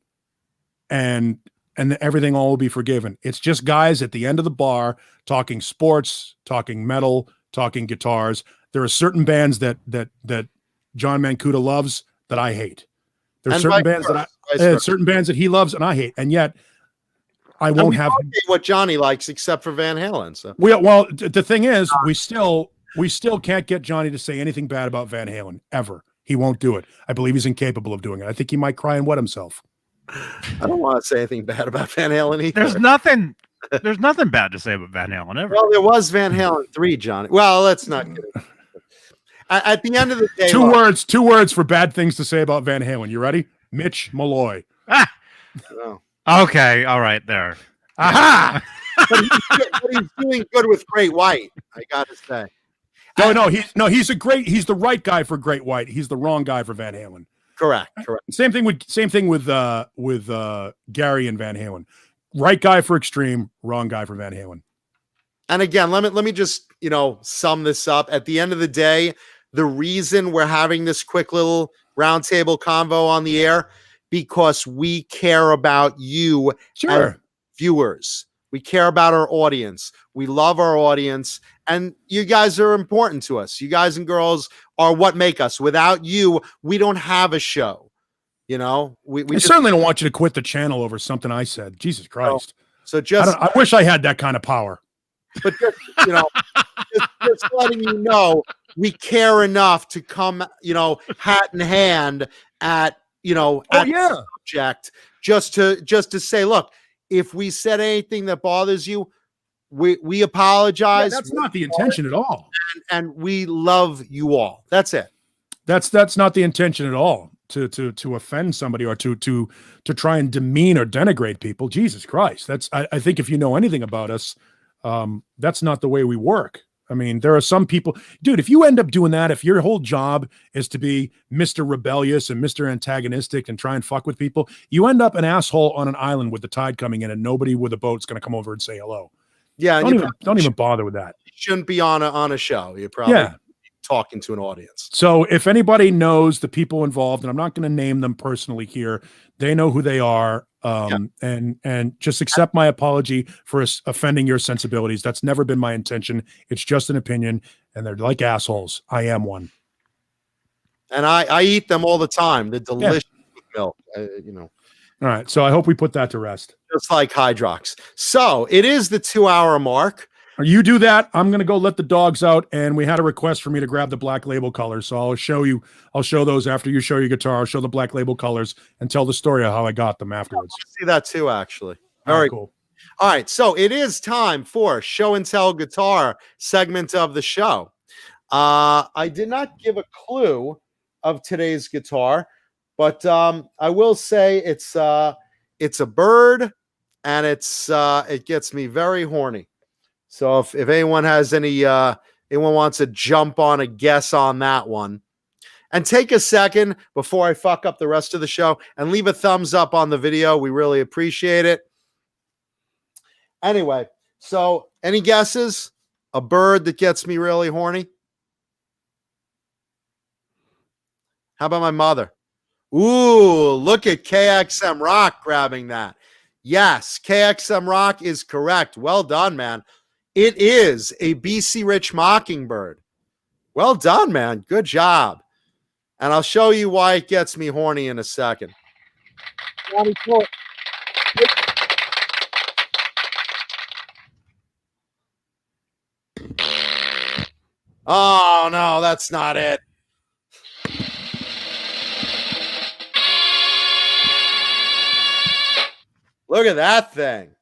and everything all will be forgiven. It's just guys at the end of the bar talking sports, talking metal, talking guitars. There are certain bands that John Mancuda loves that I hate. There's certain bands certain bands that he loves and I hate, and yet I won't have what Johnny likes except for Van Halen. So the thing is, we still can't get Johnny to say anything bad about Van Halen ever. He won't do it. I believe he's incapable of doing it. I think he might cry and wet himself. I don't want to say anything bad about Van Halen either. There's nothing bad to say about Van Halen ever. Well, there was Van Halen 3, Johnny. Well, let's not get it. At the end of the day, two words for bad things to say about Van Halen. You ready? Mitch Malloy. Oh. Okay, all right, there. Aha! but he's doing good with Great White, I got to say. He's the right guy for Great White. He's the wrong guy for Van Halen. Correct. Same thing with Gary and Van Halen. Right guy for Extreme, wrong guy for Van Halen. And again, let me just, sum this up. At the end of the day, the reason we're having this quick little roundtable convo on the air, because we care about you as viewers. We care about our audience. We love our audience, and you guys are important to us. You guys and girls are what make us. Without you, we don't have a show. We certainly don't want you to quit the channel over something I said. Jesus Christ. So I wish I had that kind of power. But just, just letting you know, we care enough to come, hat in hand at the subject, just to say, look, if we said anything that bothers you, we apologize. Yeah, that's not the intention at all. And we love you all. That's it. That's not the intention at all. To offend somebody or to try and demean or denigrate people. Jesus Christ. I think if you know anything about us, that's not the way we work. I mean, there are some people, dude, if you end up doing that, if your whole job is to be Mr. Rebellious and Mr. Antagonistic and try and fuck with people, you end up an asshole on an island with the tide coming in and nobody with a boat's going to come over and say hello. Yeah. Don't even bother with that. You shouldn't be on a show. You're probably talking to an audience. So if anybody knows the people involved, and I'm not going to name them personally here, they know who they are. And just accept my apology for offending your sensibilities. That's never been my intention. It's just an opinion, and they're like assholes. I am one. And I eat them all the time. They're delicious with milk, All right. So I hope we put that to rest. Just like Hydrox. So it is the 2-hour mark. You do that. I'm going to go let the dogs out. And we had a request for me to grab the Black Label colors. So I'll show those after you show your guitar. I'll show the Black Label colors and tell the story of how I got them afterwards. I see that too, actually. Very cool. All right. So it is time for Show and Tell Guitar segment of the show. I did not give a clue of today's guitar, but I will say it's a bird, and it gets me very horny. So if anyone has anyone wants to jump on a guess on that one, and take a second before I fuck up the rest of the show and leave a thumbs up on the video. We really appreciate it. Anyway, so any guesses? A bird that gets me really horny? How about my mother? Ooh, look at KXM Rock grabbing that. Yes, KXM Rock is correct. Well done, man. It is a BC Rich Mockingbird. Well done, man. Good job. And I'll show you why it gets me horny in a second. Oh, no, that's not it. Look at that thing.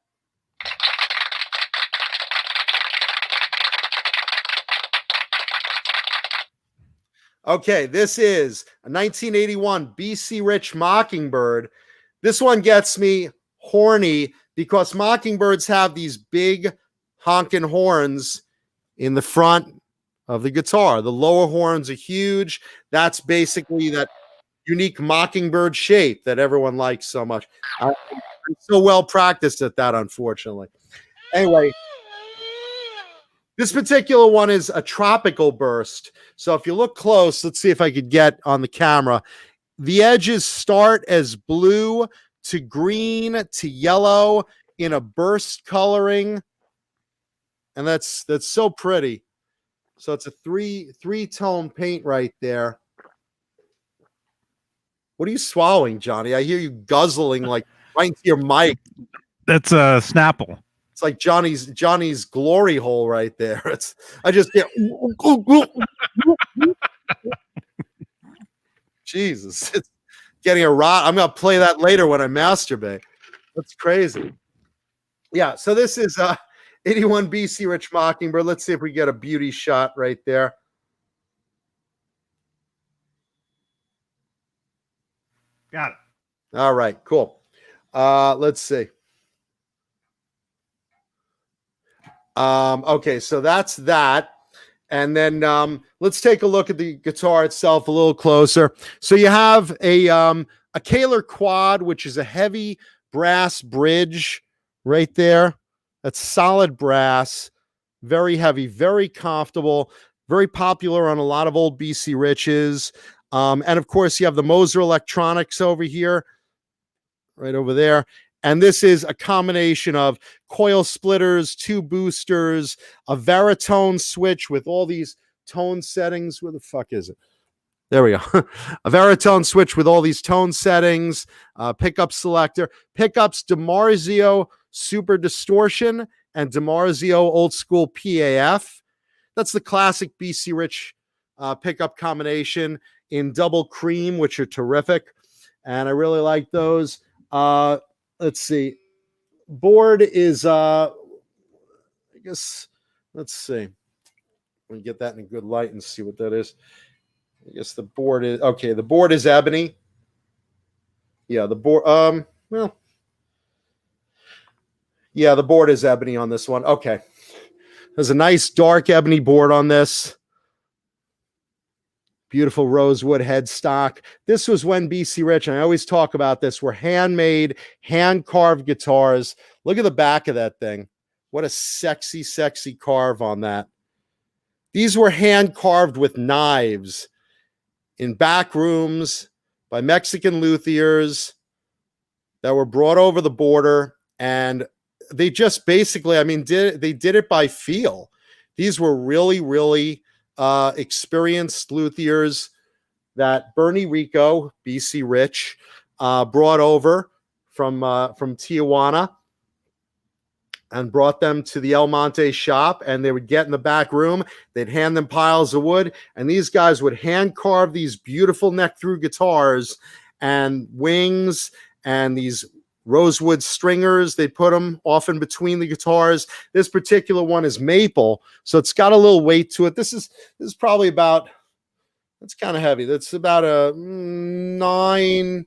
Okay, this is a 1981 BC Rich Mockingbird. This one gets me horny because Mockingbirds have these big honking horns in the front of the guitar. The lower horns are huge. That's basically that unique Mockingbird shape that everyone likes so much. I'm so well practiced at that, unfortunately. Anyway, this particular one is a tropical burst. So if you look close, let's see if I could get on the camera. The edges start as blue to green to yellow in a burst coloring. And that's so pretty. So it's a three-tone paint right there. What are you swallowing, Johnny? I hear you guzzling like right into your mic. That's a Snapple. It's like Johnny's glory hole right there. I just get Jesus. It's getting a rot. I'm gonna play that later when I masturbate. That's crazy. Yeah, so this is 81 BC Rich Mockingbird. Let's see if we get a beauty shot right there. Got it. All right, cool. Let's see. Okay, so that's that. And then let's take a look at the guitar itself a little closer. So you have a Kahler Quad, which is a heavy brass bridge right there. That's solid brass, very heavy, very comfortable, very popular on a lot of old BC Riches. And of course, you have the Moser Electronics over here, right over there. And this is a combination of coil splitters, 2 boosters, a Veritone switch with all these tone settings. Where the fuck is it? There we go. A Veritone switch with all these tone settings, pickup selector, pickups DiMarzio Super Distortion and DiMarzio Old School PAF. That's the classic BC Rich pickup combination in double cream, which are terrific. And I really like those. Let's see. Board is, I guess, let's see. Let me get that in a good light and see what that is. I guess the board is, okay, the board is ebony. Yeah, the board, well, yeah, the board is ebony on this one. Okay. There's a nice dark ebony board on this. Beautiful rosewood headstock. This was when BC Rich, and I always talk about this, were handmade, hand-carved guitars. Look at the back of that thing. What a sexy, sexy carve on that. These were hand-carved with knives in back rooms by Mexican luthiers that were brought over the border, and they just basically, I mean, they did it by feel. These were really, really experienced luthiers that Bernie Rico, BC Rich, brought over from Tijuana and brought them to the El Monte shop, and they would get in the back room, they'd hand them piles of wood, and these guys would hand carve these beautiful neck through guitars and wings and these rosewood stringers. They put them often between the guitars. This particular one is maple, so it's got a little weight to it. This is probably about, it's kind of heavy. That's about a 9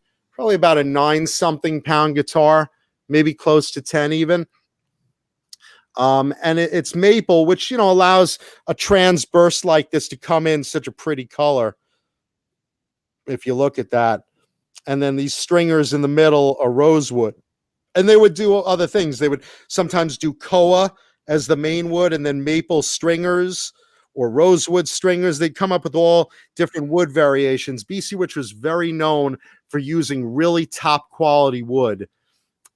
something pound guitar, maybe close to 10 even. And it's maple, which, you know, allows a transburst like this to come in such a pretty color. If you look at that. And then these stringers in the middle are rosewood. And they would do other things. They would sometimes do koa as the main wood, and then maple stringers or rosewood stringers. They'd come up with all different wood variations. BC Rich was very known for using really top quality wood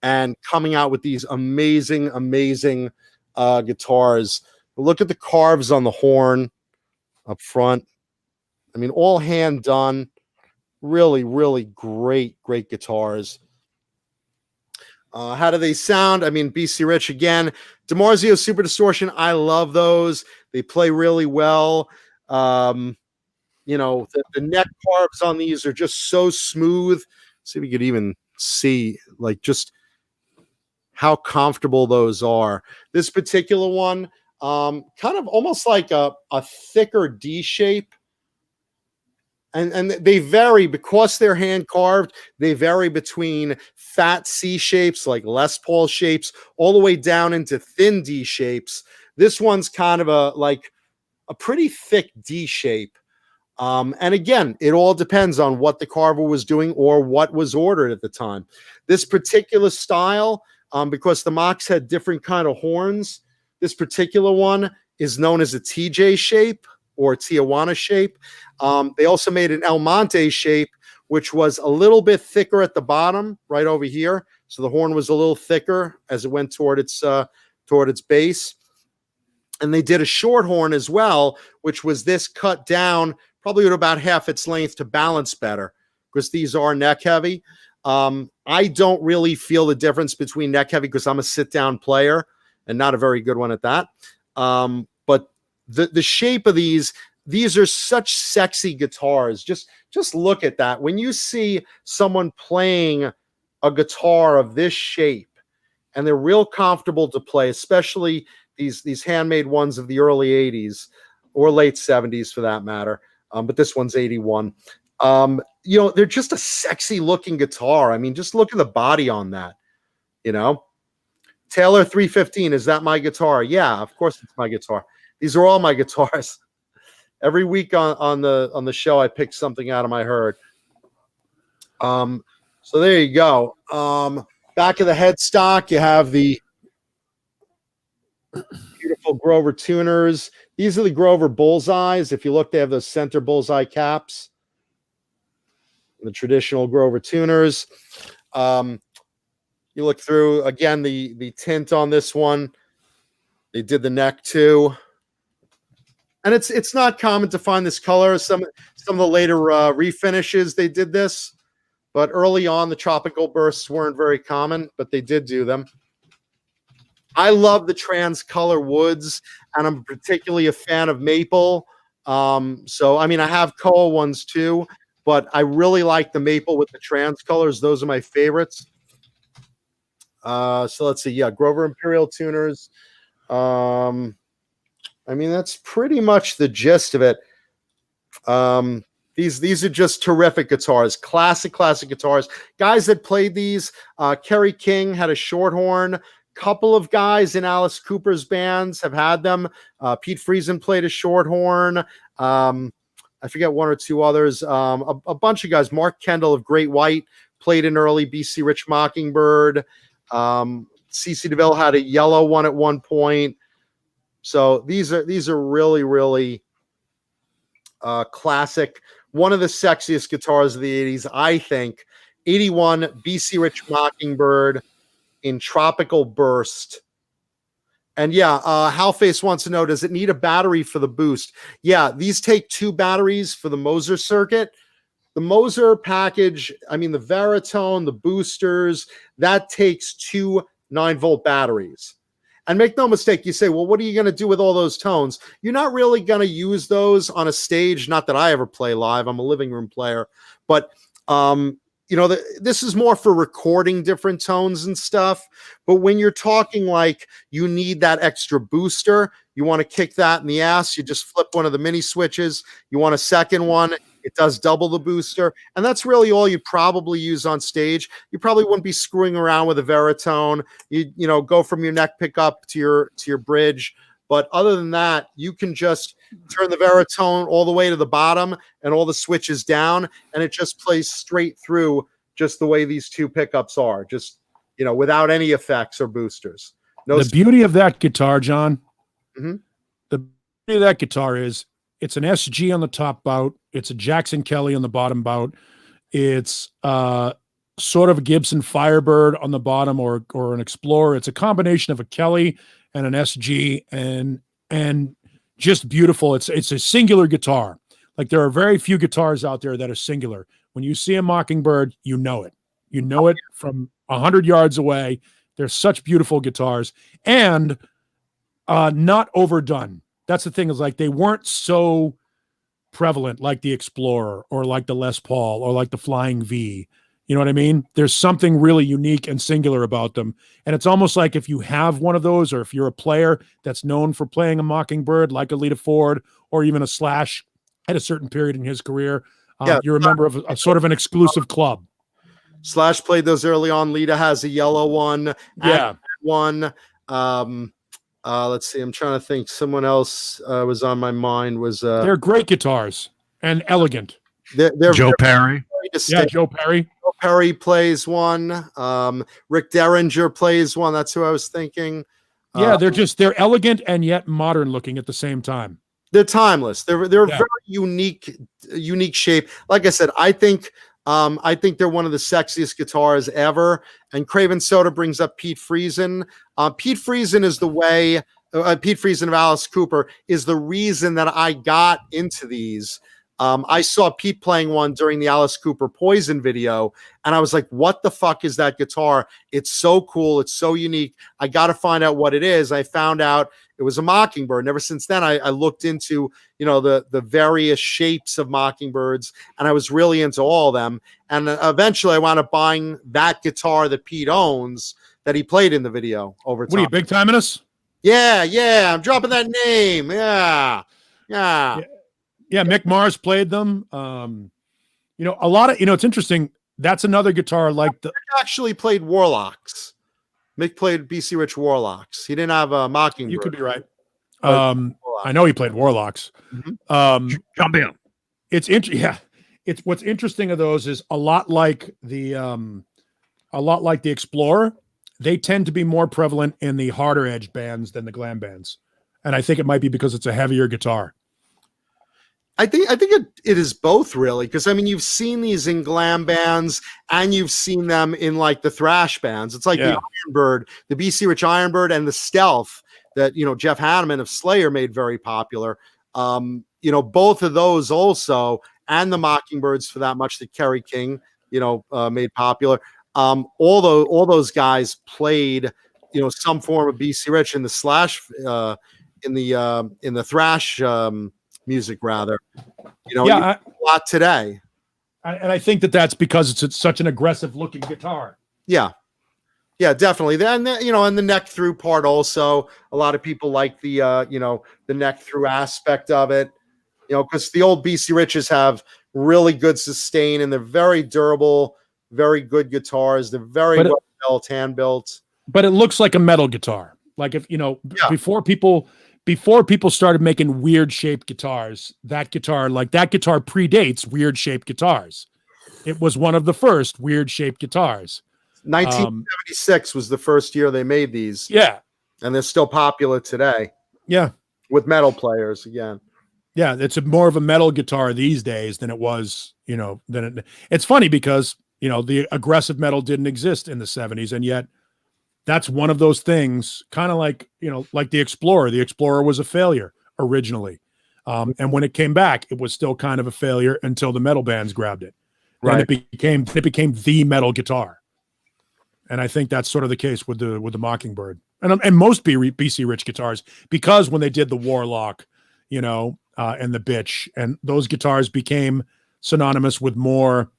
and coming out with these amazing, amazing guitars. Look at the carves on the horn up front. I mean, all hand done. Really, really great guitars. How do they sound? I mean, BC Rich again. DiMarzio Super Distortion, I love those. They play really well. The neck carves on these are just so smooth. See if we could even see like just how comfortable those are. This particular one, kind of almost like a thicker D shape. And they vary because they're hand carved. They vary between fat C shapes, like Les Paul shapes, all the way down into thin D shapes. This one's kind of a pretty thick D shape. And again, it all depends on what the carver was doing or what was ordered at the time. This particular style, because the mocks had different kind of horns, this particular one is known as a TJ shape or Tijuana shape. They also made an El Monte shape, which was a little bit thicker at the bottom, right over here. So the horn was a little thicker as it went toward its base. And they did a short horn as well, which was this cut down probably at about half its length to balance better, because these are neck heavy. I don't really feel the difference between neck heavy because I'm a sit-down player and not a very good one at that. But the shape of these are such sexy guitars. Just look at that. When you see someone playing a guitar of this shape and they're real comfortable to play, especially these handmade ones of the early 80s or late 70s for that matter. But this one's 81. They're just a sexy looking guitar. I mean, just look at the body on that, Taylor 315. Is that my guitar? Yeah, of course it's my guitar. These are all my guitars. Every week on the show, I pick something out of my herd. So there you go. Back of the headstock, you have the beautiful Grover tuners. These are the Grover bullseyes. If you look, they have those center bullseye caps. The traditional Grover tuners. You look through again the tint on this one. They did the neck too, and it's not common to find this color. Some of the later refinishes they did this, but early on the tropical bursts weren't very common, but they did do them. I love the trans color woods, and I'm particularly a fan of maple. So I mean, I have Koa ones too, but I really like the maple with the trans colors. Those are my favorites. So let's see. Yeah, Grover Imperial tuners. I mean, that's pretty much the gist of it. These are just terrific guitars, classic guitars. Guys that played these, Kerry King had a short horn. Couple of guys in Alice Cooper's bands have had them. Pete Friesen played a short horn. I forget one or two others. A bunch of guys. Mark Kendall of Great White played an early BC Rich Mockingbird. CC DeVille had a yellow one at one point. So these are really, really classic. One of the sexiest guitars of the 80s, I think. 81 BC Rich Mockingbird in Tropical Burst. And yeah, Halface wants to know, does it need a battery for the boost? Yeah, these take 2 batteries for the Moser circuit. The Moser package, I mean, the Veritone, the boosters, that takes 2 9-volt batteries. And make no mistake, you say, well, what are you going to do with all those tones? You're not really going to use those on a stage. Not that I ever play live. I'm a living room player. But, this is more for recording different tones and stuff. But when you're talking like you need that extra booster, you want to kick that in the ass, you just flip one of the mini switches. You want a second one. It does double the booster. And that's really all you'd probably use on stage. You probably wouldn't be screwing around with a Veritone. You go from your neck pickup to your bridge. But other than that, you can just turn the Veritone all the way to the bottom and all the switches down, and it just plays straight through just the way these 2 pickups are, just, without any effects or boosters. No. The beauty of that guitar, John, Mm-hmm. the beauty of that guitar is it's an SG on the top bout. It's a Jackson Kelly on the bottom bout. It's sort of a Gibson Firebird on the bottom or an Explorer. It's a combination of a Kelly and an SG and just beautiful. It's a singular guitar. Like there are very few guitars out there that are singular. When you see a Mockingbird, you know it. You know it from 100 yards away. They're such beautiful guitars and not overdone. That's the thing, is like they weren't so prevalent like the Explorer or like the Les Paul or like the Flying V. You know what I mean? There's something really unique and singular about them. And it's almost like if you have one of those, or if you're a player that's known for playing a Mockingbird like a Lita Ford or even a Slash at a certain period in his career, you're a member of a sort of an exclusive club. Slash played those early on. Lita has a yellow one. Yeah. One. Let's see. I'm trying to think. Someone else was on my mind. They're great guitars and elegant. They're Joe Perry. Yeah, Joe Perry. Joe Perry plays one. Rick Derringer plays one. That's who I was thinking. Yeah, they're elegant and yet modern looking at the same time. They're timeless. They're very unique shape. Like I said, I think they're one of the sexiest guitars ever. And Craven Soda brings up Pete Friesen. Pete Friesen is the way. Pete Friesen of Alice Cooper is the reason that I got into these. I saw Pete playing one during the Alice Cooper Poison video, and I was like, what the fuck is that guitar? It's so cool. It's so unique. I got to find out what it is. I found out it was a Mockingbird. And ever since then, I looked into, the various shapes of Mockingbirds, and I was really into all of them. And eventually I wound up buying that guitar that Pete owns that he played in the video over time. What are you, big timing us? Yeah. I'm dropping that name. Yeah. Yeah, Mick Mars played them. A lot of, it's interesting. That's another guitar like the. Mick actually played Warlocks. Mick played BC Rich Warlocks. He didn't have a Mockingbird. You could be right. I know he played Warlocks. Mm-hmm. Jump in. It's interesting. Yeah, it's what's interesting of those is a lot like the Explorer. They tend to be more prevalent in the harder edge bands than the glam bands, and I think it might be because it's a heavier guitar. I think it is both, really, because you've seen these in glam bands and you've seen them in like the thrash bands. It's like the Ironbird, the BC Rich Ironbird, and the Stealth that Jeff Hanneman of Slayer made very popular. Both of those also, and the Mockingbirds for that much that Kerry King made popular. All those guys played some form of BC Rich in the Slash in the thrash. Music rather, a lot today. And I think that's because it's such an aggressive looking guitar. Yeah, definitely. Then, and the neck through part also, a lot of people like the neck through aspect of it, because the old BC Riches have really good sustain and they're very durable, very good guitars. They're very well built, hand built. But it looks like a metal guitar. Like if, before people started making weird shaped guitars, that guitar predates weird shaped guitars. It was one of the first weird shaped guitars. 1976 was the first year they made these. Yeah. And they're still popular today. Yeah. With metal players again. Yeah. It's more of a metal guitar these days than it was, it's funny because, the aggressive metal didn't exist in the 70s. And yet, that's one of those things, kind of like, like the Explorer. The Explorer was a failure originally. And when it came back, it was still kind of a failure until the metal bands grabbed it. Right. And it became the metal guitar. And I think that's sort of the case with the Mockingbird. And most BC Rich guitars, because when they did the Warlock, and the Bitch, and those guitars became synonymous with more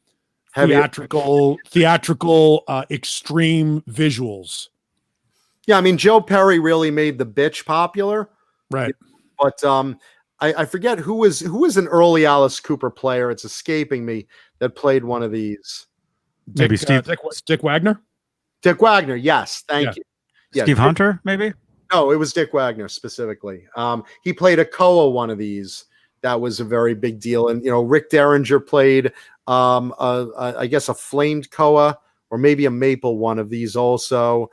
theatrical, extreme visuals. Yeah, Joe Perry really made the Bitch popular, right? But I forget who was an early Alice Cooper player. It's escaping me that played one of these. Maybe Dick Wagner. Dick Wagner, yes, thank you. Yeah, Steve Hunter, maybe. No, it was Dick Wagner specifically. He played a Koa one of these. That was a very big deal, and Rick Derringer played, I guess a flamed Koa or maybe a maple one of these also.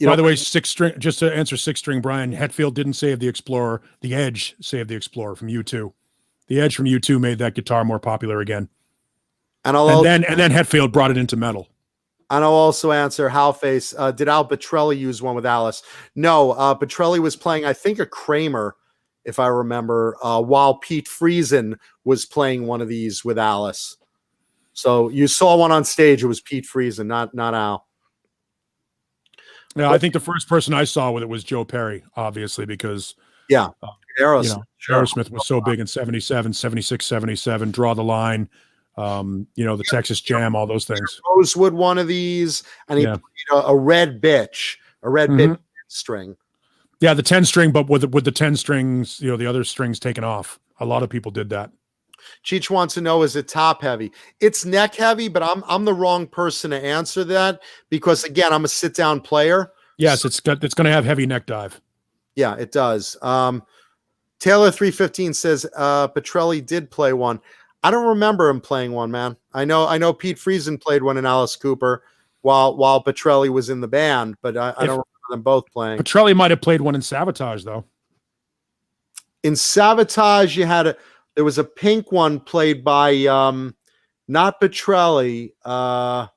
By the way, just to answer six string Brian, Hetfield didn't save the Explorer. The Edge saved the Explorer from U2. The Edge from U2 made that guitar more popular again. And then Hetfield brought it into metal. And I'll also answer Halface. Did Al Petrelli use one with Alice? No, Petrelli was playing, I think, a Kramer, if I remember, while Pete Friesen was playing one of these with Alice. So you saw one on stage. It was Pete Friesen, not Al. Yeah, I think the first person I saw with it was Joe Perry, obviously, because Yeah. Aerosmith. You know, Sure. Aerosmith was so big in 77, 76, 77, Draw the Line, you know, the Texas Jam, all those things. Rosewood, one of these, and he played a red bitch, bitch string. Yeah, the 10 string, but with the 10 strings, you know, the other strings taken off. A lot of people did that. Cheech wants to know, is it top heavy? It's neck heavy, but I'm the wrong person to answer that because again, I'm a sit down player. Yes, it's going to have heavy neck dive. Yeah, it does. Taylor 315 says Petrelli did play one. I don't remember him playing one, man. I know Pete Friesen played one in Alice Cooper while Petrelli was in the band, but I don't remember them both playing. Petrelli might have played one in Sabotage, though. In Sabotage, there was a pink one played by not Petrelli, not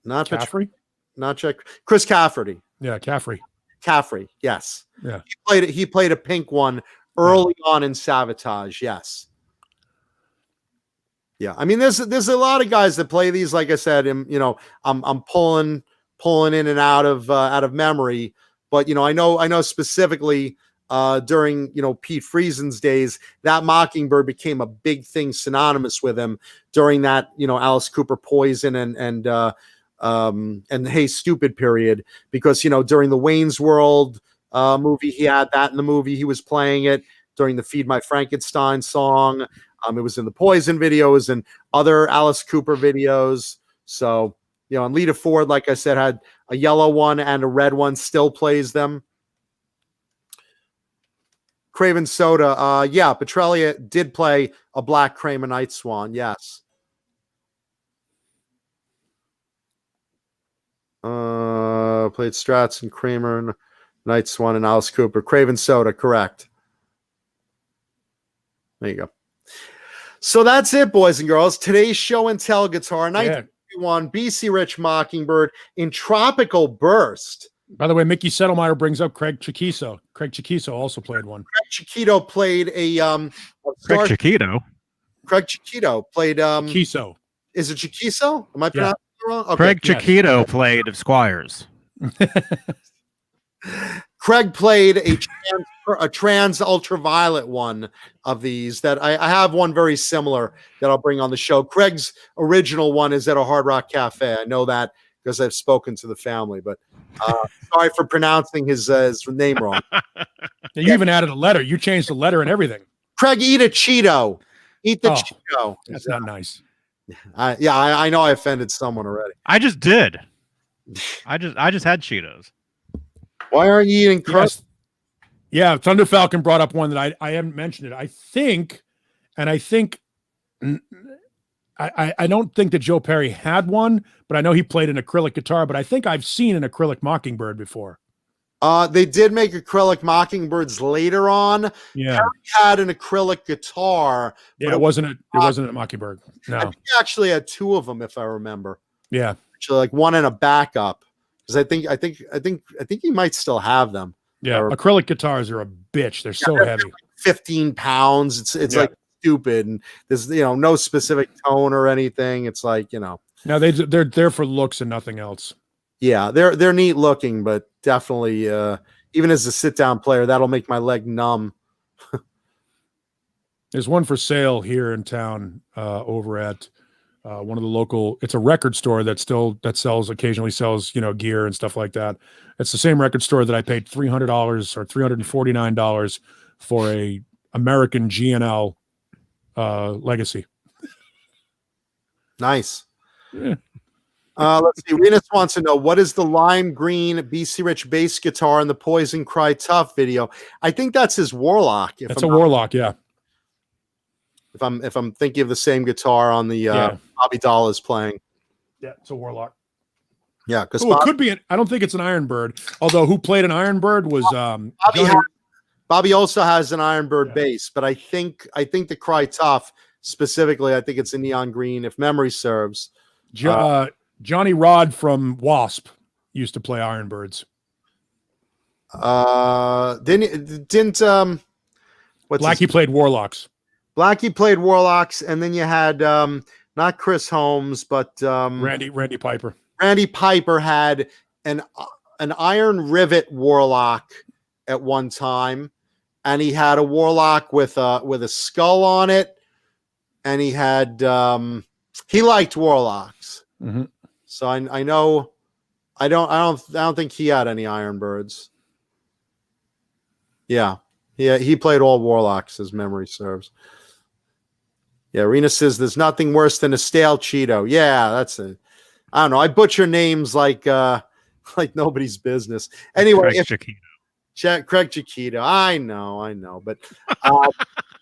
Caffrey? Chris Cafferty. Yeah, Caffrey. Yes. Yeah. He played a pink one early on in Sabotage. Yes. Yeah. I mean, there's a lot of guys that play these. Like I said, I'm pulling in and out of memory, but I know specifically during Pete Friesen's days, that Mockingbird became a big thing synonymous with him during that Alice Cooper Poison and Hey Stupid period, because during the Wayne's World movie, he had that in the movie. He was playing it during the Feed My Frankenstein song. It was in the Poison videos and other Alice Cooper videos. So and Lita Ford, like I said, had a yellow one and a red one, still plays them. Craven Soda, Petrelli did play a black Kramer Night Swan, yes. Played Strats and Kramer, Night Swan, and Alice Cooper. Craven Soda, correct. There you go. So that's it, boys and girls. Today's show and tell guitar, 1951, BC Rich Mockingbird in Tropical Burst. By the way, Mickey Settlemeyer brings up Craig Chiquiso. Craig Chiquiso also played one. Craig Chiquito played Craig Chiquito. Craig Chiquito played Chiquiso. Is it Chiquiso? Am I pronouncing it wrong? Okay. Craig Chiquito played Squires. Craig played a trans ultraviolet one of these that I have one very similar that I'll bring on the show. Craig's original one is at a Hard Rock Cafe. I know that because I've spoken to the family, but sorry for pronouncing his name wrong. You even added a letter. You changed the letter and everything. Craig, eat a Cheeto. Eat the Cheeto. That's not nice. I know I offended someone already. I just did. I just had Cheetos. Why aren't you eating crust? Yes. Yeah, Thunder Falcon brought up one that I haven't mentioned it. I don't think that Joe Perry had one, but I know he played an acrylic guitar, but I think I've seen an acrylic Mockingbird before. They did make acrylic Mockingbirds later on. Yeah. Perry had an acrylic guitar. Yeah, it wasn't a Mockingbird. No. I think he actually had two of them, if I remember. Yeah. Actually, like one and a backup. Because I think he might still have them. Yeah, acrylic guitars are a bitch. They're so heavy. 15 pounds. It's like stupid, and there's no specific tone or anything. It's like No, they're there for looks and nothing else. Yeah, they're neat looking, but definitely even as a sit down player, that'll make my leg numb. There's one for sale here in town over at one of the local. It's a record store occasionally sells gear and stuff like that. It's the same record store that I paid $300 or $349 for a American GNL Legacy. Nice. Yeah. Let's see. Renus wants to know, what is the lime green BC Rich bass guitar in the Poison Cry Tough video? I think that's his Warlock. Warlock, yeah. If I'm thinking of the same guitar on the Bobby Dahl is playing. Yeah, it's a Warlock. Yeah, because it could be. I don't think it's an Ironbird. Although who played an Ironbird was Bobby also has an Ironbird bass, but I think the Cry Tough specifically, I think it's a neon green, if memory serves. Johnny Rod from Wasp used to play Ironbirds. Blackie played Warlocks. Blackie played Warlocks, and then you had not Chris Holmes, but Randy Piper. Randy Piper had an iron rivet Warlock at one time, and he had a warlock with a skull on it, and he had he liked warlocks. Mhm. So I know I don't think he had any Iron Birds. Yeah. He played all warlocks, as memory serves. Yeah, Rena says there's nothing worse than a stale Cheeto. Yeah, that's it. I don't know. I butcher names like nobody's business. Anyway, Craig Chiquito. Craig Chiquito. I know. But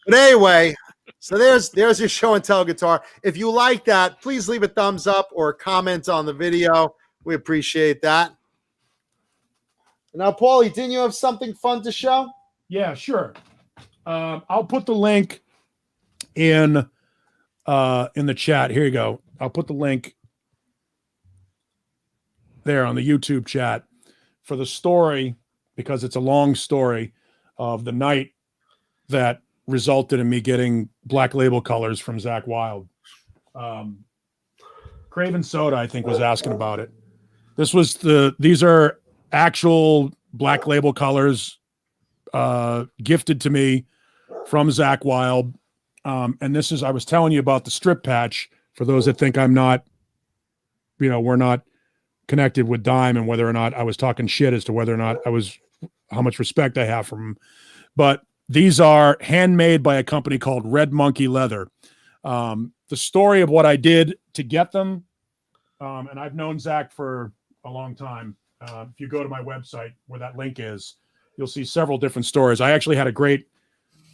anyway, so there's your show and tell guitar. If you like that, please leave a thumbs up or a comment on the video. We appreciate that. Now, Paulie, didn't you have something fun to show? Yeah, sure. I'll put the link in the chat. Here you go. I'll put the link there on the YouTube chat for the story, because it's a long story of the night that resulted in me getting Black Label colors from Zack Wylde. Craven Soda, I think, was asking about it. These are actual Black Label colors gifted to me from Zack Wylde. And this is, I was telling you about the strip patch for those that think I'm not, we're not connected with Dime, and whether or not I was talking shit as to whether or not how much respect I have for him. But these are handmade by a company called Red Monkey Leather. The story of what I did to get them, and I've known Zack for a long time. If you go to my website where that link is, you'll see several different stories. I actually had a great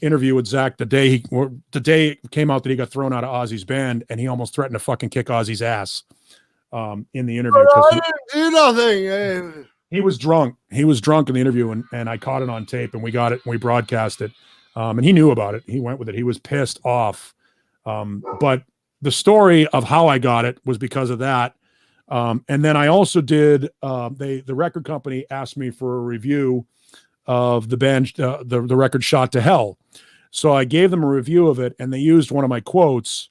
interview with Zack the day it came out that he got thrown out of Ozzy's band, and he almost threatened to fucking kick Ozzy's ass in the interview. I didn't do nothing. He was drunk. He was drunk in the interview, and I caught it on tape, and we got it and we broadcast it. And he knew about it. He went with it. He was pissed off. But the story of how I got it was because of that. And then I also did, the record company asked me for a review of the band, the record Shot to Hell. So I gave them a review of it, and they used one of my quotes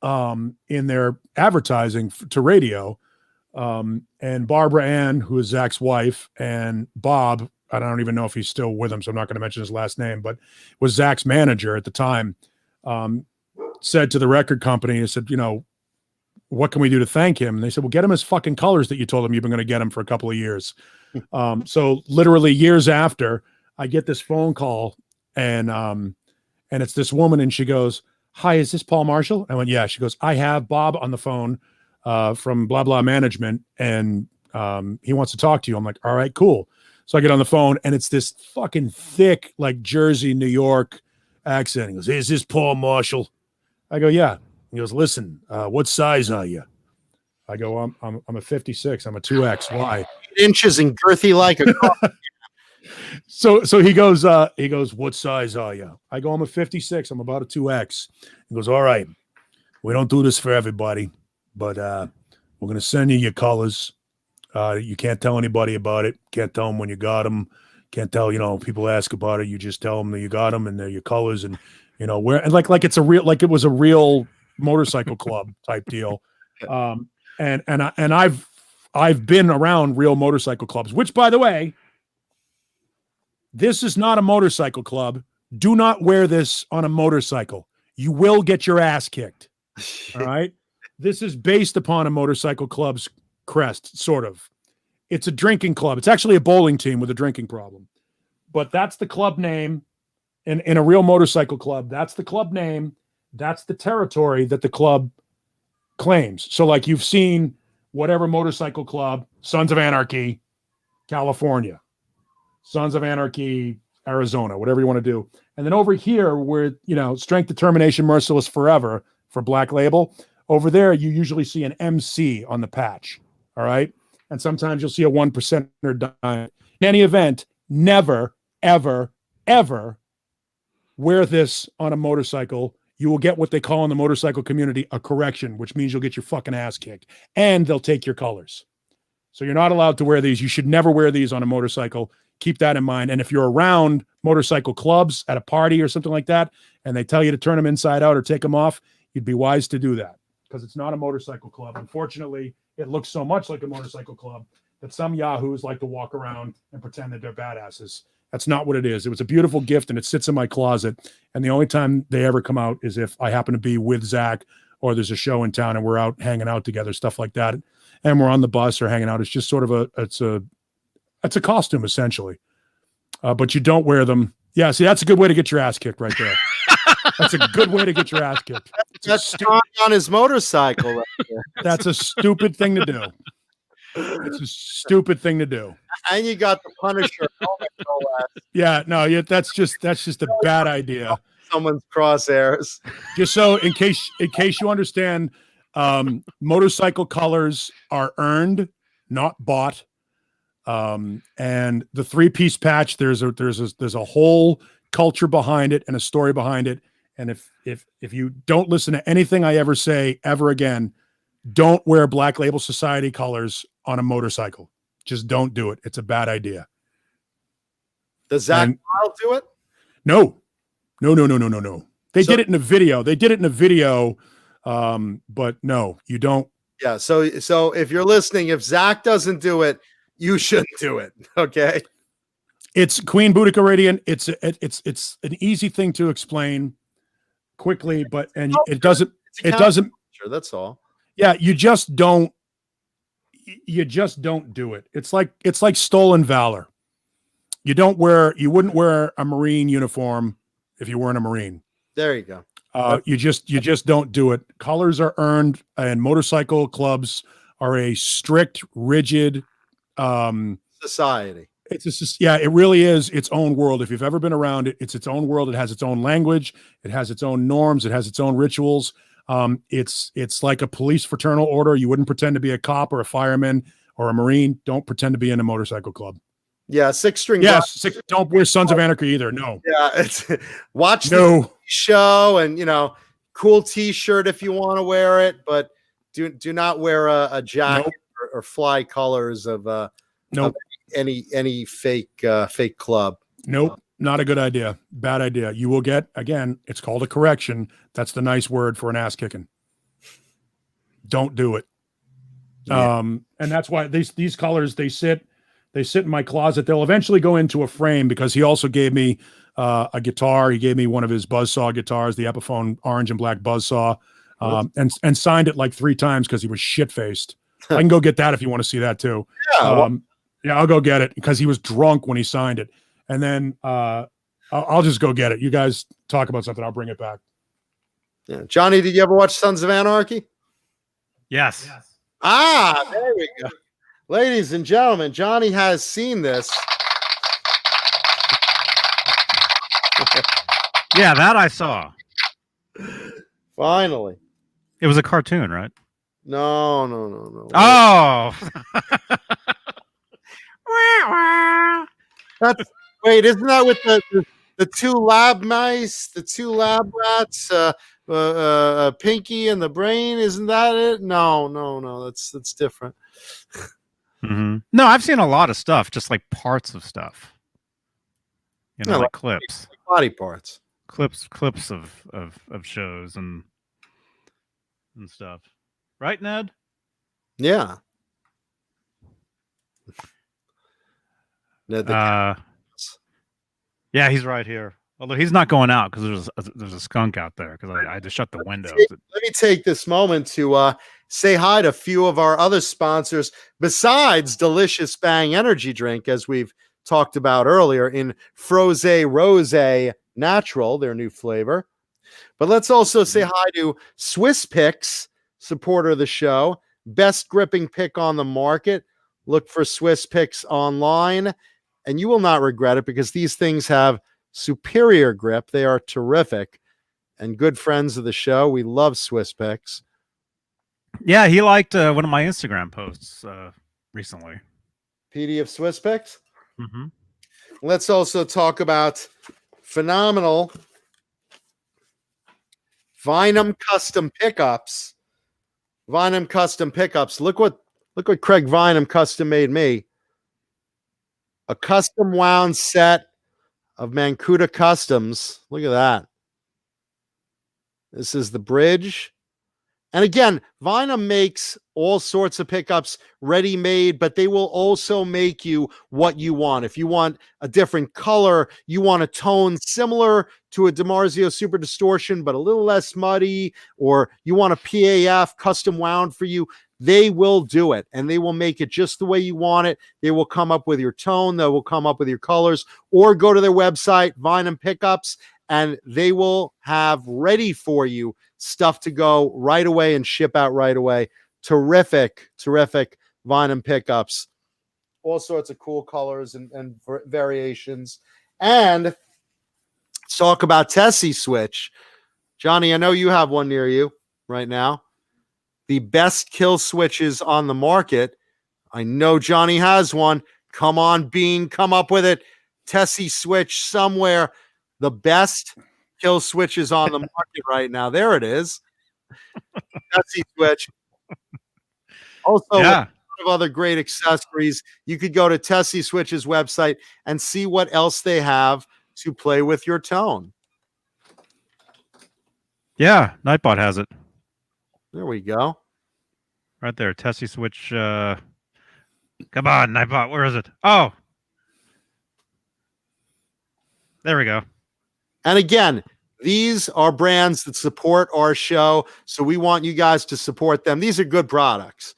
in their advertising to radio. And Barbara Ann, who is Zach's wife, and Bob, I don't even know if he's still with him, so I'm not going to mention his last name, but was Zach's manager at the time, said to the record company, he said, what can we do to thank him? And they said, well, get him his fucking colors that you told him you've been going to get him for a couple of years. So literally years after, I get this phone call, and it's this woman, and she goes, hi, is this Paul Marshall? I went, yeah. She goes, I have Bob on the phone from blah, blah management, and he wants to talk to you. I'm like, all right, cool. So I get on the phone, and it's this fucking thick, like Jersey, New York accent. He goes, is this Paul Marshall? I go, yeah. He goes, listen, what size are you? I go, I'm a 56. I'm a 2X. Why? Inches and girthy like a car. So he goes, what size are you? I go, I'm a 56. I'm about a 2X. He goes, all right. We don't do this for everybody, but we're going to send you your colors. You can't tell anybody about it. Can't tell them when you got them. Can't tell, people ask about it. You just tell them that you got them and they're your colors, and, where, and like it's a real, like it was a real motorcycle club type deal. And I've been around real motorcycle clubs, which, by the way, this is not a motorcycle club. Do not wear this on a motorcycle. You will get your ass kicked. All right. This is based upon a motorcycle club's crest, sort of. It's a drinking club. It's actually a bowling team with a drinking problem. But that's the club name in a real motorcycle club. That's the club name. That's the territory that the club claims. So like you've seen whatever motorcycle club, Sons of Anarchy, California, Sons of Anarchy, Arizona, whatever you want to do. And then over here, where, Strength, Determination, Merciless Forever for Black Label, over there, you usually see an MC on the patch. All right. And sometimes you'll see a 1%er dime. In any event, never, ever, ever wear this on a motorcycle. You will get what they call in the motorcycle community a correction, which means you'll get your fucking ass kicked, and they'll take your colors. So you're not allowed to wear these. You should never wear these on a motorcycle. Keep that in mind. And if you're around motorcycle clubs at a party or something like that, and they tell you to turn them inside out or take them off, you'd be wise to do that, because it's not a motorcycle club. Unfortunately, it looks so much like a motorcycle club that some yahoos like to walk around and pretend that they're badasses. That's not what it is. It was a beautiful gift, and it sits in my closet. And the only time they ever come out is if I happen to be with Zach, or there's a show in town and we're out hanging out together, stuff like that. And we're on the bus or hanging out. It's just sort of it's a costume essentially. But you don't wear them. Yeah, see, that's a good way to get your ass kicked right there. That's a good way to get your ass kicked. That's on his motorcycle right there. That's a stupid thing to do. It's a stupid thing to do. And you got the Punisher. Yeah, no, that's just a bad idea. Someone's crosshairs. Just so in case you understand, motorcycle colors are earned, not bought. And the 3-piece patch, there's a whole culture behind it and a story behind it. And if you don't listen to anything I ever say ever again, don't wear Black Label Society colors on a motorcycle. Just don't do it. It's a bad idea. Does Zack Wylde do it? No. They did it in a video. But no, you don't. Yeah. So if you're listening, if Zach doesn't do it, you shouldn't do it. Okay. It's Queen Boudica Radiant. It's an easy thing to explain quickly, but it doesn't. Sure, that's all. Yeah, you just don't do it. It's like stolen valor. You wouldn't wear a Marine uniform if you weren't a Marine. There you go. You just don't do it. Colors are earned, and motorcycle clubs are a strict, rigid society. It really is its own world. If you've ever been around it, it's its own world. It has its own language. It has its own norms. It has its own rituals. It's like a police fraternal order. You wouldn't pretend to be a cop or a fireman or a Marine. Don't pretend to be in a motorcycle club. Yeah, 6-string. Yes, don't wear Sons of Anarchy either. No. Yeah, watch the show and cool T-shirt if you want to wear it, but do not wear a jacket or fly colors of any fake club. Nope, not a good idea. Bad idea. You will get, again, it's called a correction. That's the nice word for an ass kicking. Don't do it. Yeah. And that's why these colors, they sit in my closet. They'll eventually go into a frame because he also gave me a guitar. He gave me one of his Buzzsaw guitars, the Epiphone orange and black Buzzsaw, and signed it like 3 times because he was shit-faced. I can go get that if you want to see that too. Yeah, I'll go get it because he was drunk when he signed it. And then I'll just go get it. You guys talk about something. I'll bring it back. Yeah. Johnny, did you ever watch Sons of Anarchy? Yes. There we go. Ladies and gentlemen, Johnny has seen this. Yeah, that I saw. Finally. It was a cartoon, right? No. Oh. Isn't that with the 2 lab mice, the 2 lab rats, Pinky and the Brain? Isn't that it? No. That's different. Mm-hmm. No, I've seen a lot of stuff, just like parts of stuff. Like clips, body parts, clips of shows and stuff. Right, Ned? Yeah. Ned. Yeah, he's right here. Although he's not going out because there's a skunk out there because I had to shut the window. Let me take this moment to say hi to a few of our other sponsors besides Delicious Bang Energy Drink, as we've talked about earlier in Froze Rose Natural, their new flavor. But let's also say hi to Swiss Picks, supporter of the show, best gripping pick on the market. Look for Swiss Picks online, and you will not regret it because these things have superior grip. They are terrific and good friends of the show. We love Swiss Picks. Yeah, he liked one of my Instagram posts recently. PD of Swiss Picks. Mm-hmm. Let's also talk about phenomenal Vinum Custom Pickups. Vinum Custom Pickups. Look what Craig Vinum custom made me. A custom wound set of Mancuda Customs. Look at that. This is the bridge. And again, Vinum makes all sorts of pickups ready-made, but they will also make you what you want. If you want a different color, you want a tone similar to a DiMarzio Super Distortion, but a little less muddy, or you want a PAF custom wound for you, they will do it, and they will make it just the way you want it. They will come up with your tone. They will come up with your colors, or go to their website, Vinum Pickups, and they will have ready for you stuff to go right away and ship out right away. Terrific Vinum Pickups. All sorts of cool colors and variations. And let's talk about Tessie Switch. Johnny, I know you have one near you right now. The best kill switches on the market. I know Johnny has one. Come on, Beane, come up with it. Tessie Switch somewhere. The best kill switches on the market right now. There it is. Tessie Switch. Also, a lot of other great accessories. You could go to Tessie Switch's website and see what else they have to play with your tone. Yeah, Nightbot has it. There we go. Right there, Tessie Switch. Come on, Nightbot. Where is it? Oh. There we go. And again, these are brands that support our show, so we want you guys to support them. These are good products.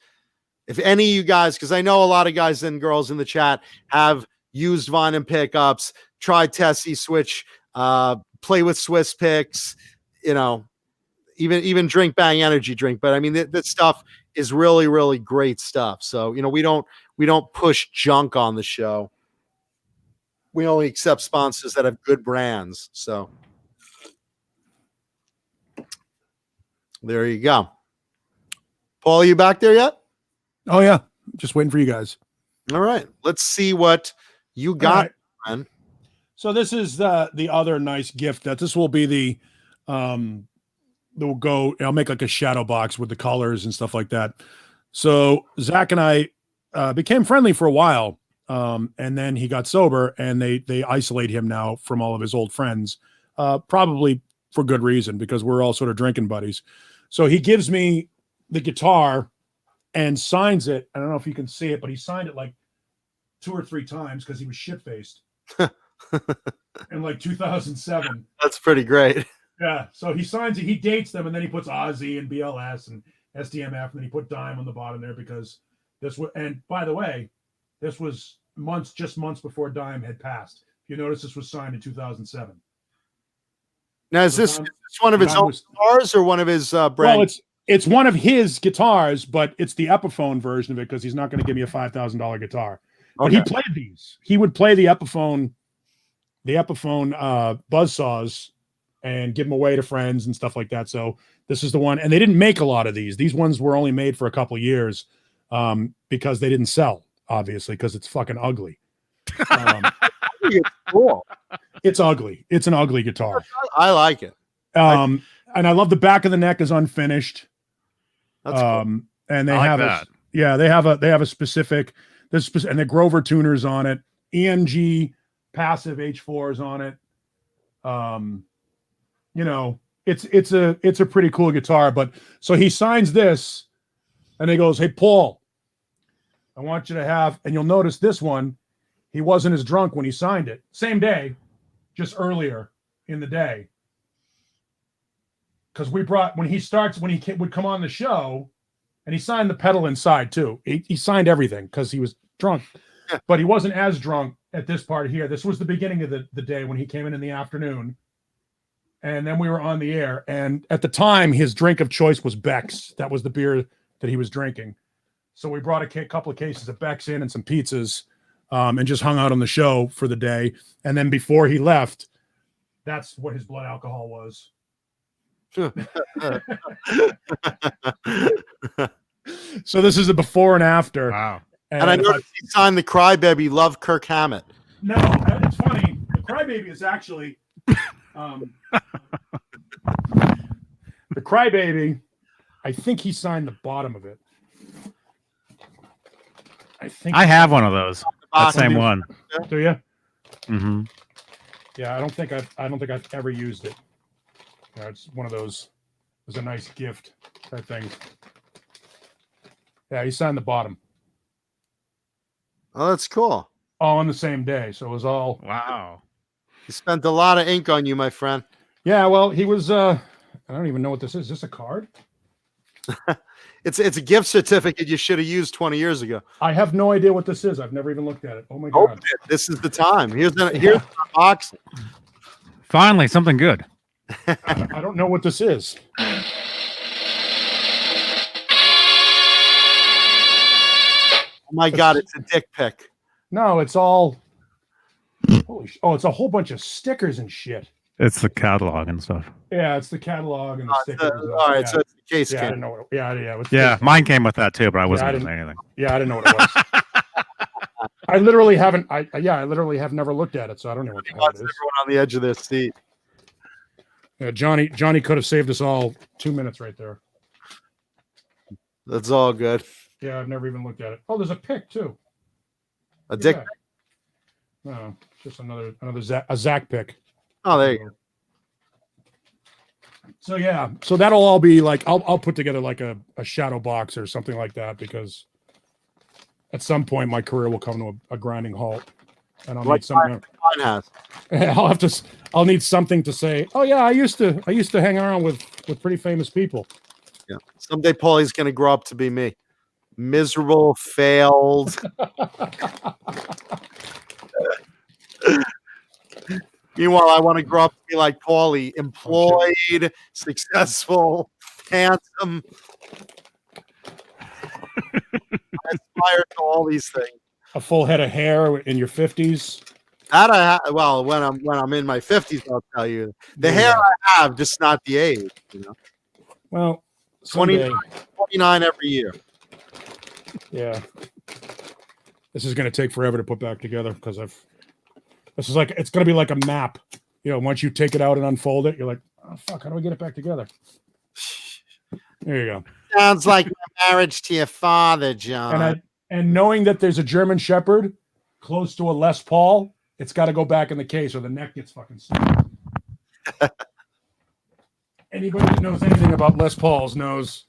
If any of you guys, because I know a lot of guys and girls in the chat have used Vinum Pickups, tried Tessie Switch, play with Swiss Picks, even drink Bang Energy Drink. But I mean, that stuff is really, really great stuff. So, we don't push junk on the show. We only accept sponsors that have good brands. So there you go. Paul, are you back there yet? Oh yeah, just waiting for you guys. All right, let's see what you got, man. So this is the other nice gift that this will be the I'll make like a shadow box with the colors and stuff like that. So Zach and I became friendly for a while. And then he got sober, and they isolate him now from all of his old friends, probably for good reason, because we're all sort of drinking buddies. So he gives me the guitar and signs it. I don't know if you can see it, but he signed it like 2 or 3 times because he was shit-faced in like 2007. That's pretty great. Yeah. So he signs it, he dates them, and then he puts Aussie and BLS and SDMF, and then he put Dime on the bottom there because this was, and by the way, this was months before Dime had passed. If you notice, this was signed in 2007. Now, is this one of his own guitars or one of his brand? Well, it's one of his guitars, but it's the Epiphone version of it because he's not going to give me a $5,000 guitar. But he played these. He would play the Epiphone buzzsaws and give them away to friends and stuff like that. So this is the one, and they didn't make a lot of these. These ones were only made for a couple of years because they didn't sell. Obviously, because it's fucking ugly. It's cool. It's ugly. It's an ugly guitar. I like it. And I love the back of the neck is unfinished. That's cool. And they have they have a specific and the Grover tuners on it. EMG passive H4s on it. It's a pretty cool guitar. But so he signs this, and he goes, "Hey, Paul, I want you to have," and you'll notice this one, he wasn't as drunk when he signed it. Same day, just earlier in the day. Because when he would come on the show, and he signed the pedal inside too. He signed everything because he was drunk. But he wasn't as drunk at this part here. This was the beginning of the day when he came in the afternoon. And then we were on the air. And at the time, his drink of choice was Beck's. That was the beer that he was drinking. So we brought a couple of cases of Beck's in and some pizzas and just hung out on the show for the day. And then before he left, that's what his blood alcohol was. So this is a before and after. Wow. And I noticed he signed the Crybaby Love Kirk Hammett. No, it's funny. The Crybaby is actually the Crybaby. I think he signed the bottom of it. I have one of those. That same one. Do you? Mm-hmm. Yeah, I don't think I've ever used it. It's one of those. It was a nice gift. That thing. Yeah, he signed the bottom. Oh, that's cool. All on the same day. So it was all. Wow. He spent a lot of ink on you, my friend. Yeah, well, he was. I don't even know what this is. Is this a card? It's a gift certificate you should have used 20 years ago. I have no idea what this is. I've never even looked at it. Oh my God. This is the time. Here's the box. Finally, something good. I don't know what this is. Oh my God, it's a dick pic. No, it's all. It's a whole bunch of stickers and shit. It's the catalog and stuff. Yeah, it's the catalog and the stickers. All right, so it's the case. Yeah, I didn't know what. Yeah. Yeah, mine came with that too, but I wasn't didn't- saying anything. Yeah, I didn't know what it was. I literally haven't. I literally have never looked at it, so I don't know what the hell it is. Everyone on the edge of their seat. Yeah, Johnny could have saved us all 2 minutes right there. That's all good. Yeah, I've never even looked at it. Oh, there's a pic too. A dick. Yeah. No, just another Zack pic. Oh, there you go. So yeah, so that'll all be like I'll put together like a shadow box or something like that because at some point my career will come to a grinding halt, and I'll need something. Mine has. I'll need something to say. Oh yeah, I used to hang around with pretty famous people. Yeah. Someday Paulie's gonna grow up to be me. Miserable, failed. Meanwhile, I want to grow up to be like Paulie, employed, successful, handsome. I aspire to all these things. A full head of hair in your 50s. When I'm in my 50s, I'll tell you. The hair I have, just not the age. You know, Well, someday. 29 every year. Yeah. This is going to take forever to put back together because it's going to be like a map. You know, once you take it out and unfold it, you're like, oh, fuck, how do I get it back together? There you go. Sounds like my marriage to your father, John. And knowing that there's a German Shepherd close to a Les Paul, it's got to go back in the case or the neck gets fucking snapped. Anybody that knows anything about Les Pauls knows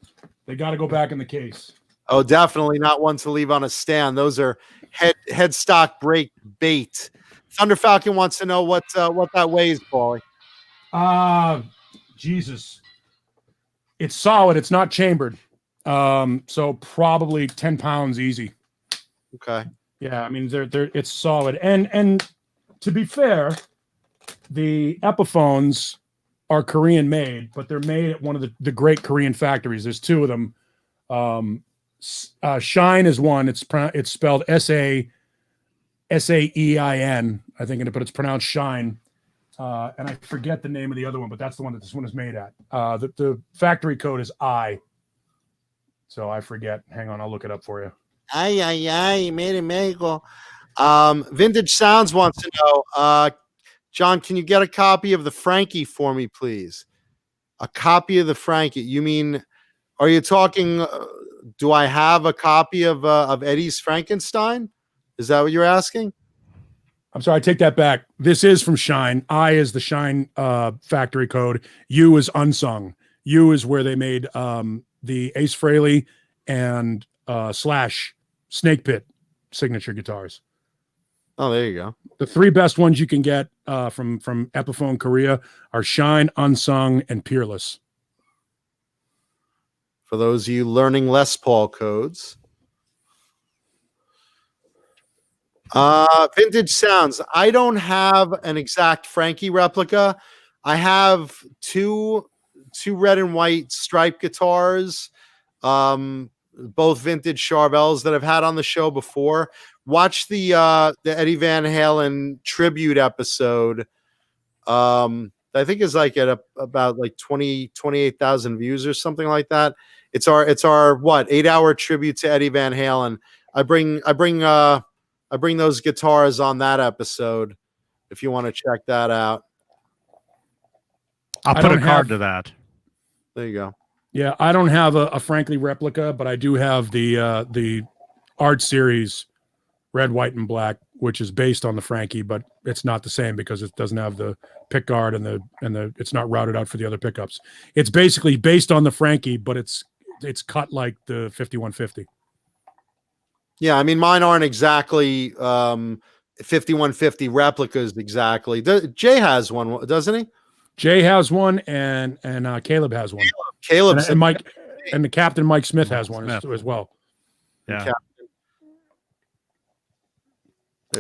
they got to go back in the case. Oh, definitely not one to leave on a stand. Those are headstock break bait. Thunder Falcon wants to know what that weighs, Paulie. Jesus. It's solid. It's not chambered. So probably 10 pounds easy. Okay. Yeah, I mean it's solid. And to be fair, the Epiphones are Korean made, but they're made at one of the great Korean factories. There's two of them. Shine is one. It's spelled Saein, I think, but it's pronounced Shine. And I forget the name of the other one, but that's the one that this one is made at. The factory code is I. So I forget. Hang on, I'll look it up for you. Made in Mexico. Vintage Sounds wants to know, John, can you get a copy of the Frankie for me, please? A copy of the Frankie. You mean, are you talking? Do I have a copy of Eddie's Frankenstein? Is that what you're asking? I'm sorry, I take that back. This is from Shine. I is the Shine factory code. U is Unsung. U is where they made the Ace Frehley and Slash Snake Pit signature guitars. Oh, there you go. The three best ones you can get from Epiphone Korea are Shine, Unsung, and Peerless. For those of you learning Les Paul codes. Vintage Sounds. I don't have an exact Frankie replica. I have two red and white striped guitars, both vintage Charvels that I've had on the show before. Watch the Eddie Van Halen tribute episode. I think it's like at about like 28,000 views or something like that. It's our 8-hour tribute to Eddie Van Halen. I bring those guitars on that episode if you want to check that out. I'll put a card to that. There you go. Yeah, I don't have a Frankly replica, but I do have the Art Series red, white, and black, which is based on the Frankie, but it's not the same because it doesn't have the pick guard and the it's not routed out for the other pickups. It's basically based on the Frankie, but it's it's cut like the 5150. Yeah, I mean, mine aren't exactly 5150 replicas exactly. Jay has one, doesn't he? Jay has one, and Caleb has one. Caleb and Mike, and the captain Mike Smith has one Smith. as well. Yeah.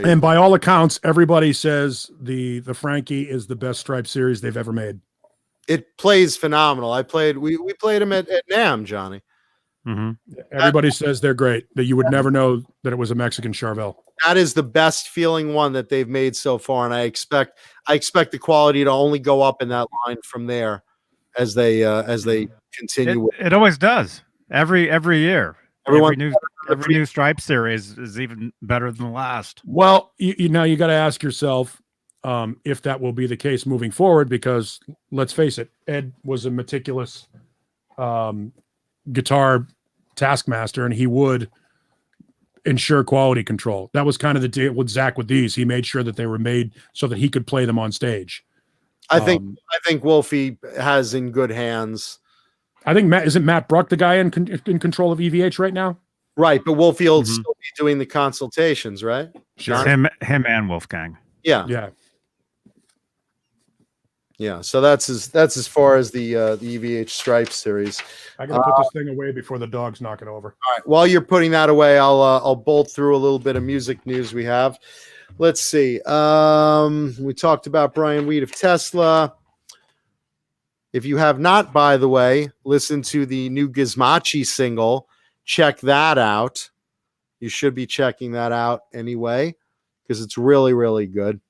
And by all accounts, everybody says the Frankie is the best Stripe series they've ever made. It plays phenomenal. We played him at NAMM, Johnny. Mm-hmm. Everybody says they're great, that you would never know that it was a Mexican Charvel. That is the best feeling one that they've made so far, and I expect the quality to only go up in that line from there as they continue. It always does. Every year. Every Every new Stripe series is even better than the last. Well, now you got to ask yourself if that will be the case moving forward, because let's face it, Ed was a meticulous guitar taskmaster, and he would ensure quality control. That was kind of the deal with Zack with these. He made sure that they were made so that he could play them on stage. I think Wolfie has in good hands. I think isn't Matt Bruck the guy in control of EVH right now? Right, but Wolfie will still be doing the consultations, right? Sure. Him and Wolfgang. Yeah. So that's as far as the EVH Stripe series. I gotta put this thing away before the dogs knock it over. All right. While you're putting that away, I'll bolt through a little bit of music news we have. Let's see. We talked about Brian Weed of Tesla. If you have not, by the way, listened to the new Gizmachi single, check that out. You should be checking that out anyway, because it's really, really good.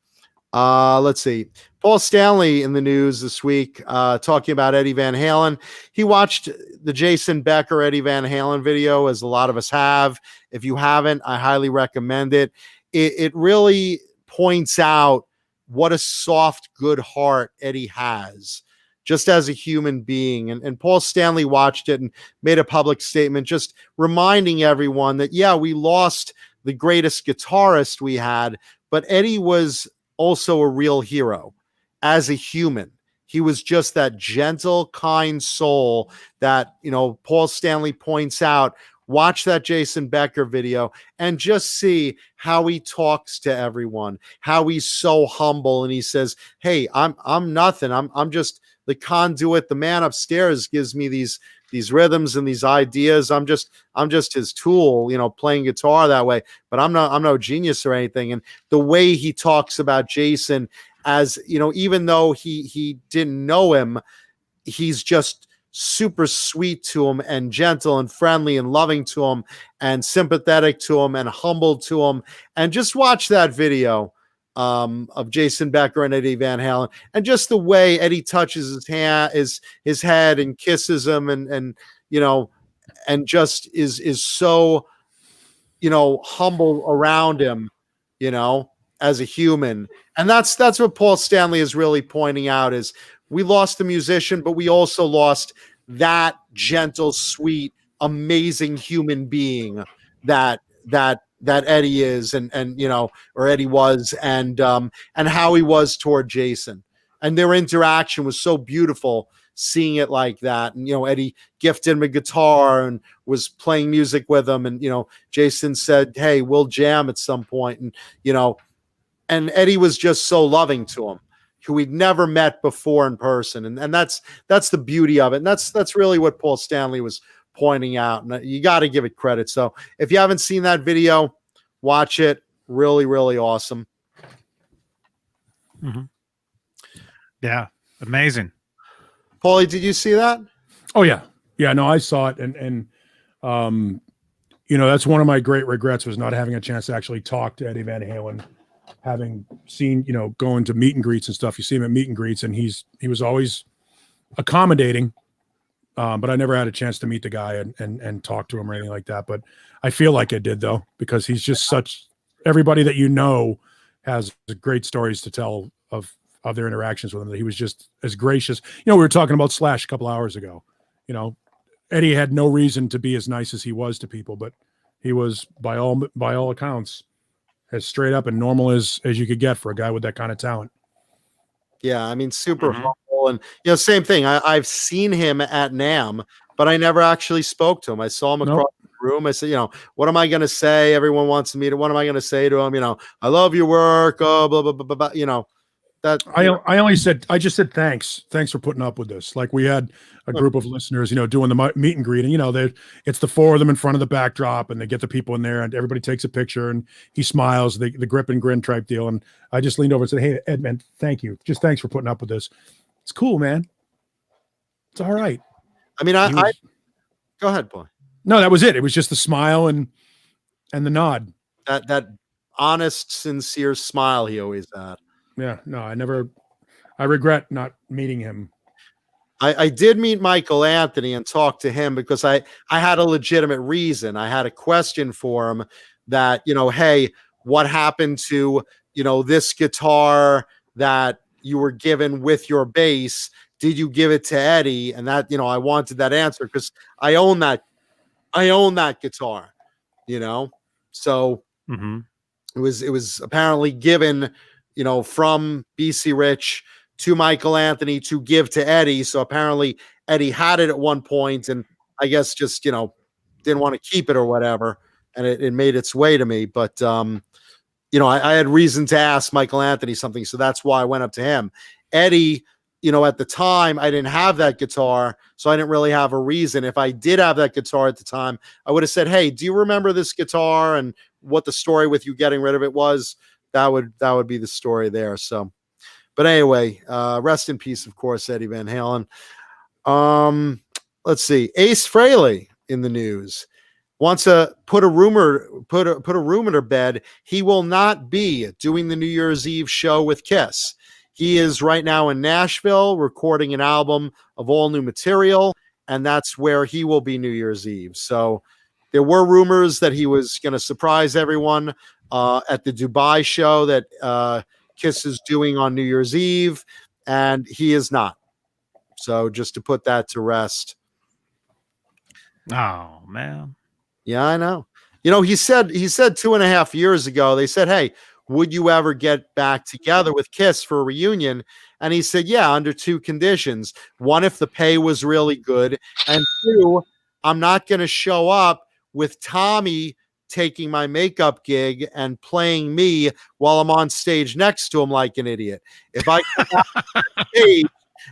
Let's see. Paul Stanley in the news this week, talking about Eddie Van Halen. He watched the Jason Becker Eddie Van Halen video, as a lot of us have. If you haven't, I highly recommend it. It really points out what a soft, good heart Eddie has, just as a human being. And Paul Stanley watched it and made a public statement, just reminding everyone that, yeah, we lost the greatest guitarist we had, but Eddie was also a real hero as a human. He was just that gentle, kind soul that, Paul Stanley points out. Watch that Jason Becker video and just see how he talks to everyone, how he's so humble. And he says, hey, I'm nothing. I'm just the conduit. The man upstairs gives me these rhythms and these ideas. I'm just his tool, playing guitar that way, but I'm no genius or anything. And the way he talks about Jason, as even though he didn't know him, he's just super sweet to him and gentle and friendly and loving to him and sympathetic to him and humble to him. And just watch that video of Jason Becker and Eddie Van Halen, and just the way Eddie touches his head and kisses him and just is so humble around him, as a human. And that's what Paul Stanley is really pointing out, is we lost the musician, but we also lost that gentle, sweet, amazing human being that Eddie is, or Eddie was, and how he was toward Jason. And their interaction was so beautiful, seeing it like that. And, Eddie gifted him a guitar and was playing music with him. And, Jason said, hey, we'll jam at some point. And Eddie was just so loving to him, who we'd never met before in person. And that's the beauty of it. And that's really what Paul Stanley was pointing out. And you got to give it credit. So if you haven't seen that video, watch it. Really, really awesome. Mm-hmm. Yeah. Amazing. Paulie, did you see that? Oh yeah. Yeah, no, I saw it. And that's one of my great regrets, was not having a chance to actually talk to Eddie Van Halen. Having seen, going to meet and greets and stuff, you see him at meet and greets, and he was always accommodating, but I never had a chance to meet the guy and talk to him or anything like that. But I feel like I did, though, because he's just everybody that has great stories to tell of their interactions with him. That he was just as gracious. We were talking about Slash a couple hours ago. Eddie had no reason to be as nice as he was to people, but he was, by all accounts, as straight up and normal as you could get for a guy with that kind of talent. Yeah, I mean, super humble. And, same thing. I've seen him at NAMM but I never actually spoke to him. I saw him across the room. I said, what am I going to say? Everyone wants to meet him. What am I going to say to him? I love your work. Oh, blah, blah, blah, blah, blah. That I just said thanks for putting up with this. Like, we had a group of listeners, doing the meet and greet, and it's the four of them in front of the backdrop, and they get the people in there, and everybody takes a picture, and he smiles, the grip and grin type deal. And I just leaned over and said, "Hey, Ed, man, thank you. Just thanks for putting up with this. It's cool, man. It's all right." I mean, go ahead, boy. No, that was it. It was just the smile and the nod. That honest, sincere smile he always had. Yeah, no, I regret not meeting him. I did meet Michael Anthony and talk to him because I had a legitimate reason. I had a question for him that, hey, what happened to, this guitar that you were given with your bass? Did you give it to Eddie? And that, I wanted that answer because I own that guitar, so it was apparently given, from BC Rich to Michael Anthony to give to Eddie. So apparently Eddie had it at one point, and I guess just, didn't want to keep it or whatever. And it made its way to me. But, I had reason to ask Michael Anthony something. So that's why I went up to him. Eddie, at the time I didn't have that guitar, so I didn't really have a reason. If I did have that guitar at the time, I would have said, "Hey, do you remember this guitar and what the story with you getting rid of it was?" That would be the story there. So, but anyway, rest in peace, of course, Eddie Van Halen. Let's see. Ace Frehley in the news wants to put a rumor to bed. He will not be doing the New Year's Eve show with Kiss. He is right now in Nashville recording an album of all new material, and that's where he will be New Year's Eve. So there were rumors that he was going to surprise everyone at the Dubai show that Kiss is doing on New Year's Eve, and he is not. So just to put that to rest. Oh, man. Yeah, I know. He said 2.5 years ago, they said, "Hey, would you ever get back together with Kiss for a reunion?" And he said, "Yeah, under two conditions. One, if the pay was really good. And two, I'm not going to show up with Tommy taking my makeup gig and playing me while I'm on stage next to him like an idiot. If I come out on stage,"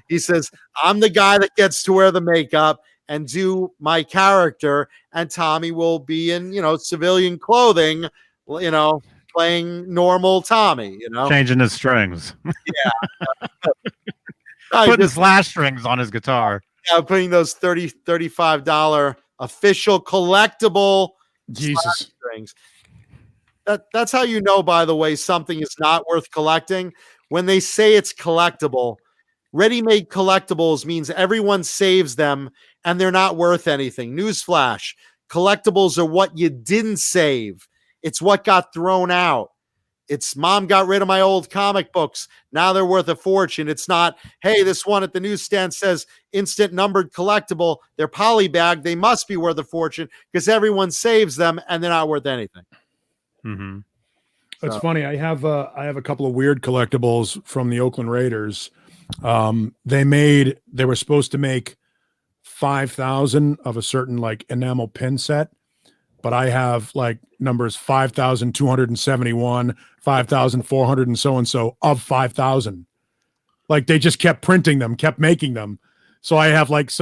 he says, "I'm the guy that gets to wear the makeup and do my character, and Tommy will be in, civilian clothing, playing normal Tommy, changing his strings." Yeah. Putting slash strings on his guitar. Yeah, putting those $35 official collectible Jesus strings. That's how by the way, something is not worth collecting. When they say it's collectible, ready-made collectibles means everyone saves them and they're not worth anything. Newsflash, collectibles are what you didn't save. It's what got thrown out. It's mom got rid of my old comic books. Now they're worth a fortune. It's not, hey, this one at the newsstand says instant numbered collectible. They're polybagged. They must be worth a fortune because everyone saves them and they're not worth anything. Mm-hmm. It's funny. I have a couple of weird collectibles from the Oakland Raiders. They were supposed to make 5,000 of a certain like enamel pin set, but I have like numbers 5,271, 5,400, and so of 5,000. Like they just kept printing them, kept making them. So I have it's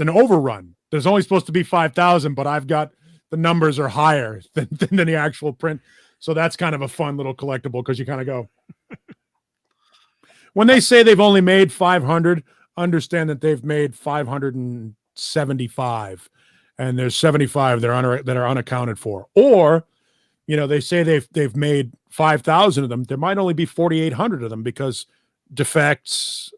an overrun. There's only supposed to be 5,000, but I've got the numbers are higher than the actual print. So that's kind of a fun little collectible because you kind of go. When they say they've only made 500, understand that they've made 575, and there's 75 that are unaccounted for. Or, they say they've made 5,000 of them. There might only be 4,800 of them because defects,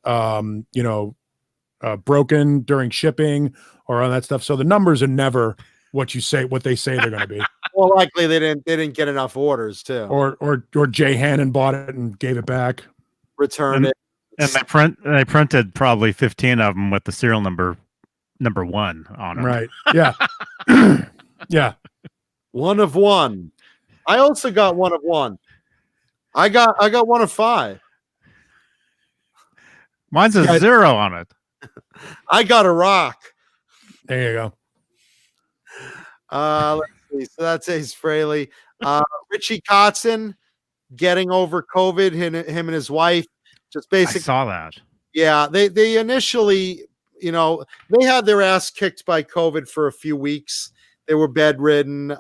broken during shipping or all that stuff. So the numbers are never what they say they're going to be. Well, likely they didn't get enough orders too. Or Jay Hannon bought it and gave it back. Return it. And they printed probably 15 of them with the serial number 1 on them. Right. Yeah. Yeah. 1 of 1. I also got 1 of 1. I got 1 of 5. Mine's a 0 on it. I got a rock. There you go. Let's see. So that's Ace Frehley. Richie Kotzen getting over COVID. Him and his wife just I basically. saw that. Yeah, they initially, they had their ass kicked by COVID for a few weeks. They were bedridden,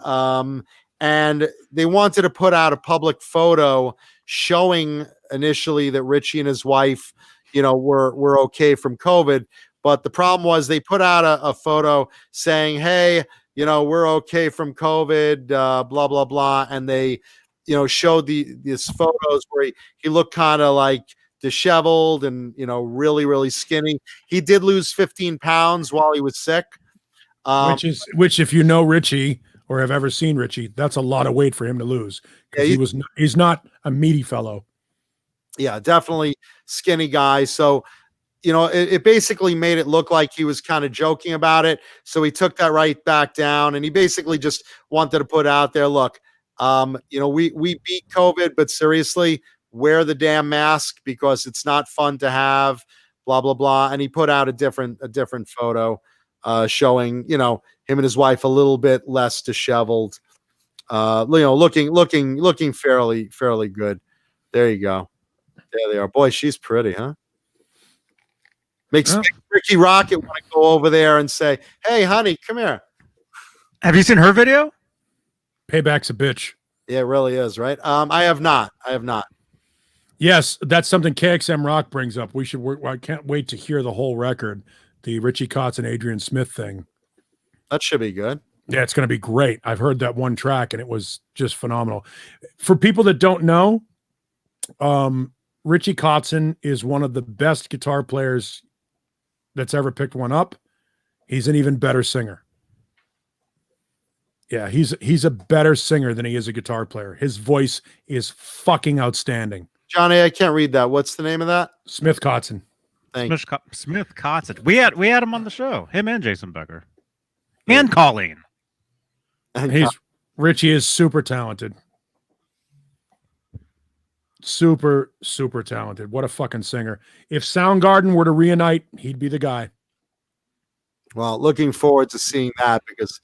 and they wanted to put out a public photo showing initially that Richie and his wife, were okay from COVID. But the problem was they put out a photo saying, "Hey, we're okay from COVID," blah blah blah, and they, showed these photos where he looked kind of like disheveled and really really skinny. He did lose 15 pounds while he was sick, which if you know Richie or have ever seen Richie, that's a lot of weight for him to lose. Yeah, he's not a meaty fellow. Yeah, definitely skinny guy. So it basically made it look like he was kind of joking about it. So he took that right back down, and he basically just wanted to put out there, look, we beat COVID, but seriously, wear the damn mask because it's not fun to have, blah blah blah. And he put out a different photo showing him and his wife a little bit less disheveled, looking fairly good. There you go. There they are. Boy, she's pretty, huh? Makes Ricky Rocket want to go over there and say, "Hey, honey, come here." Have you seen her video? Payback's a bitch. Yeah, it really is, right? I have not. Yes, that's something KXM Rock brings up. We should work. I can't wait to hear the whole record, the Richie Kotz and Adrian Smith thing. That should be good. Yeah, it's going to be great. I've heard that one track, and it was just phenomenal. For people that don't know, Richie Kotzen is one of the best guitar players that's ever picked one up. He's an even better singer. Yeah, he's a better singer than he is a guitar player. His voice is fucking outstanding. Johnny, I can't read that. What's the name of that? Smith Kotzen. Smith Kotzen. We had him on the show. Him and Jason Becker. And Colleen. And Richie is super talented. Super, super talented. What a fucking singer. If Soundgarden were to reunite, he'd be the guy. Well, looking forward to seeing that because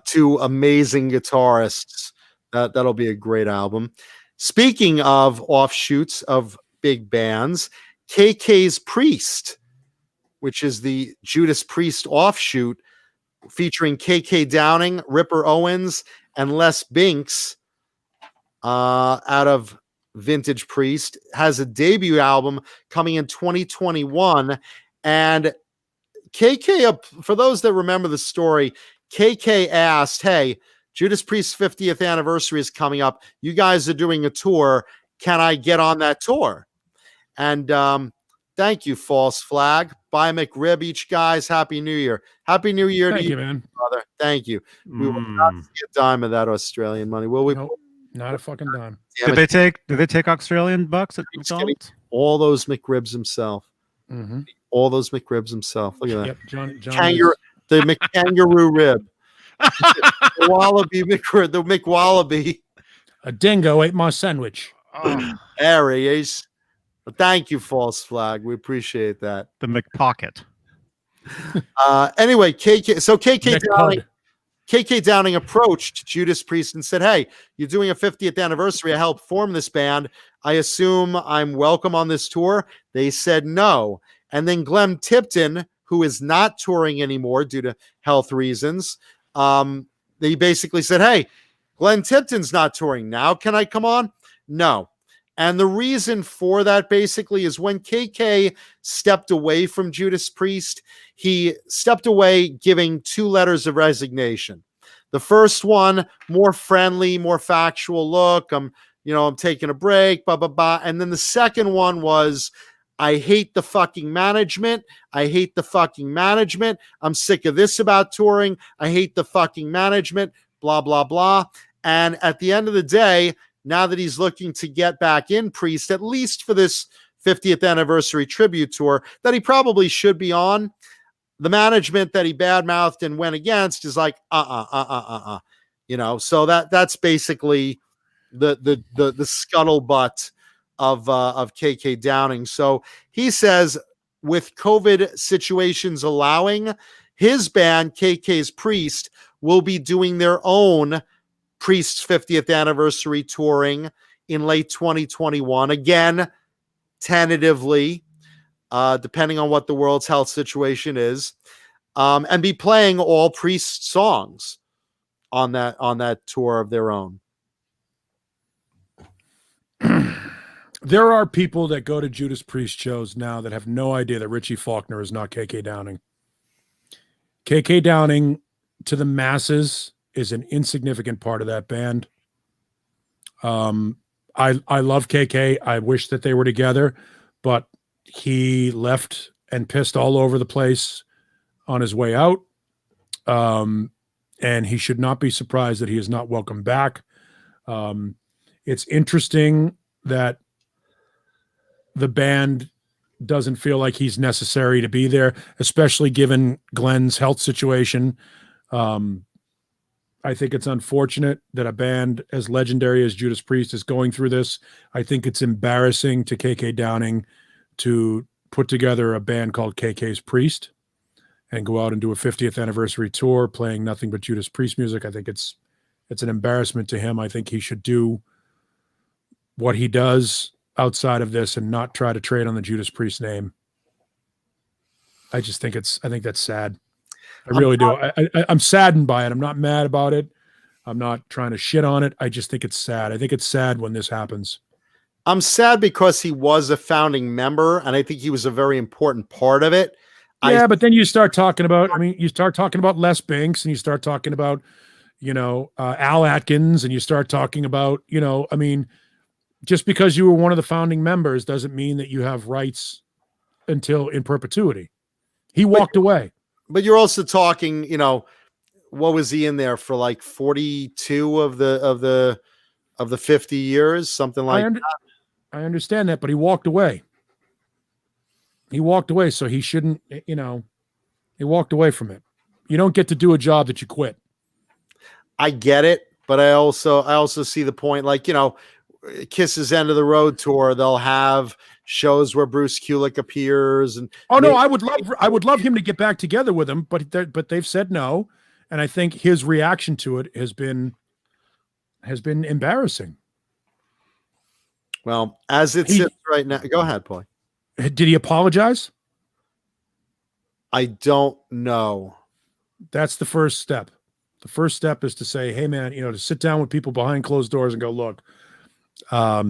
two amazing guitarists. That'll be a great album. Speaking of offshoots of big bands, KK's Priest, which is the Judas Priest offshoot featuring KK Downing, Ripper Owens, and Les Binks out of Vintage Priest, has a debut album coming in 2021. And KK, for those that remember the story, KK asked, "Hey, Judas Priest's 50th anniversary is coming up. You guys are doing a tour. Can I get on that tour?" And thank you, False Flag. Buy a McRib each, guys. Happy New Year. Happy New Year to you, man. brother. Thank you. We will not see a dime of that Australian money, will we? Nope, not a fucking dime. Did they take Australian bucks at McDonald's? All those McRibs himself. Mm-hmm. All those McRibs himself. Look at that. Yep, John The McKangaroo rib. The Wallaby McRib. The McWallaby. A dingo ate my sandwich. There he is. Well, thank you, False Flag. We appreciate that. The McPocket. Anyway, KK McPud. Downing approached Judas Priest and said, "Hey, you're doing a 50th anniversary. I helped form this band. I assume I'm welcome on this tour." They said no. And then Glenn Tipton, who is not touring anymore due to health reasons, they basically said, "Hey, Glenn Tipton's not touring now. Can I come on?" No. And the reason for that basically is when KK stepped away from Judas Priest, he stepped away giving 2 letters of resignation. The first one, more friendly, more factual look. I'm taking a break, blah, blah, blah. And then the second one was, "I hate the fucking management. I hate the fucking management. I'm sick of this about touring. I hate the fucking management, blah, blah, blah." And at the end of the day, now that he's looking to get back in Priest, at least for this 50th anniversary tribute tour that he probably should be on, the management that he badmouthed and went against is like, so that's basically the scuttlebutt of KK Downing. So he says, with COVID situations allowing, his band, KK's Priest, will be doing their own Priest's 50th anniversary touring in late 2021. Again, tentatively, depending on what the world's health situation is, and be playing all Priest songs on that tour of their own. There are people that go to Judas Priest shows now that have no idea that Richie Faulkner is not KK Downing. KK Downing, to the masses, is an insignificant part of that band. I love KK. I wish that they were together, but he left and pissed all over the place on his way out. And he should not be surprised that he is not welcome back. It's interesting that the band doesn't feel like he's necessary to be there, especially given Glenn's health situation. I think it's unfortunate that a band as legendary as Judas Priest is going through this. I think it's embarrassing to KK Downing to put together a band called KK's Priest and go out and do a 50th anniversary tour playing nothing but Judas Priest music. I think it's an embarrassment to him. I think he should do what he does outside of this and not try to trade on the Judas Priest name. I think that's sad. I really do. I'm saddened by it. I'm not mad about it. I'm not trying to shit on it. I just think it's sad. I think it's sad when this happens. I'm sad because he was a founding member, and I think he was a very important part of it. Yeah, but then you start talking about, you start talking about Les Binks, and you start talking about, Al Atkins, and you start talking about, just because you were one of the founding members doesn't mean that you have rights until in perpetuity. He walked away. But you're also talking, what was he in there for, like 42 of the 50 years, something like that? I understand that, but he walked away. He walked away, so he shouldn't, he walked away from it. You don't get to do a job that you quit. I get it, but I also see the point, like, Kiss's End of the Road tour, they'll have shows where Bruce Kulick appears, and I would love him to get back together with him, but they've said no, and I think his reaction to it has been embarrassing. Well, as it sits right now, go ahead, Paul. Did he apologize? I don't know. That's the first step. The first step is to say, hey man, to sit down with people behind closed doors and go, look, I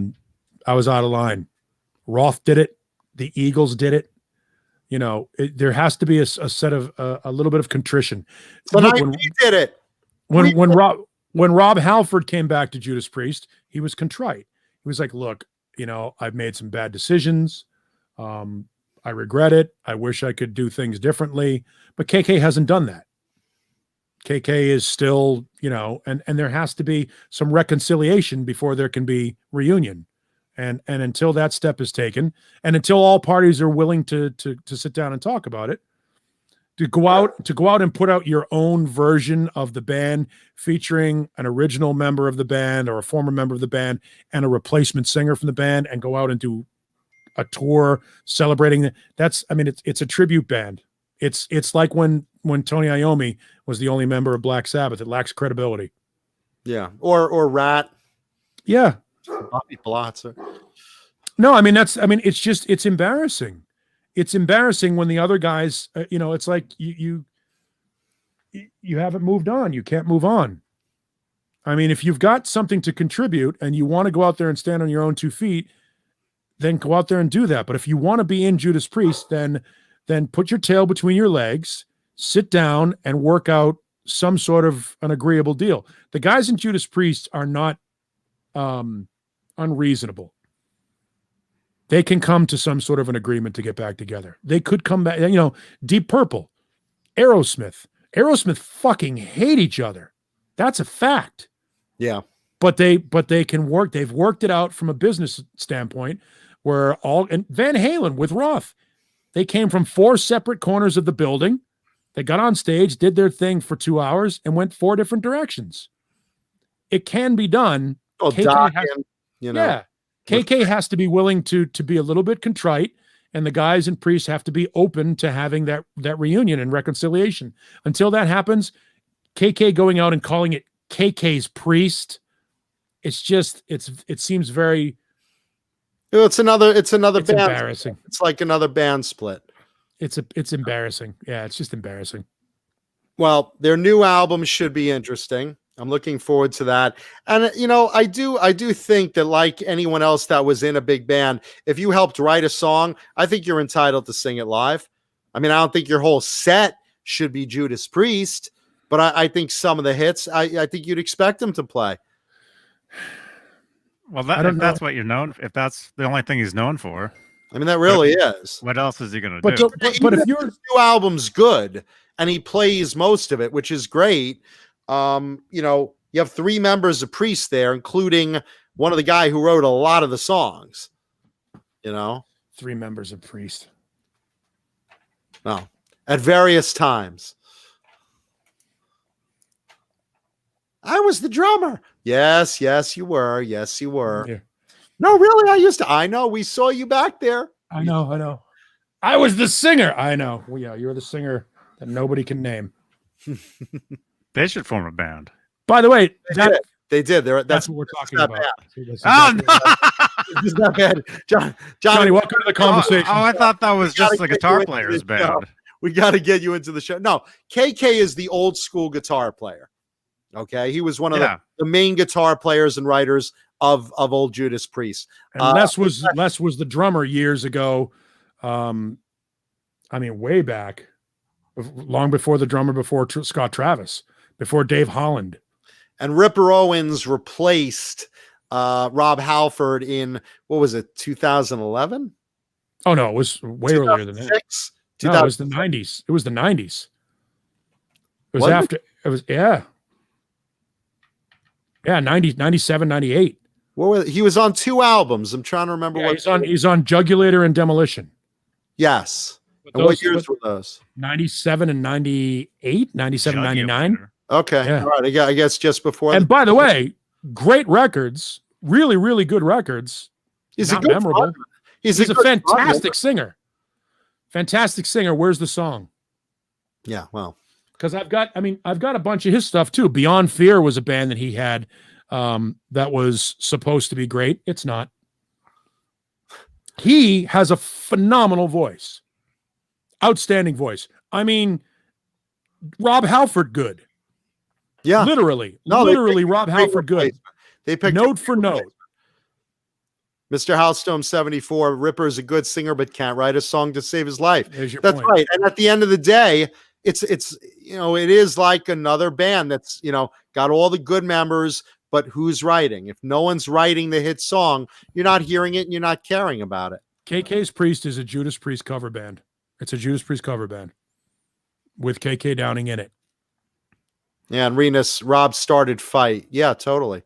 was out of line. Roth did it. The Eagles did it. There has to be a set of a little bit of contrition. But he did it. When Rob Halford came back to Judas Priest, he was contrite. He was like, look, I've made some bad decisions. I regret it. I wish I could do things differently. But KK hasn't done that. KK is still, and there has to be some reconciliation before there can be reunion. And until that step is taken, and until all parties are willing to sit down and talk about it, to go out and put out your own version of the band featuring an original member of the band or a former member of the band and a replacement singer from the band, and go out and do a tour celebrating it's a tribute band. It's like when Tony Iommi was the only member of Black Sabbath. It lacks credibility. Yeah. Or Rat. Yeah. Bobby Blotzer. No, it's embarrassing. It's embarrassing when the other guys, it's like you haven't moved on. You can't move on. If you've got something to contribute and you want to go out there and stand on your own 2 feet, then go out there and do that. But if you want to be in Judas Priest, then put your tail between your legs, sit down and work out some sort of an agreeable deal. The guys in Judas Priest are not unreasonable. They can come to some sort of an agreement to get back together. They could come back, Deep Purple, Aerosmith fucking hate each other. That's a fact. Yeah. But they can work. They've worked it out from a business standpoint and Van Halen with Roth, they came from 4 separate corners of the building. They got on stage, did their thing for 2 hours, and went 4 different directions. It can be done. KK KK has to be willing to be a little bit contrite and the guys and Priest have to be open to having that reunion and reconciliation. Until that happens, KK going out and calling it KK's Priest, it seems very. It's another band. Embarrassing. It's like another band split. It's embarrassing. Yeah, it's just embarrassing. Well, their new album should be interesting. I'm looking forward to that. And I do think that, like anyone else that was in a big band, if you helped write a song, I think you're entitled to sing it live. I mean, I don't think your whole set should be Judas Priest, but I think some of the hits, I think you'd expect them to play. Well, if that's what you're known, if that's the only thing he's known for, I mean, that really is. What else is he going to do? But if your new album's good and he plays most of it, which is great, you have 3 members of Priest there, including one of the guy who wrote a lot of the songs. 3 members of Priest. No, at various times. I was the drummer. Yes, you were. Yes, you were. Yeah. No, really, I know. We saw you back there. I know. I was the singer. I know. Well, yeah, you're the singer that nobody can name. They should form a band. By the way, they did. That's what we're talking about. It's not bad. Johnny, welcome to the conversation. I thought that was just the guitar player's band. We got to get you into the show. No, KK is the old school guitar player. Okay, he was one of the main guitar players and writers of old Judas Priest. And Les was the drummer years ago. Way back, long before the drummer, before Scott Travis, before Dave Holland. And Ripper Owens replaced Rob Halford in, what was it, 2011? Oh no, it was way earlier than that. No, it was the 90s. It was the 90s. It was after. It was 90, 97, 98. He was on 2 albums. I'm trying to remember what he's on Jugulator and Demolition. Yes. And what years were those? 97 and 98, 97, 99. Okay. Yeah. All right. I guess just before. And by the way, great records, really, really good records. He's not memorable. He's a fantastic singer. Fantastic singer. Where's the song? Yeah. Well, because I've got a bunch of his stuff too. Beyond Fear was a band that he had that was supposed to be great. It's not. He has a phenomenal voice. Outstanding voice. I mean, Rob Halford good. Yeah. Literally. Rob Halford good. They picked note for note. Mr. Housestone 74, Ripper is a good singer, but can't write a song to save his life. That's point. Right. And at the end of the day, it is like another band that's, got all the good members, but who's writing? If no one's writing the hit song, you're not hearing it and you're not caring about it. KK's Priest is a Judas Priest cover band. It's a Judas Priest cover band with KK Downing in it. Yeah, and Rob started Fight. Yeah, totally.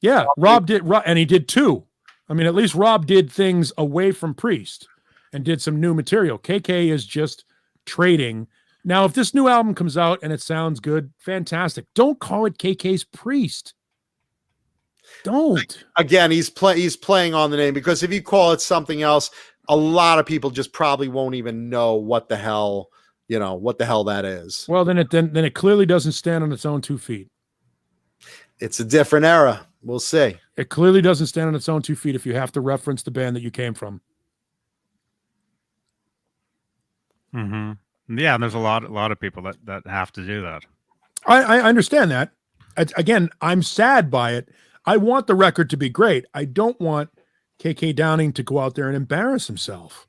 Yeah, Rob did, and he did 2. I mean, at least Rob did things away from Priest and did some new material. KK is just trading. Now, if this new album comes out and it sounds good, fantastic. Don't call it KK's Priest. Don't. Again, he's playing on the name, because if you call it something else, a lot of people just probably won't even know what the hell that is. Well, then it clearly doesn't stand on its own 2 feet. It's a different era. We'll see. It clearly doesn't stand on its own 2 feet if you have to reference the band that you came from. Mm-hmm. Yeah, and there's a lot of people that have to do that. I understand that. Again, I'm sad by it. I want the record to be great. I don't want KK Downing to go out there and embarrass himself.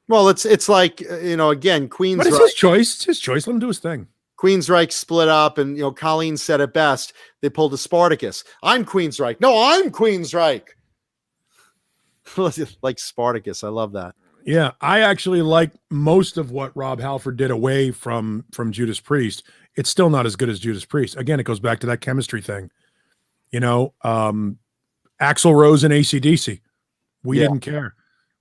Well, it's like, again, Queensryche. But it's his choice. It's his choice. Let him do his thing. Queensryche split up, and Colleen said it best. They pulled a Spartacus. I'm Queensryche. No, I'm Queensryche. Like Spartacus. I love that. Yeah, I actually like most of what Rob Halford did away from Judas Priest. It's still not as good as Judas Priest. Again, it goes back to that chemistry thing. Axl Rose and AC/DC. We didn't care.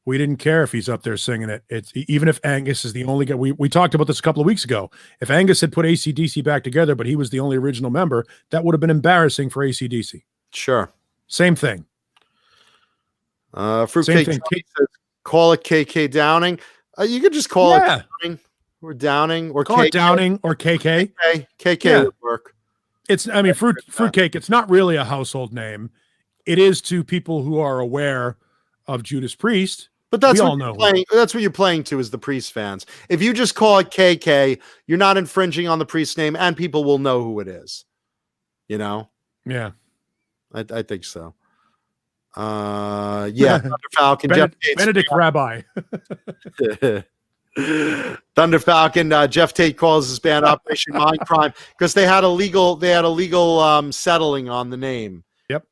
We didn't care if he's up there singing it. It's even if Angus is the only guy. We talked about this a couple of weeks ago. If Angus had put AC/DC back together, but he was the only original member, that would have been embarrassing for AC/DC. Sure. Same thing. Fruitcake says Call it KK Downing. You could just call it Downing or Downing or call KK. it Downing or KK. KK would work. I mean, fruitcake. It's not really a household name. It is to people who are aware of Judas Priest. But that's we what all you're know. playing. That's what you're playing to is the Priest fans. If you just call it KK, you're not infringing on the Priest name, and people will know who it is. You know? Yeah, I think so. Thunder Falcon, Jeff Tate, Benedict Rabbi. Thunder Falcon, Jeff Tate calls his band Operation Mind Crime because they had a legal settling on the name. Yep,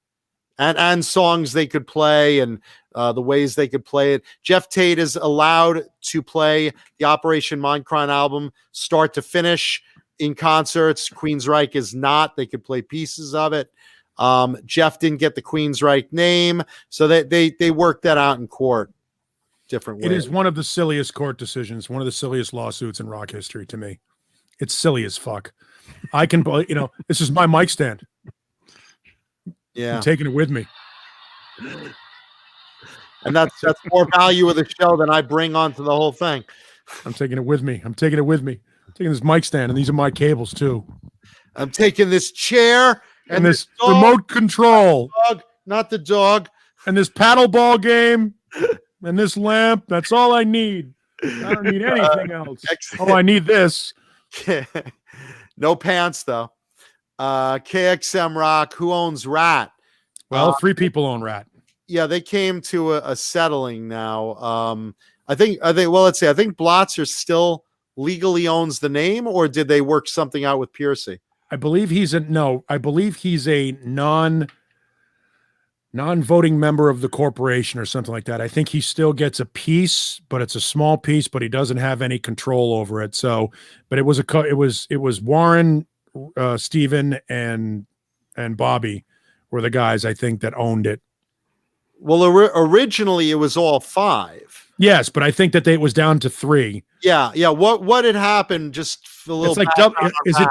and songs they could play and the ways they could play it. Jeff Tate is allowed to play the Operation Mind Crime album start to finish in concerts. Queensryche is not. They could play pieces of it. Jeff didn't get the Queensryche name, so they worked that out in court. Different ways. It is one of the silliest court decisions, one of the silliest lawsuits in rock history to me. It's silly as fuck. I can, this is my mic stand. Yeah, I'm taking it with me. And that's more value of the show than I bring onto the whole thing. I'm taking it with me. I'm taking this mic stand, and these are my cables too. I'm taking this chair and this remote control. Dog, not the dog. And this paddle ball game. And this lamp, that's all I need. I don't need anything else. Oh, I need this. No pants, though. KXM Rock, who owns Rat? Well, 3 people own Rat. Yeah, they came to a settling now. I think Blotzer still legally owns the name, or did they work something out with Piercy? I believe he's a non-voting member of the corporation or something like that. I think he still gets a piece, but it's a small piece, but he doesn't have any control over it. So, but it was Warren, Steven, and Bobby were the guys I think that owned it. Well, originally it was all 5. Yes, but I think that it was down to 3. Yeah. What had happened? Just a little. It's like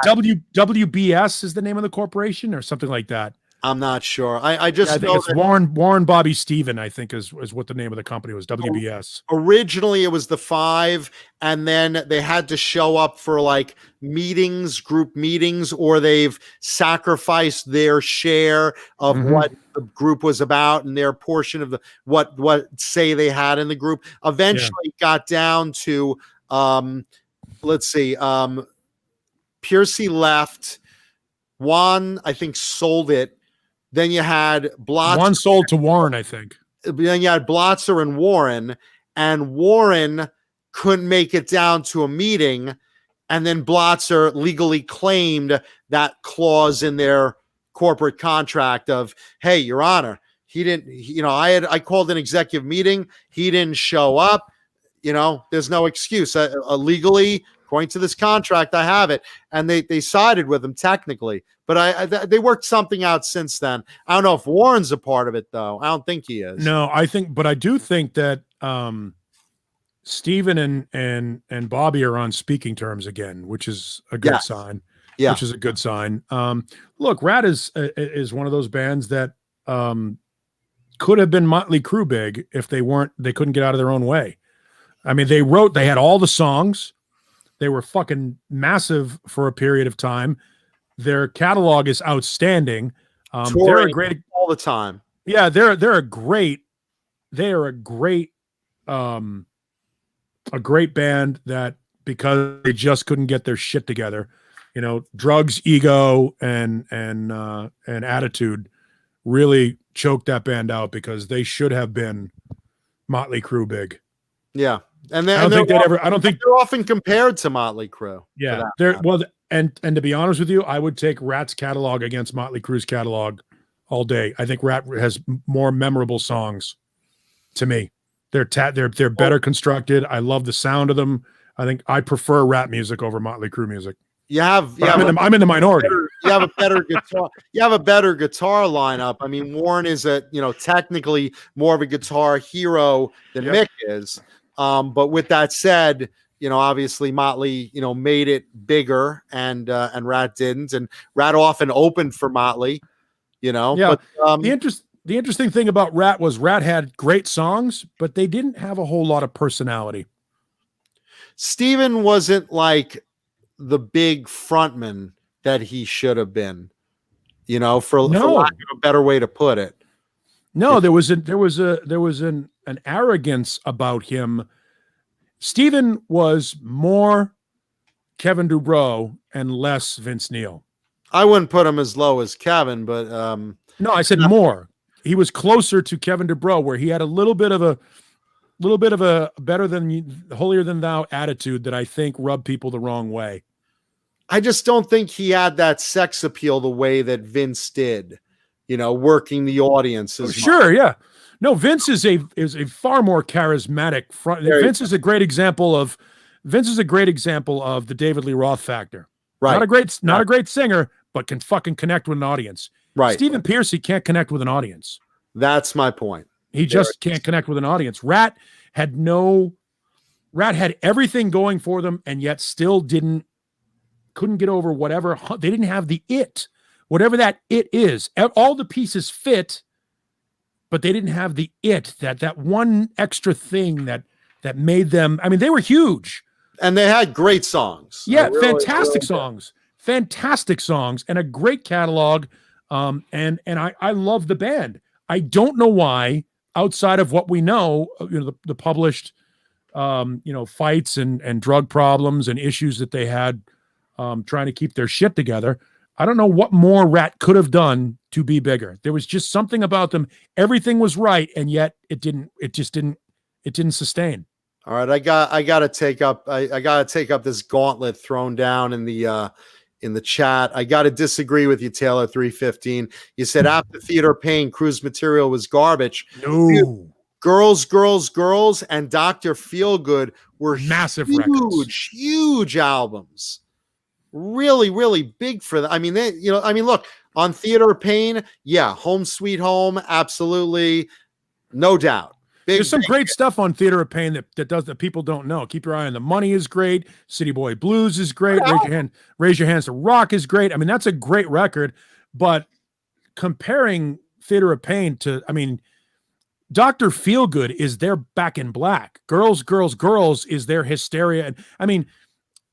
WBS is the name of the corporation or something like that. I'm not sure. I think it's Warren, Bobby, Steven, I think is what the name of the company was, WBS. Originally, it was the 5, and then they had to show up for like group meetings, or they've sacrificed their share of what the group was about and their portion of what say they had in the group. Eventually, it got down to, Piercy left. Juan, I think, sold it. Then you had Blotzer. One sold to Warren, I think. Then you had Blotzer and Warren couldn't make it down to a meeting, and then Blotzer legally claimed that clause in their corporate contract of, hey, Your Honor, he didn't, I called an executive meeting, he didn't show up, there's no excuse. Legally, according to this contract, I have it, and they sided with him technically. But they worked something out since then. I don't know if Warren's a part of it, though. I don't think he is. No, but I do think that Steven and Bobby are on speaking terms again, which is a good sign. Yeah, which is a good sign. Look, Rat is one of those bands that could have been Mötley Crüe big if they couldn't get out of their own way. I mean, they had all the songs. They were fucking massive for a period of time. Their catalog is outstanding. They're a great all the time. Yeah, they are a great band that, because they just couldn't get their shit together, drugs, ego, and attitude really choked that band out, because they should have been Mötley Crüe big. Yeah. And I don't think they're often compared to Mötley Crüe. Yeah. And to be honest with you, I would take Rat's catalog against Mötley Crüe's catalog all day. I think Rat has more memorable songs to me. They're better constructed. I love the sound of them. I think I prefer Rat music over Mötley Crüe music. I'm in the minority. You have a better guitar. You have a better guitar lineup. I mean, Warren is technically more of a guitar hero than Mick is. But with that said, obviously Mötley, made it bigger, and Rat didn't, and Rat often opened for Mötley, Yeah. But, the interesting thing about Rat was Rat had great songs, but they didn't have a whole lot of personality. Steven wasn't like the big frontman that he should have been, for lack of a better way to put it. No, there was an arrogance about him. Steven was more Kevin Dubrow and less Vince Neil. I wouldn't put him as low as Kevin, but no, I said more. He was closer to Kevin Dubrow, where he had a little bit of a better than holier than thou attitude that I think rubbed people the wrong way. I just don't think he had that sex appeal the way that Vince did, working the audience. Sure, yeah. No, Vince is a far more charismatic front. Vince is a great example of the David Lee Roth factor. Right. Not a great singer, but can fucking connect with an audience. Right. Stephen Pearcy can't connect with an audience. That's my point. He just can't connect with an audience. Rat had everything going for them, and yet still couldn't get over whatever. They didn't have the it, whatever that it is. All the pieces fit, but they didn't have the it, that one extra thing that made them. I mean, they were huge, and they had great songs. Yeah, fantastic songs, and a great catalog. And I love the band. I don't know why, outside of what we know, the published, fights and drug problems and issues that they had, trying to keep their shit together. I don't know what more Rat could have done to be bigger. There was just something about them. Everything was right, and yet it didn't sustain. All right, I gotta take up this gauntlet thrown down in the chat. I gotta disagree with you, Taylor 315. You said after Theater of Pain, Crüe's material was garbage. No. Girls, and Dr. Feelgood were massive records. Huge albums. Really, really big for them. I mean, look, on Theater of Pain, yeah, Home Sweet Home, absolutely, no doubt. There's some great stuff on Theater of Pain that people don't know. Keep Your Eye on the Money is great. City Boy Blues is great. Raise Your Hands to Rock is great. I mean, that's a great record. But comparing Theater of Pain to, Dr. Feelgood is their Back in Black. Girls is their Hysteria. And I mean,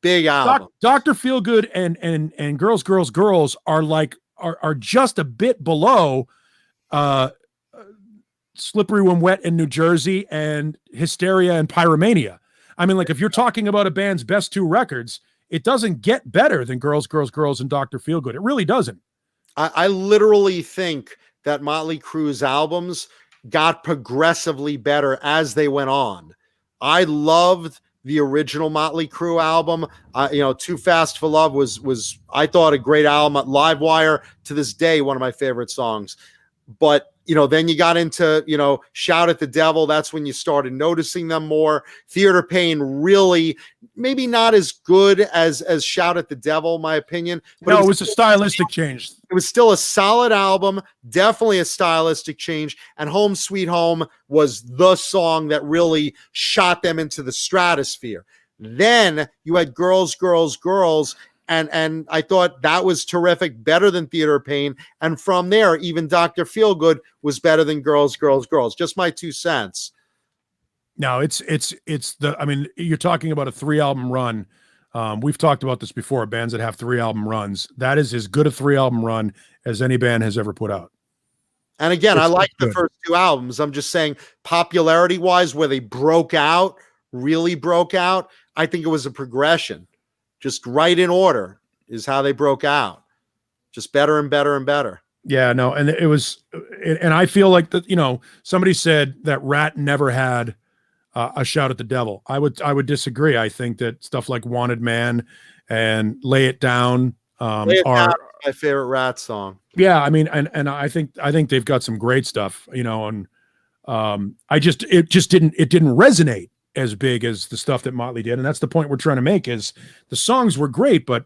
big album. Dr. Feelgood and Girls are just a bit below Slippery When Wet in New Jersey and Hysteria and Pyromania. I mean, if you're talking about a band's best two records, it doesn't get better than Girls and Dr. Feelgood. It really doesn't. I literally think that Mötley Crüe's albums got progressively better as they went on. I loved the original Mötley Crüe album. Too Fast for Love was I thought a great album. Live Wire, to this day, one of my favorite songs. But then you got into, Shout at the Devil. That's when you started noticing them more. Theater of Pain, really, maybe not as good as Shout at the Devil, in my opinion. But it was a stylistic change. It was still a solid album, definitely a stylistic change. And Home Sweet Home was the song that really shot them into the stratosphere. Then you had Girls, and I thought that was terrific, better than Theater of Pain. And from there, even Dr. Feelgood was better than Girls. Just my 2 cents. No, you're talking about a 3-album run. We've talked about this before, bands that have 3-album runs. That is as good a 3-album run as any band has ever put out. And again, I like the first 2 albums. I'm just saying, popularity-wise, where they really broke out, I think it was a progression. Just right in order is how they broke out. Just better and better and better. Yeah, no, and it was, and I feel like that. Somebody said that Rat never had a Shout at the Devil. I would disagree. I think that stuff like Wanted Man and Lay It Down are my favorite Rat song. Yeah, and I think they've got some great stuff. And it didn't resonate as big as the stuff that Mötley did. And that's the point we're trying to make, is the songs were great, but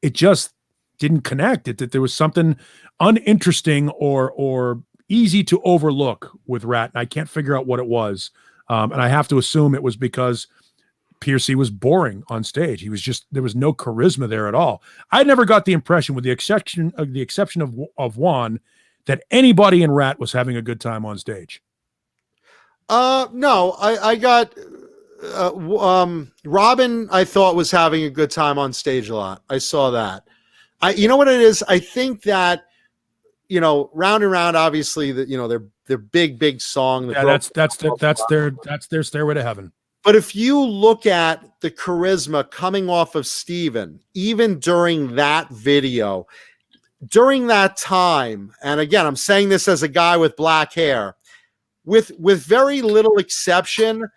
it just didn't connect. That there was something uninteresting or easy to overlook with Rat. And I can't figure out what it was. And I have to assume it was because Pearcy was boring on stage. There was no charisma there at all. I never got the impression, with the exception of Juan, that anybody in Rat was having a good time on stage? No, I got Robin. I thought was having a good time on stage a lot. I saw that. You know what it is? I think that, Round and Round, obviously, that their big song. Yeah, that's their Stairway to Heaven. But if you look at the charisma coming off of Steven, even during that video, during that time, and again, I'm saying this as a guy with black hair, with very little exception,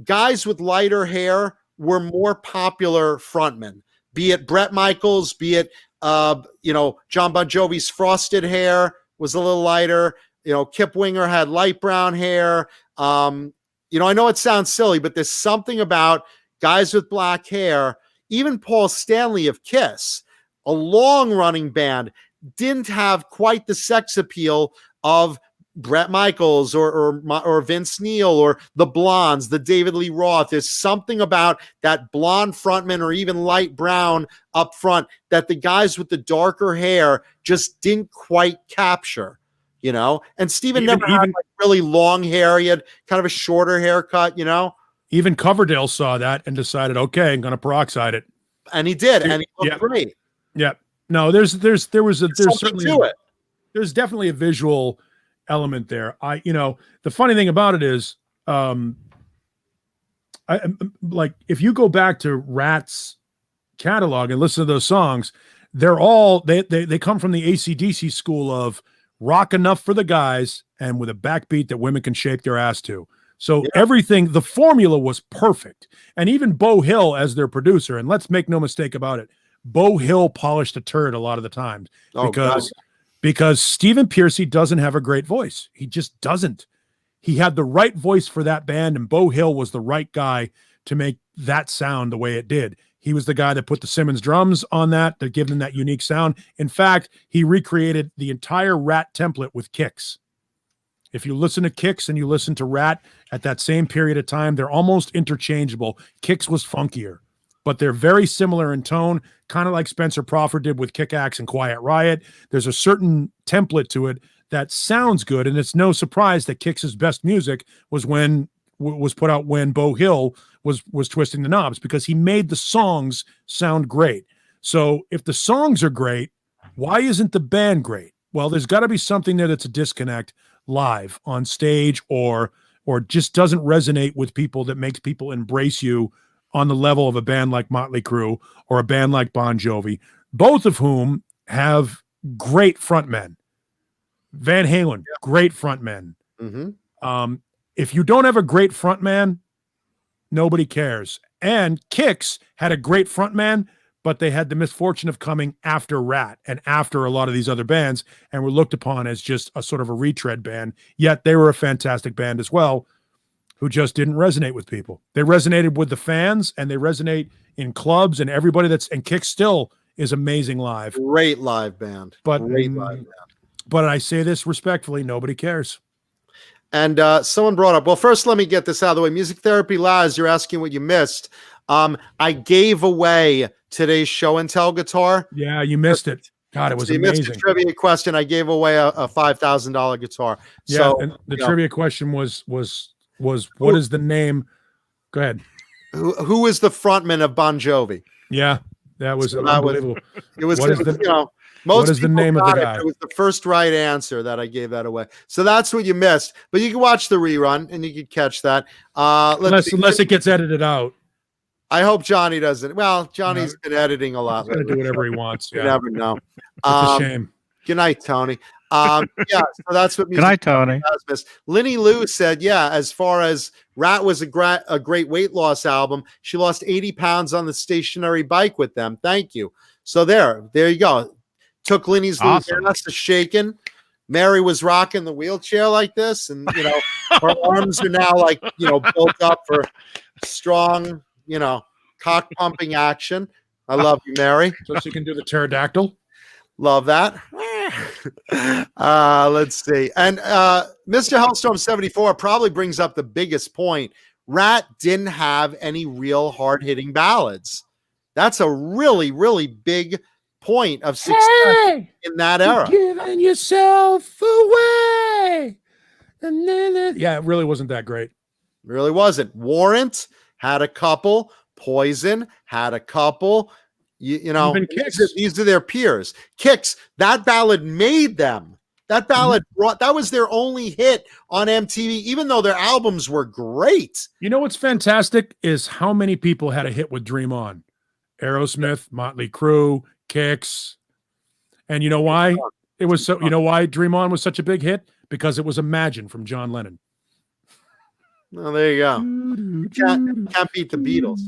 guys with lighter hair were more popular frontmen, be it Bret Michaels, be it John Bon Jovi's frosted hair was a little lighter. Kip Winger had light brown hair. I know it sounds silly, but there's something about guys with black hair. Even Paul Stanley of Kiss, a long-running band, didn't have quite the sex appeal of Bret Michaels or Vince Neil or the Blondes, the David Lee Roth. There's something about that blonde frontman or even light brown up front that the guys with the darker hair just didn't quite capture, And Steven never had like really long hair. He had kind of a shorter haircut, Even Coverdale saw that and decided, okay, I'm going to peroxide it. And he did, and he looked great. Yeah. No, there's certainly to it. There's definitely a visual element there. The funny thing about it is, if you go back to Rat's catalog and listen to those songs, they're all they come from the AC/DC school of rock enough for the guys and with a backbeat that women can shake their ass to. So everything, the formula was perfect. And even Beau Hill as their producer, and let's make no mistake about it, Beau Hill polished a turd a lot of the times because Stephen Pearcy doesn't have a great voice. He just doesn't. He had the right voice for that band, and Beau Hill was the right guy to make that sound the way it did. He was the guy that put the Simmons drums on that to give them that unique sound. In fact, he recreated the entire Rat template with kicks. If you listen to Kicks and you listen to Rat at that same period of time, they're almost interchangeable. Kicks was funkier, but they're very similar in tone, kind of like Spencer Crawford did with Kick-Axe and Quiet Riot. There's a certain template to it that sounds good, and it's no surprise that Kicks' best music was put out when Beau Hill was twisting the knobs, because he made the songs sound great. So if the songs are great, why isn't the band great? Well, there's got to be something there that's a disconnect live on stage or just doesn't resonate with people that makes people embrace you on the level of a band like Mötley Crüe or a band like Bon Jovi, both of whom have great frontmen. Van Halen, great frontmen. Mm-hmm. If you don't have a great frontman, nobody cares. And Kicks had a great frontman, but they had the misfortune of coming after Rat and after a lot of these other bands and were looked upon as just a sort of a retread band. Yet they were a fantastic band as well, who just didn't resonate with people. They resonated with the fans, and they resonate in clubs, and everybody and Kicks still is amazing live. Great live band. But I say this respectfully, nobody cares. And someone brought up, well, first, let me get this out of the way. Music Therapy Laz, you're asking what you missed. I gave away today's show and tell guitar. Yeah, you missed it. God, it was amazing. You missed a trivia question. I gave away a $5,000 guitar. Yeah, so, and the trivia question was what is the name? Go ahead. Who is the frontman of Bon Jovi? Yeah, that was unbelievable. What is the name of the guy? It was the first right answer that I gave that away. So that's what you missed. But you can watch the rerun and you can catch that. Unless it gets edited out. I hope Johnny doesn't. Well, Johnny's been editing a lot. He's going to do whatever he wants. You never know. It's a shame. Good night, Tony. So that's what music. Good night, Tony. Lenny Lou said, as far as Rat was a great weight loss album, she lost 80 pounds on the stationary bike with them. Thank you. So there you go. Took Lenny's awesome. Ass to shaking. Mary was rocking the wheelchair like this, and her arms are now built up for strong, cock pumping action. I love you, Mary. So she can do the pterodactyl. Love that. Let's see. And Mr. Hellstorm 74 probably brings up the biggest point. Rat didn't have any real hard-hitting ballads. That's a really, really big point of success in that era. Giving yourself away. And then, yeah, it really wasn't that great. Really wasn't. Warrant had a couple. Poison had a couple. You know, Even Kicks. these are their peers. Kicks, that ballad made them. That ballad that was their only hit on MTV, even though their albums were great. You know what's fantastic is how many people had a hit with Dream On. Aerosmith, Mötley Crüe, Kicks. And you know why? It was so, you know why Dream On was such a big hit? Because it was Imagine from John Lennon. Well, there you go. You can't beat the Beatles.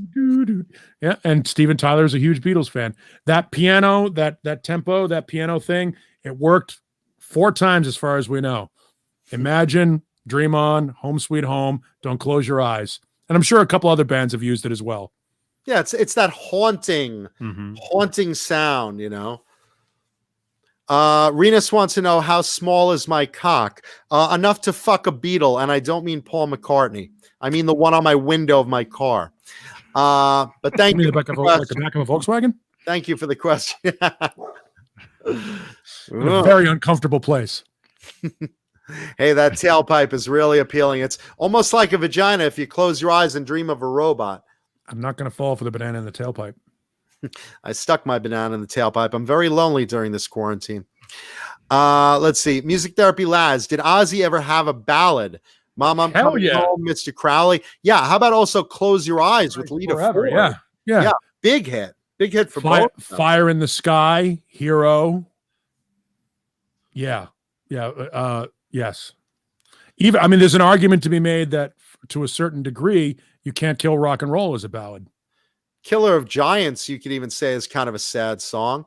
Yeah, and Steven Tyler is a huge Beatles fan. That piano, that tempo, that piano thing, it worked 4 times as far as we know. Imagine, Dream On, Home Sweet Home, Don't Close Your Eyes. And I'm sure a couple other bands have used it as well. Yeah, it's that haunting sound, you know. Renus wants to know, how small is my cock? Enough to fuck a Beatle, and I don't mean Paul McCartney. I mean the one on my window of my car. But thank you. The back of a Volkswagen? Thank you for the question. In a very uncomfortable place. Hey, that tailpipe is really appealing. It's almost like a vagina if you close your eyes and dream of a robot. I'm not going to fall for the banana in the tailpipe. I stuck my banana in the tailpipe. I'm very lonely during this quarantine. Let's see. Music Therapy Laz. Did Ozzy ever have a ballad? Mom, I'm coming home, Mr. Crowley. Yeah. How about also Close Your Eyes with Lita Ford? Yeah. Big hit. Big hit for both. Fire in the Sky, Hero. Yeah. Yes. Even, I mean, there's an argument to be made that to a certain degree, You Can't Kill Rock and Roll is a ballad. Killer of Giants, you could even say, is kind of a sad song.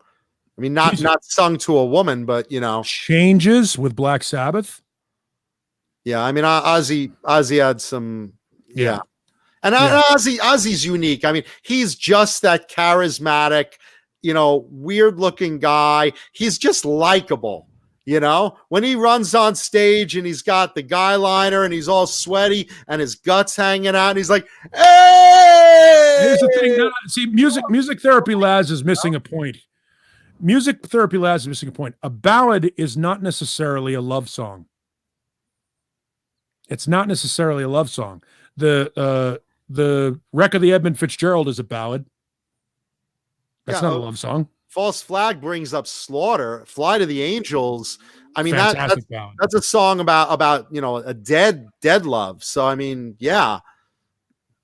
I mean, not sung to a woman, but you know, Changes with Black Sabbath. Yeah, I mean, Ozzy had some, and Ozzy's unique. I mean, he's just that charismatic, you know, weird-looking guy. He's just likable. You know, when he runs on stage and he's got the guy liner and he's all sweaty and his guts hanging out, and he's like, "Hey!" Here's the thing. See, music therapy Laz is missing a point. Music therapy Laz is missing a point. A ballad is not necessarily a love song. It's not necessarily a love song. The Wreck of the Edmund Fitzgerald is a ballad. That's not a love song. False Flag brings up Slaughter, Fly to the Angels. I mean, that's a song about, you know, a dead love. So, I mean, yeah,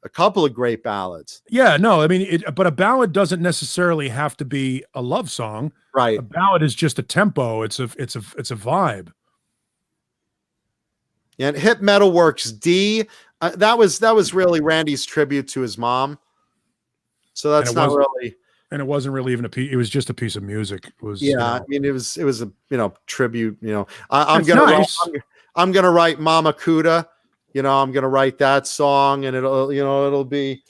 a couple of great ballads. Yeah, no, I mean, but a ballad doesn't necessarily have to be a love song. Right. A ballad is just a tempo. It's a vibe. And Hip Metal Works D, that was really Randy's tribute to his mom. So that's not really. And it wasn't really even a piece. It was just a piece of music. It was, I mean, it was a, you know, tribute. You know, I'm gonna write Mama Kuda. You know, I'm gonna write that song, and it'll be.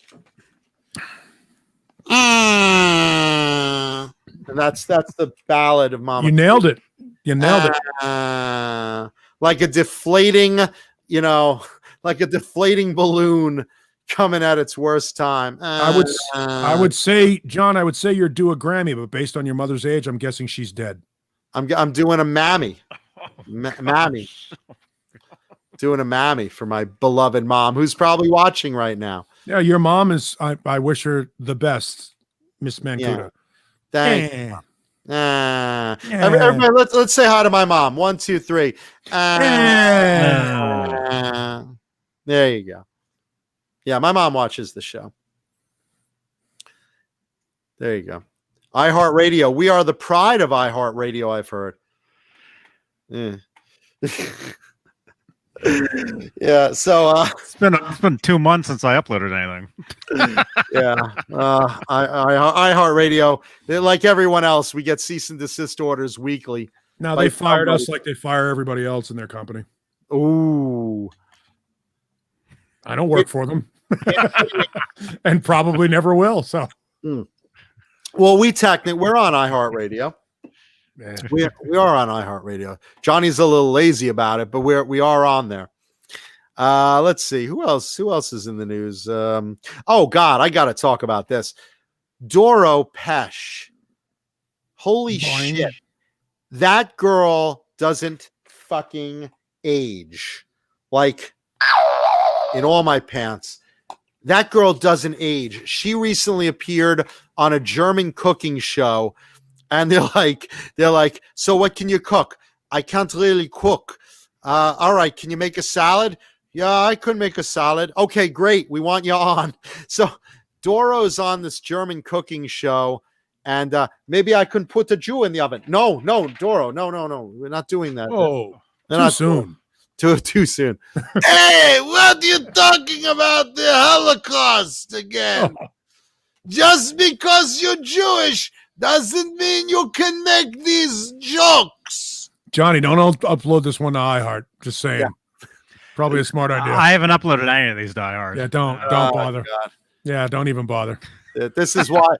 And that's the ballad of Mama. You nailed it. You nailed it. Like a deflating, you know, like a deflating balloon coming at its worst time. I would say, John, you're due a Grammy, but based on your mother's age, I'm guessing she's dead. I'm doing a mammy. Mammy. Doing a mammy for my beloved mom, who's probably watching right now. Yeah, your mom is, I wish her the best, Miss Mancuda. Thank you. Everybody, let's say hi to my mom. 1, 2, 3. There you go. Yeah, my mom watches the show. There you go. iHeartRadio. We are the pride of iHeartRadio, I've heard. Yeah. Yeah, so it's been 2 months since I uploaded anything. Yeah. iHeartRadio, like everyone else, we get cease and desist orders weekly. Now they fired us like they fire everybody else in their company. Ooh. I don't work for them. And probably never will. So, well, we're on iHeartRadio. Yeah. We are on iHeartRadio. Johnny's a little lazy about it, but we are on there. Let's see who else is in the news. Oh God, I got to talk about this. Doro Pesh Holy Boing. shit. That girl doesn't fucking age. Like, in all my pants. That girl doesn't age. She recently appeared on a German cooking show, and they're like, so what can you cook? I can't really cook. All right, can you make a salad? Yeah, I could make a salad. Okay, great. We want you on. So Doro's on this German cooking show, and maybe I can put a Jew in the oven. No, Doro, no. We're not doing that. Oh, They're too not soon. Too soon. Hey, what are you talking about the Holocaust again? Just because you're Jewish doesn't mean you can make these jokes. Johnny, don't upload this one to iHeart. Just saying. Yeah. Probably a smart idea. I haven't uploaded any of these diehard. Yeah, don't bother. God. Yeah, don't even bother. This is why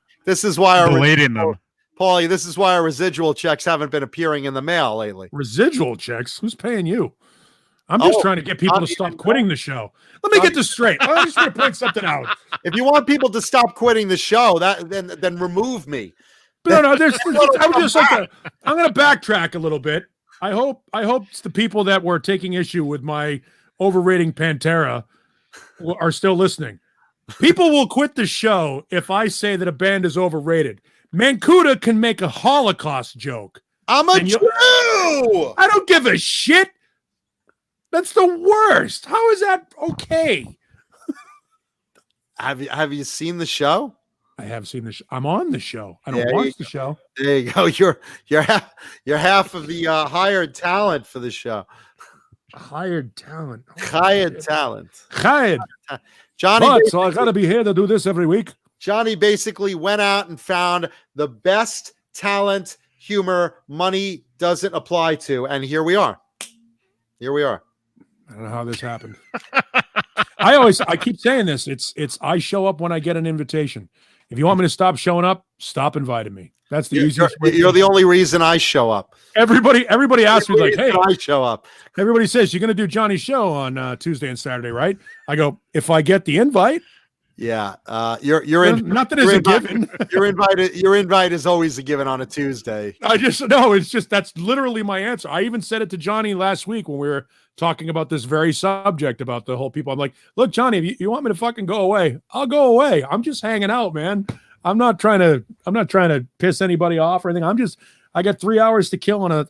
our deleting them. Paulie, this is why our residual checks haven't been appearing in the mail lately. Residual checks? Who's paying you? I'm just trying to get people to stop quitting the show. Let me get this straight. I'm just going to point something out. If you want people to stop quitting the show, then remove me. But no, I'm going to backtrack a little bit. I hope it's the people that were taking issue with my overrating Pantera are still listening. People will quit the show if I say that a band is overrated. Mancuda can make a Holocaust joke. I'm a Jew. I don't give a shit. That's the worst. How is that okay? Have you seen the show? I have seen the show. I'm on the show. I don't watch the show. There you go. You're half of the hired talent for the show. Hired talent. Hired talent. Hired. Johnny. So I got to be here to do this every week. Johnny basically went out and found the best talent, humor, money doesn't apply to, and here we are. I don't know how this happened. I keep saying this. It's I show up when I get an invitation. If you want me to stop showing up, stop inviting me. That's the easiest way. You're the only reason I show up. Everybody asks me like, "Hey, I show up." Everybody says you're going to do Johnny's show on Tuesday and Saturday, right? I go, if I get the invite. Yeah, you're in. Nothing is a given. Your invite is always a given on a Tuesday. That's literally my answer. I even said it to Johnny last week when we were talking about this very subject about the whole people. I'm like, look, Johnny, if you want me to fucking go away, I'll go away. I'm just hanging out, man. I'm not trying to piss anybody off or anything. I got 3 hours to kill on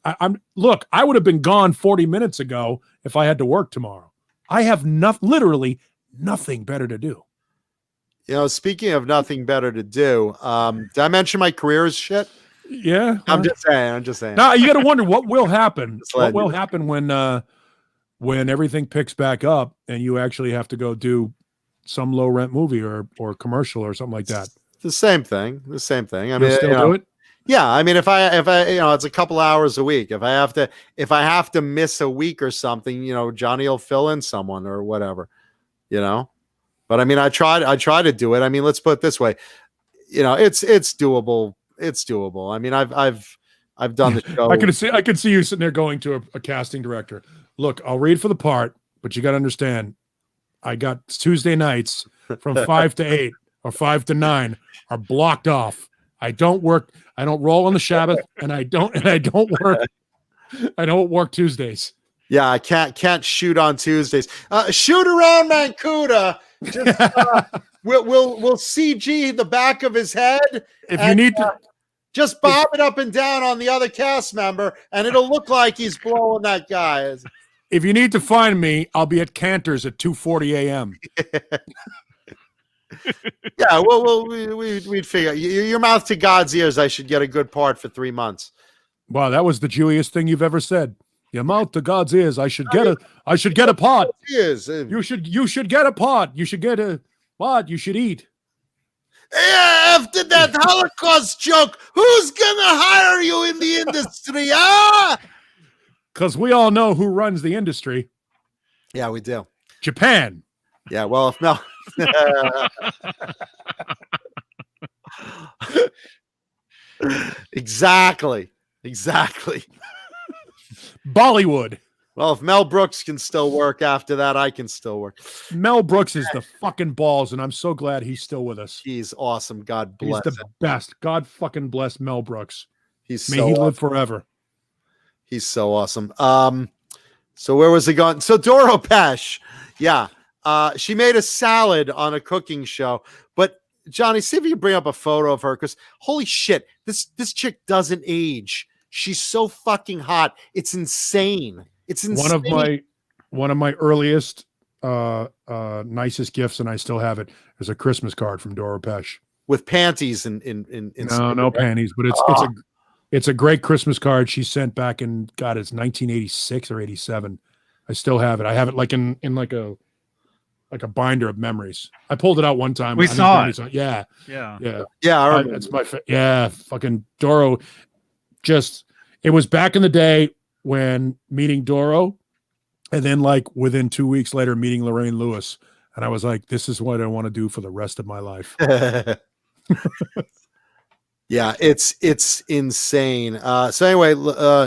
look, I would have been gone 40 minutes ago if I had to work tomorrow. I have literally nothing better to do. You know, speaking of nothing better to do, did I mention my career is shit? Yeah. I'm just saying. Now you got to wonder what will happen. What will happen when everything picks back up and you actually have to go do some low rent movie or commercial or something like that. The same thing. I mean, still do it. Yeah, I mean, if I it's a couple hours a week. If I have to miss a week or something, Johnny will fill in someone or whatever, But I mean, I try to do it. I mean, let's put it this way, it's doable. It's doable. I mean, I've done the show. I can see you sitting there going to a casting director. Look, I'll read for the part, but you got to understand, I got Tuesday nights from 5 to 8 or 5 to 9 are blocked off. I don't work. I don't roll on the Sabbath, and I don't work. I don't work Tuesdays. Yeah, I can't shoot on Tuesdays. Shoot around Mancuda. Just we'll CG the back of his head. If you need to, just bob it up and down on the other cast member, and it'll look like he's blowing that guy. If you need to find me, I'll be at Cantor's at 2:40 a.m. Yeah, well, we'd figure your mouth to God's ears. I should get a good part for 3 months. Wow, that was the Jewiest thing you've ever said. Your mouth to God's ears. I should get a pot. You should get a pot. You should get a pot. You should eat. Yeah, after that Holocaust joke, who's gonna hire you in the industry? Because we all know who runs the industry. Yeah, we do. Japan. Yeah, well, if no. Exactly. Bollywood. Well, if Mel Brooks can still work after that, I can still work. Mel Brooks is the fucking balls, and I'm so glad he's still with us. He's awesome. God bless. He's the best. God fucking bless Mel Brooks. He's May so he awesome. live forever. He's so awesome. So where was it going? So Doro Pesh, yeah. She made a salad on a cooking show. But Johnny, see if you can bring up a photo of her, because holy shit, this chick doesn't age. She's so fucking hot. It's insane. It's insane. One of my earliest nicest gifts, and I still have it, is a Christmas card from Doro Pesh. With panties in no panties, but it's a great Christmas card she sent back in, God, it's 1986 or 87. I still have it. I have it like in like a binder of memories. I pulled it out one time. We saw it. Yeah. I remember. It's my fucking Doro. Just, it was back in the day when meeting Doro, and then like within 2 weeks later meeting Lorraine Lewis, and I was like, this is what I want to do for the rest of my life. Yeah, it's insane. So anyway,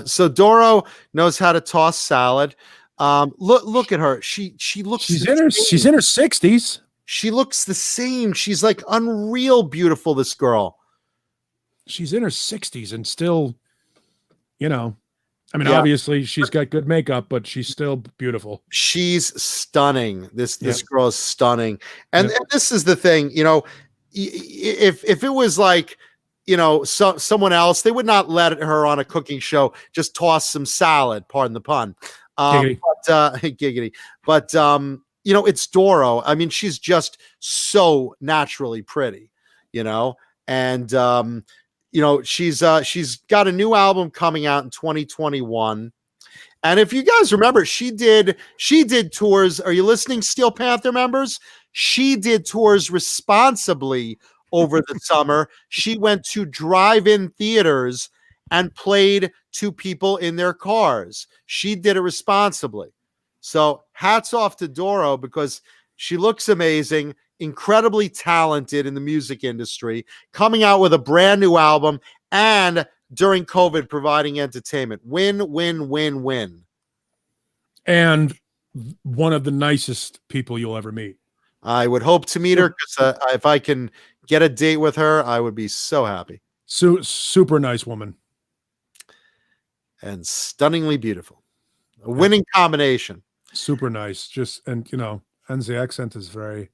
so Doro knows how to toss salad. Look at her. She looks. She's in her 60s. She looks the same. She's like unreal beautiful. This girl. She's in her 60s and still, obviously she's got good makeup, but she's still beautiful. She's stunning. This girl is stunning. And this is the thing, if it was like, someone else, they would not let her on a cooking show just toss some salad, pardon the pun. Giggity. Giggity. But it's Doro. I mean, she's just so naturally pretty, and she's got a new album coming out in 2021. And if you guys remember, she did tours. Are you listening, Steel Panther members? She did tours responsibly over the summer. She went to drive-in theaters and played to people in their cars. She did it responsibly. So hats off to Doro, because she looks amazing, incredibly talented in the music industry, coming out with a brand new album, and during COVID providing entertainment. Win, win, win, win. And one of the nicest people you'll ever meet. I would hope to meet her, because if I can get a date with her, I would be so happy. Super nice woman. And stunningly beautiful. A winning combination. Super nice. And the accent is very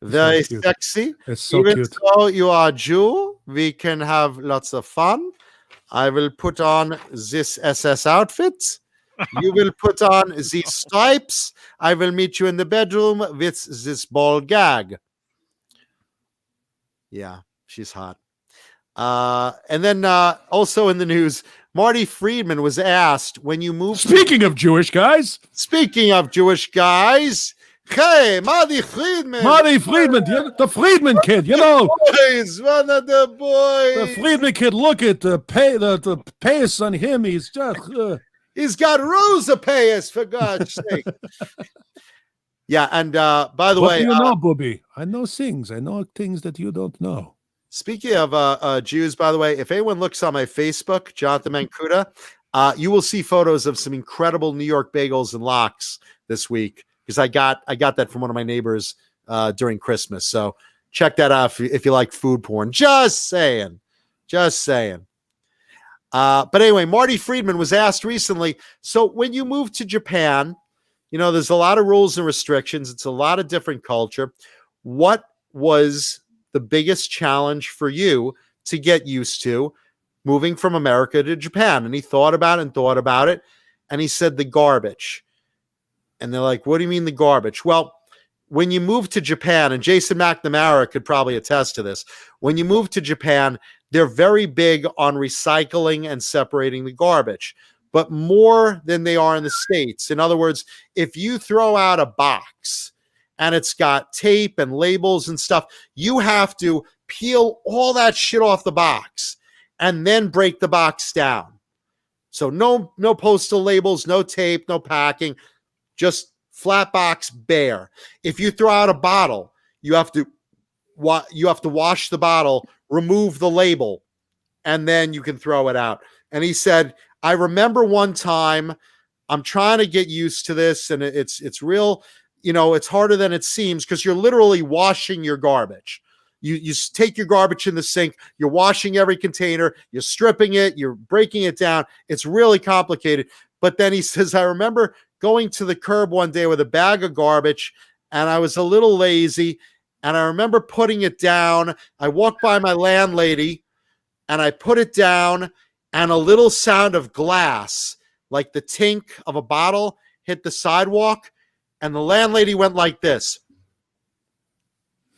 sexy. It's so Even cute. though you are Jew, we can have lots of fun. I will put on this SS outfit. You will put on these stripes. I will meet you in the bedroom with this ball gag. Yeah, she's hot. And then also in the news, Marty Friedman was asked, when you move. Speaking of Jewish guys, hey, Marty Friedman, the Friedman kid, boys, one of the boys. The Friedman kid. Look at the payas on him. He's just. He's got rows of payas, for God's sake. Yeah, and by the way, do you know, Booby? I know things. I know things that you don't know. Speaking of Jews, by the way, if anyone looks on my Facebook, Jonathan Mancuda, you will see photos of some incredible New York bagels and lox this week, because I got that from one of my neighbors during Christmas. So check that out if you like food porn. Just saying. But anyway, Marty Friedman was asked recently, so when you move to Japan, there's a lot of rules and restrictions. It's a lot of different culture. What was the biggest challenge for you to get used to moving from America to Japan? And he thought about it. And he said, the garbage. And they're like, what do you mean the garbage? Well, when you move to Japan, and Jason McNamara could probably attest to this, when you move to Japan, they're very big on recycling and separating the garbage, but more than they are in the States. In other words, if you throw out a box and it's got tape and labels and stuff, you have to peel all that shit off the box and then break the box down. So no postal labels, no tape, no packing, just flat box, bare. If you throw out a bottle, you have to wash the bottle, remove the label, and then you can throw it out. And he said, I remember one time, I'm trying to get used to this, and it's real, it's harder than it seems, because you're literally washing your garbage. You take your garbage in the sink, you're washing every container, you're stripping it, you're breaking it down. It's really complicated. But then he says, I remember going to the curb one day with a bag of garbage, and I was a little lazy, and I remember putting it down. I walked by my landlady, and I put it down, and a little sound of glass, like the tink of a bottle, hit the sidewalk, and the landlady went like this.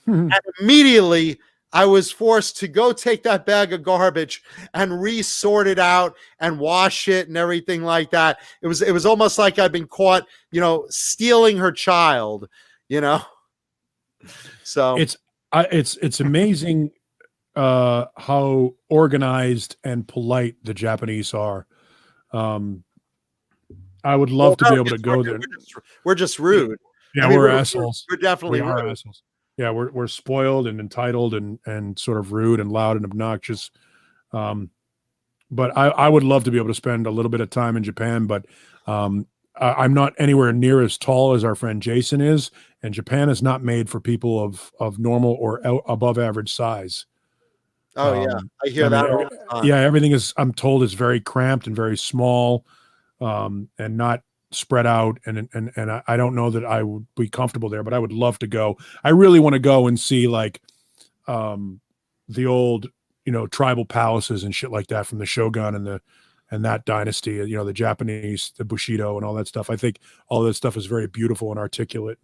And immediately I was forced to go take that bag of garbage and re-sort it out and wash it and everything like that. It was almost like I'd been caught, stealing her child, So it's amazing how organized and polite the Japanese are. I would love to be able to go there. We're just rude. Yeah, we're assholes. We're definitely rude. Assholes. Yeah, we're spoiled and entitled and sort of rude and loud and obnoxious. But I would love to be able to spend a little bit of time in Japan, but I'm not anywhere near as tall as our friend Jason is, and Japan is not made for people of normal or above average size. Oh yeah, I hear that all the time. Yeah, everything is, I'm told, is very cramped and very small, and not spread out, and I don't know that I would be comfortable there, but I would love to go. I really want to go and see like the old tribal palaces and shit like that from the Shogun and that dynasty, the Japanese, the Bushido and all that stuff. I think all that stuff is very beautiful and articulate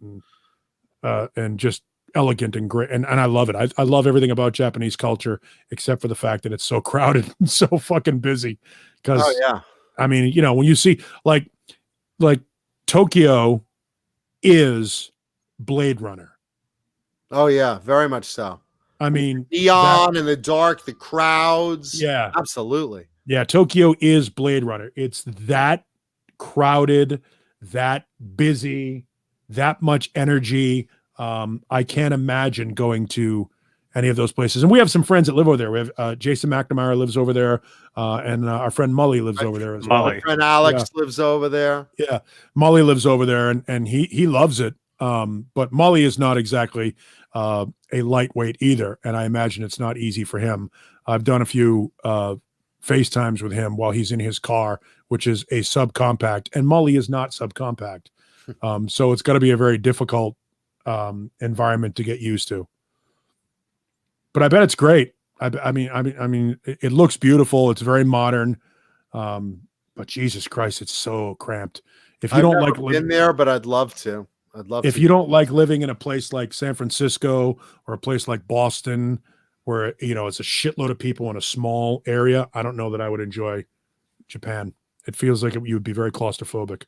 and just elegant and great, and I love it. I love everything about Japanese culture except for the fact that it's so crowded and so fucking busy. Because I mean, when you see like Tokyo is Blade Runner. Oh yeah, very much so. I mean, neon in the dark, the crowds. Yeah, absolutely. Yeah, Tokyo is Blade Runner. It's that crowded, that busy, that much energy. I can't imagine going to any of those places. And we have some friends that live over there. We have Jason McNamara lives over there, and our friend Mully lives over there as well. My friend Alex lives over there. Yeah, Mully lives over there, and he loves it. But Mully is not exactly a lightweight either, and I imagine it's not easy for him. I've done a few FaceTimes with him while he's in his car, which is a subcompact, and Mully is not subcompact. So it's got to be a very difficult environment to get used to. But I bet it's great. I mean, it looks beautiful. It's very modern. But Jesus Christ, it's so cramped. If you I've don't never like been there, but I'd love to. If you don't like living in a place like San Francisco or a place like Boston, where it's a shitload of people in a small area, I don't know that I would enjoy Japan. It feels like you would be very claustrophobic.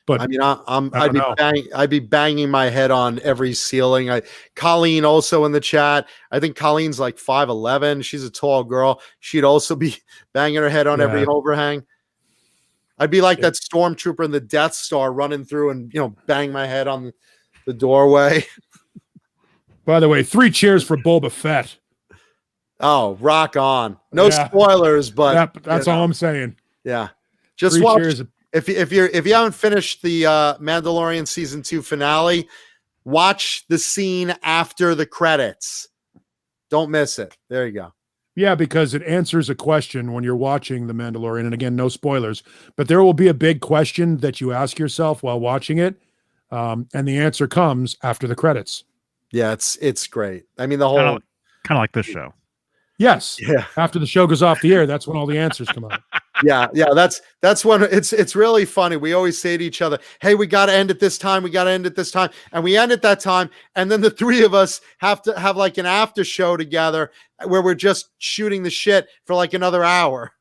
But I mean, I'd be banging my head on every ceiling. Colleen also in the chat. I think Colleen's like 5'11". She's a tall girl. She'd also be banging her head on every overhang. I'd be like that stormtrooper in the Death Star running through and bang my head on the doorway. By the way, 3 cheers for Boba Fett. Oh, rock on! No spoilers, but that's all I'm saying. Yeah, just 3 watch. cheers. If you haven't finished the Mandalorian season 2 finale, watch the scene after the credits. Don't miss it. There you go. Yeah, because it answers a question when you're watching The Mandalorian. And again, no spoilers, but there will be a big question that you ask yourself while watching it. And the answer comes after the credits. Yeah, it's great. I mean, the whole kind of like this show. Yes. Yeah. After the show goes off the air, that's when all the answers come out. Yeah. That's when it's really funny. We always say to each other, "Hey, we got to end at this time. We got to end at this time," and we end at that time. And then the 3 of us have to have like an after show together where we're just shooting the shit for like another hour.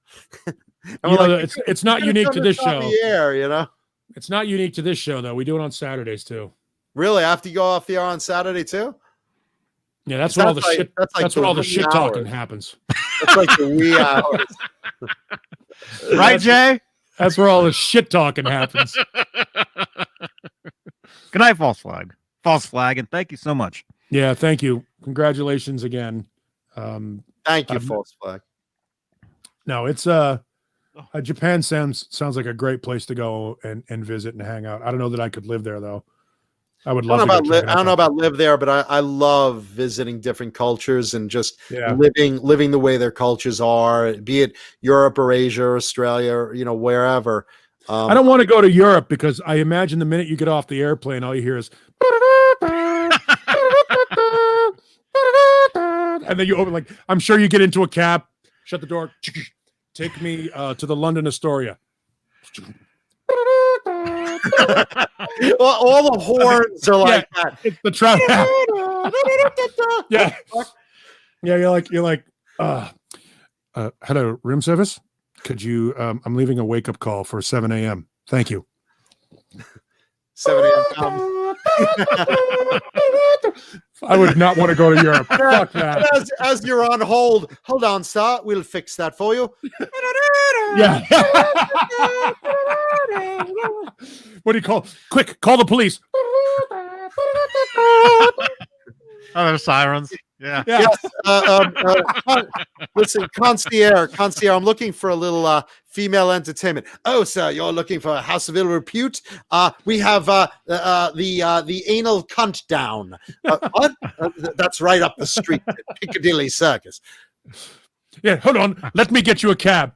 It's not unique to this show. The air, It's not unique to this show though. We do it on Saturdays too. Really? I have to go off the air on Saturday too? Yeah, that's when all the shit. That's when all the shit talking happens. It's like the wee hours, right, Jay? That's where all the shit talking happens. Good night, False Flag, and thank you so much. Yeah, thank you. Congratulations again. Thank you, False Flag. No, it's Japan sounds like a great place to go and visit and hang out. I don't know that I could live there though. I would I love don't to know go about check it I don't know out. about live there, but I love visiting different cultures and just Yeah. living the way their cultures are, be it Europe or Asia or Australia or wherever. I don't want to go to Europe because I imagine the minute you get off the airplane, all you hear is and then you open I'm sure you get into a cab, shut the door, take me to the London Astoria. all the horns are like that. It's the trout. Yeah. Yeah, you're like, hello, room service. Could you I'm leaving a wake-up call for 7 a.m. Thank you. 7 a.m. comes. I would not want to go to Europe. Fuck that. As you're on hold on, sir. We'll fix that for you. Yeah. What do you call? Quick, call the police. Oh, there's sirens. Yeah. Yes. Listen, concierge. I'm looking for a little female entertainment. Oh, sir, you're looking for a house of ill repute. We have the anal cunt down. What? That's right up the street, Piccadilly Circus. Yeah, hold on. Let me get you a cab.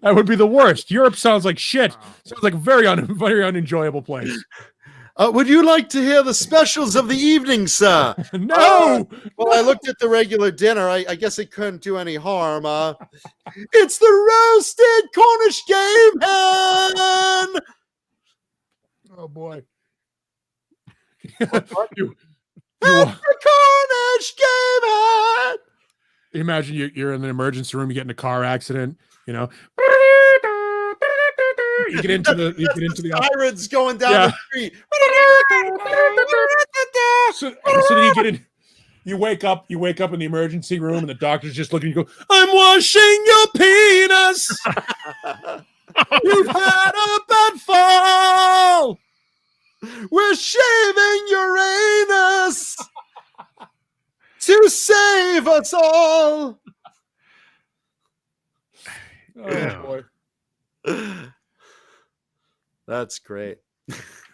That would be the worst. Europe sounds like shit. Sounds like a very unenjoyable place. Would you like to hear the specials of the evening, sir? No. Well, I looked at the regular dinner. I guess it couldn't do any harm. It's the roasted Cornish game hen. Oh boy. It's the Cornish game hen. Imagine you're in the emergency room. You get in a car accident. You get into the sirens going down the street. So then you get in. You wake up in the emergency room, and the doctor's just looking. You go, "I'm washing your penis. You've had a bad fall. We're shaving your anus to save us all." Oh boy, that's great.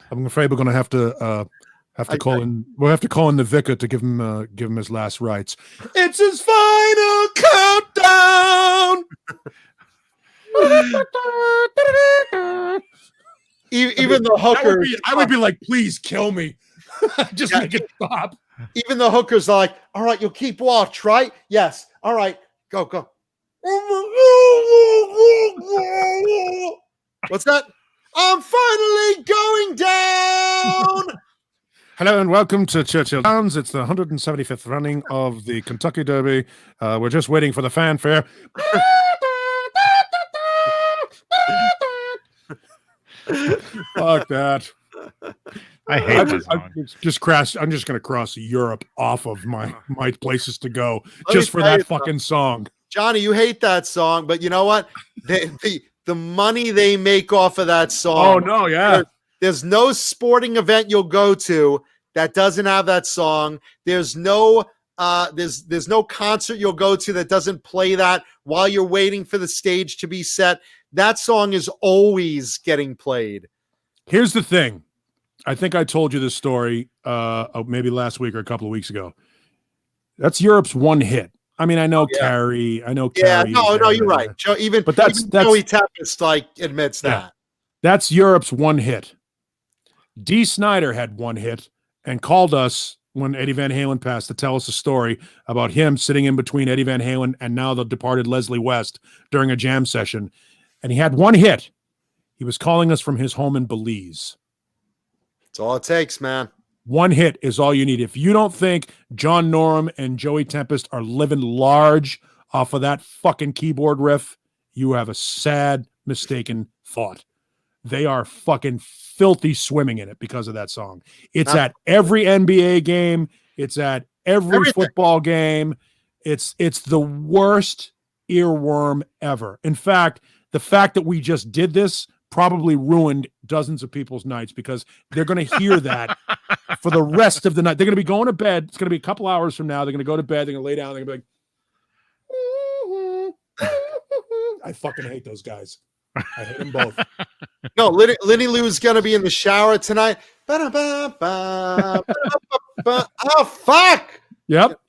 I'm afraid we're going to have to call in. We'll have to call in the vicar to give him his last rites. It's his final countdown. Even the hookers, I would be like, please kill me. Just make it stop. Even the hookers are like, all right, you'll keep watch, right? Yes. All right, go. What's that? I'm finally going down. Hello and welcome to Churchill Downs. It's the 175th running of the Kentucky Derby. We're just waiting for the fanfare. Fuck that. I hate this song. I'm just going to cross Europe off of my places to go Let just me for tell that you fucking song. Johnny, you hate that song, but you know what? The money they make off of that song. Oh no, yeah. There's no sporting event you'll go to that doesn't have that song. There's no there's no concert you'll go to that doesn't play that while you're waiting for the stage to be set. That song is always getting played. Here's the thing. I think I told you this story maybe last week or a couple of weeks ago. That's Europe's one hit. I mean, I know Carrie. Yeah, no, you're right. Even Joey Tempest admits that. That's Europe's one hit. Dee Snider had one hit and called us when Eddie Van Halen passed to tell us a story about him sitting in between Eddie Van Halen and now the departed Leslie West during a jam session. And he had one hit. He was calling us from his home in Belize. That's all it takes, man. One hit is all you need. If you don't think John Norum and Joey Tempest are living large off of that fucking keyboard riff, you have a sad, mistaken thought. They are fucking filthy swimming in it because of that song. It's at every NBA game. It's at every football game. It's the worst earworm ever. In fact, the fact that we just did this probably ruined dozens of people's nights because they're going to hear that for the rest of the night. They're going to be going to bed. It's going to be a couple hours from now. They're going to go to bed. They're going to lay down. They're going to be like, I fucking hate those guys. I hate them both. No, Lenny Lou's gonna be in the shower tonight. Oh fuck! Yep.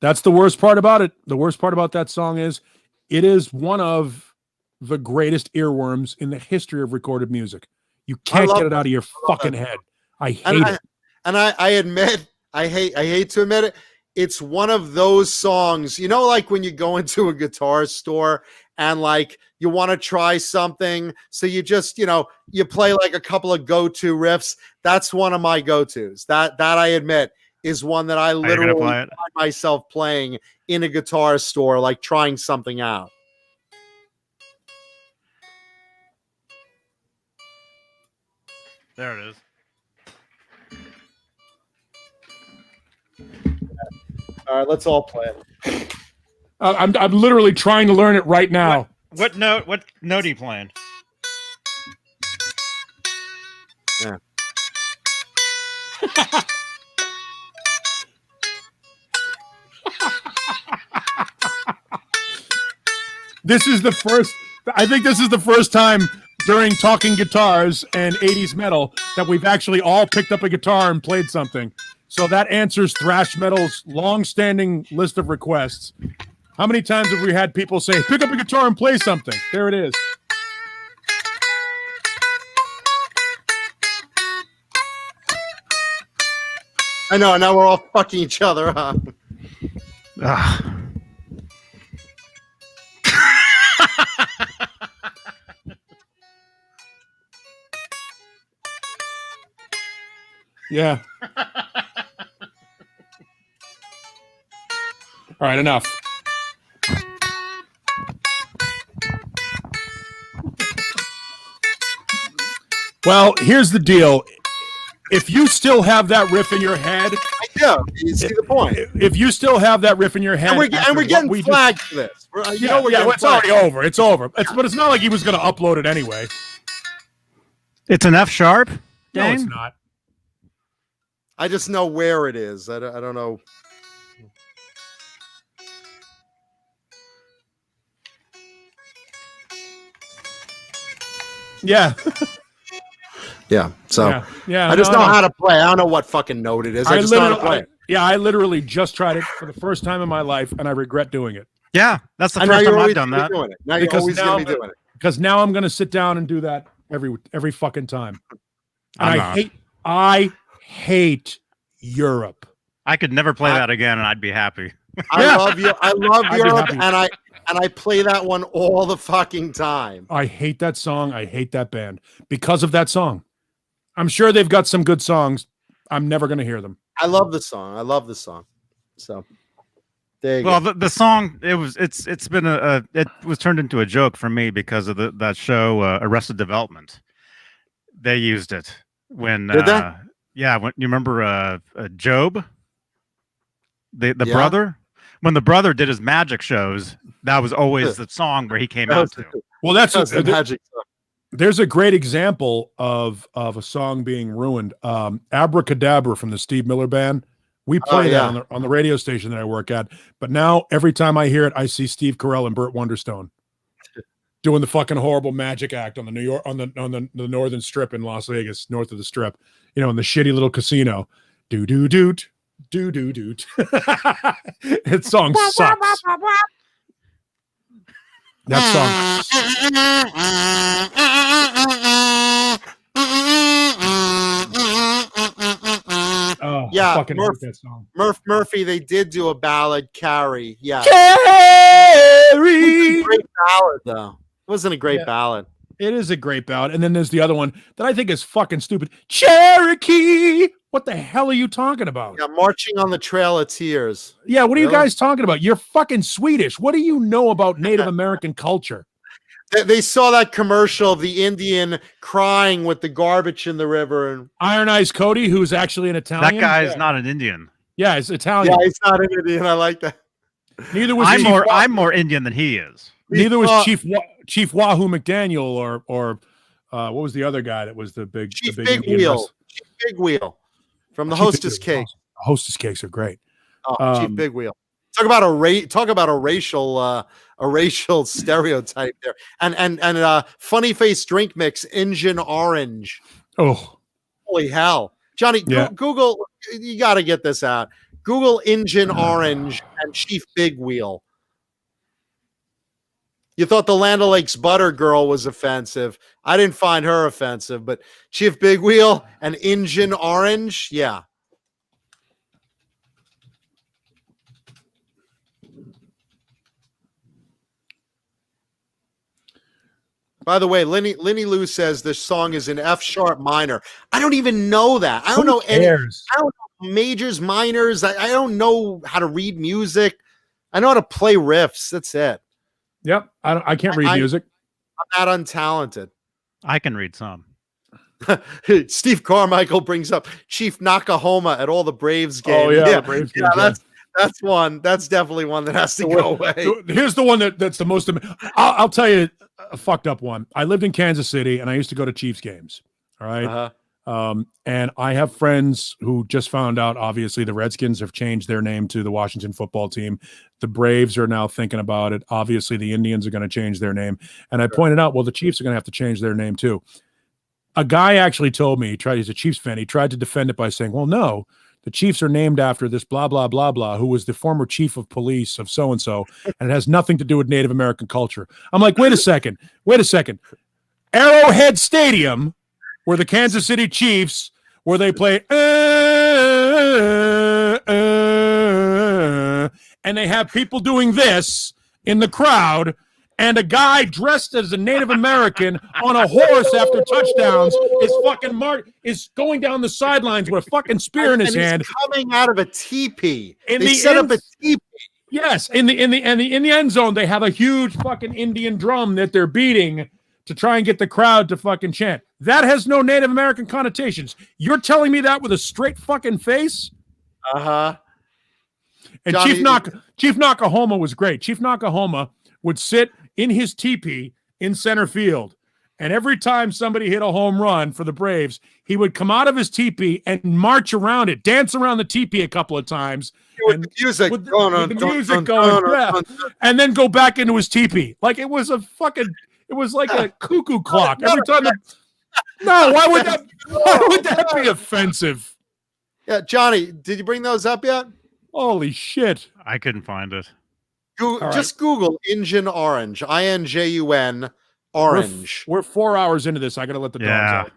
That's the worst part about it. The worst part about that song is it is one of the greatest earworms in the history of recorded music. You can't get it out of your fucking head. I hate it. And I admit, I hate to admit it. It's one of those songs, you know, like when you go into a guitar store and like you want to try something. So you just, you know, you play like a couple of go-to riffs. That's one of my go-tos. That I admit is one that I literally find myself playing in a guitar store, like trying something out. There it is. All right, let's all play it. I'm literally trying to learn it right now. What note are you playing? Yeah. This is the first. I think this is the first time during talking guitars and 80s metal that we've actually all picked up a guitar and played something. So that answers thrash metal's long-standing list of requests. How many times have we had people say, pick up a guitar and play something? There it is. I know, now we're all fucking each other up. Yeah. All right, enough. Well, here's the deal. If you still have that riff in your head, I do. You see the point. If you still have that riff in your head, and we're getting flagged for this. It's already over. It's over. But it's not like he was going to upload it anyway. It's an F sharp. No, it's not. I just know where it is. I don't know. Yeah. Yeah. So yeah. I just know how to play. I don't know what fucking note it is. I just know how to play. I literally just tried it for the first time in my life, and I regret doing it. Yeah, that's the first time I've done that. Now you're always going to be doing it. Because now I'm going to sit down and do that every fucking time. And I hate Europe. I could never play that again, and I'd be happy. I love you. I love Europe, and I play that one all the fucking time. I hate that song. I hate that band because of that song. I'm sure they've got some good songs. I'm never going to hear them. I love the song. So there you go. Well, the song it was turned into a joke for me because of that show Arrested Development. They used it when did that? Yeah, when you remember Job, the brother. When the brother did his magic shows, that was always the song where he came out to. Well, that's the magic song. There's a great example of a song being ruined. Abracadabra from the Steve Miller Band. We play that on the radio station that I work at. But now every time I hear it, I see Steve Carell and Burt Wonderstone doing the fucking horrible magic act on the Northern Strip in Las Vegas, north of the Strip. You know, in the shitty little casino. Do do doot. Do do doot. That song sucks. That song. Oh, yeah, I fucking hate that song. Murphy, they did do a ballad, Carrie. Yeah. Carrie! Great ballad, though. It wasn't a great ballad. It is a great ballad. And then there's the other one that I think is fucking stupid. Cherokee! What the hell are you talking about? Yeah, Marching on the Trail of Tears. Yeah, what are you guys talking about? You're fucking Swedish. What do you know about Native American culture? They saw that commercial of the Indian crying with the garbage in the river. And Iron Eyes Cody, who's actually an Italian. That guy is not an Indian. Yeah, he's Italian. Yeah, he's not an Indian. I like that. Neither was I'm more Indian than he is. Neither was Chief Wahoo McDaniel or what was the other guy that was the big Big Wheel. Chief Big Wheel from the Hostess Cake. Hostess cakes are great. Chief Big Wheel. Talk about a racial a racial stereotype there. And funny face drink mix, Injun Orange. Oh, Holy hell. Johnny, Yeah. Google, you got to get this out. Google Injun Orange and Chief Big Wheel. You thought the Land O'Lakes Butter Girl was offensive. I didn't find her offensive, but Chief Big Wheel and Injun Orange, yeah. By the way, Lenny Lou says this song is in F sharp minor. I don't even know that. I don't know any. I don't know majors, minors. I don't know how to read music. I know how to play riffs. That's it. Yep. I can't read music. I'm that untalented. I can read some. Steve Carmichael brings up Chief Nakahoma at all the Braves games. Oh yeah, the Braves games, that's one. That's definitely one that has to go away. Here's the one that's the most. I'll tell you a fucked up one. I lived in Kansas City, and I used to go to Chiefs games. All right. And I have friends who just found out, obviously, the Redskins have changed their name to the Washington football team. The Braves are now thinking about it. Obviously, the Indians are going to change their name. And I pointed out, well, the Chiefs are going to have to change their name too. A guy actually told me, he's a Chiefs fan, he tried to defend it by saying, well, no, the Chiefs are named after this blah, blah, blah, blah, who was the former chief of police of so-and-so, and it has nothing to do with Native American culture. I'm like, wait a second. Arrowhead Stadium, where the Kansas City Chiefs, where they play, and they have people doing this in the crowd, and a guy dressed as a Native American on a horse after touchdowns is going down the sidelines with a fucking spear in his hand, coming out of a teepee. They set up a teepee. Yes, in the end zone, they have a huge fucking Indian drum that they're beating to try and get the crowd to fucking chant. That has no Native American connotations. You're telling me that with a straight fucking face? Uh-huh. And Johnny, Chief Nakahoma was great. Chief Nakahoma would sit in his teepee in center field, and every time somebody hit a home run for the Braves, he would come out of his teepee and march around it, dance around the teepee a couple of times, with the music going, and then go back into his teepee. Like it was like a cuckoo clock every time. Why would that be offensive? Yeah, Johnny, did you bring those up yet? Holy shit! I couldn't find it. Just Google Injun Orange, INJUN Orange. We're 4 hours into this. I gotta let the dogs out.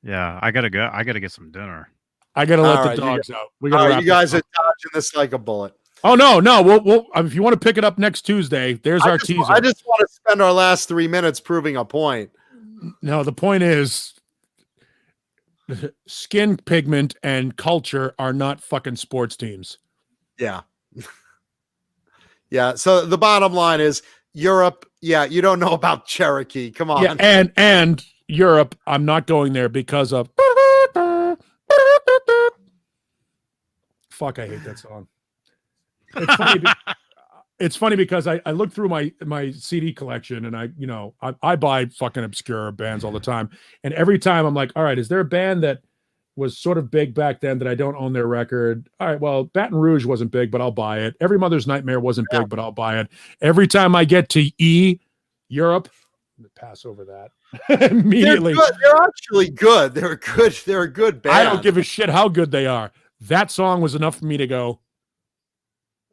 Yeah, I gotta go. I gotta get some dinner. I gotta let the dogs out. We gotta. You guys are dodging this like a bullet. Oh no! We'll if you want to pick it up next Tuesday, there's our teaser. I just want to spend our last 3 minutes proving a point. No, the point is, skin pigment and culture are not fucking sports teams. Yeah. Yeah. So the bottom line is Europe. Yeah, you don't know about Cherokee. Come on. Yeah, and Europe. I'm not going there because of. Fuck! I hate that song. It's funny because I look through my CD collection and I buy fucking obscure bands all the time, and every time I'm like, all right, is there a band that was sort of big back then that I don't own their record? All right, well, Baton Rouge wasn't big, but I'll buy it. Every Mother's Nightmare wasn't big, but I'll buy it. Every time I get to Europe, I'm gonna pass over that immediately. They're actually good. They're good. They're a good band. I don't give a shit how good they are. That song was enough for me to go.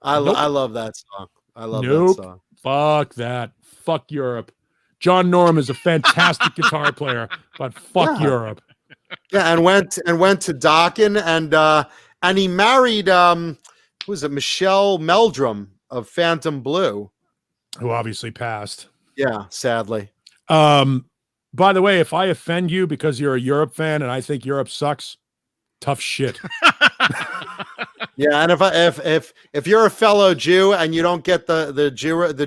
I love that song. I love that song. Fuck that. Fuck Europe. John Norum is a fantastic guitar player, but fuck Europe. Yeah, and went to Dokken and he married who was it, Michelle Meldrum of Phantom Blue, who obviously passed. Yeah, sadly. By the way, if I offend you because you're a Europe fan and I think Europe sucks, tough shit. Yeah, and if you're a fellow Jew and you don't get the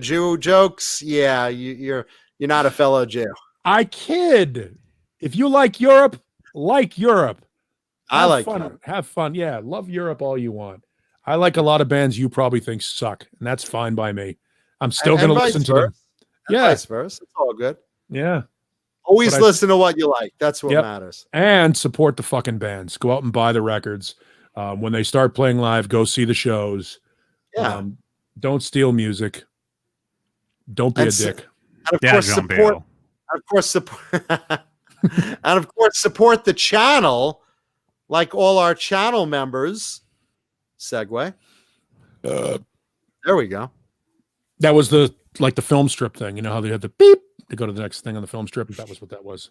Jew jokes, yeah, you're not a fellow Jew. I kid. If you like Europe, I like fun. Europe. Have fun. Yeah, love Europe all you want. I like a lot of bands you probably think suck, and that's fine by me. I'm still going to listen to them. Yeah, vice versa. It's all good. Yeah. Always listen to what you like. That's what matters. And support the fucking bands. Go out and buy the records. When they start playing live, go see the shows. Yeah. Don't steal music. Don't be a dick. And of course, support. Of course, support. And of course, support the channel, like all our channel members. Segue. There we go. That was the film strip thing. You know how they had the beep to go to the next thing on the film strip? That was what that was.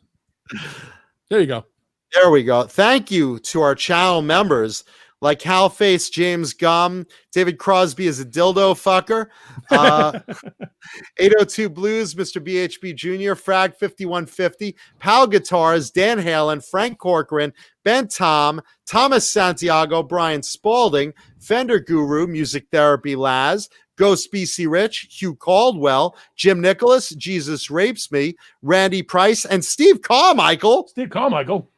There you go. There we go. Thank you to our channel members like Halface, James Gum, David Crosby is a dildo fucker, 802 Blues, Mr. BHB Jr., Frag 5150, Pal Guitars, Dan Halen, Frank Corcoran, Ben Tom, Thomas Santiago, Brian Spalding, Fender Guru, Music Therapy Laz, Ghost BC Rich, Hugh Caldwell, Jim Nicholas, Jesus Rapes Me, Randy Price, and Steve Carmichael. Steve Carmichael.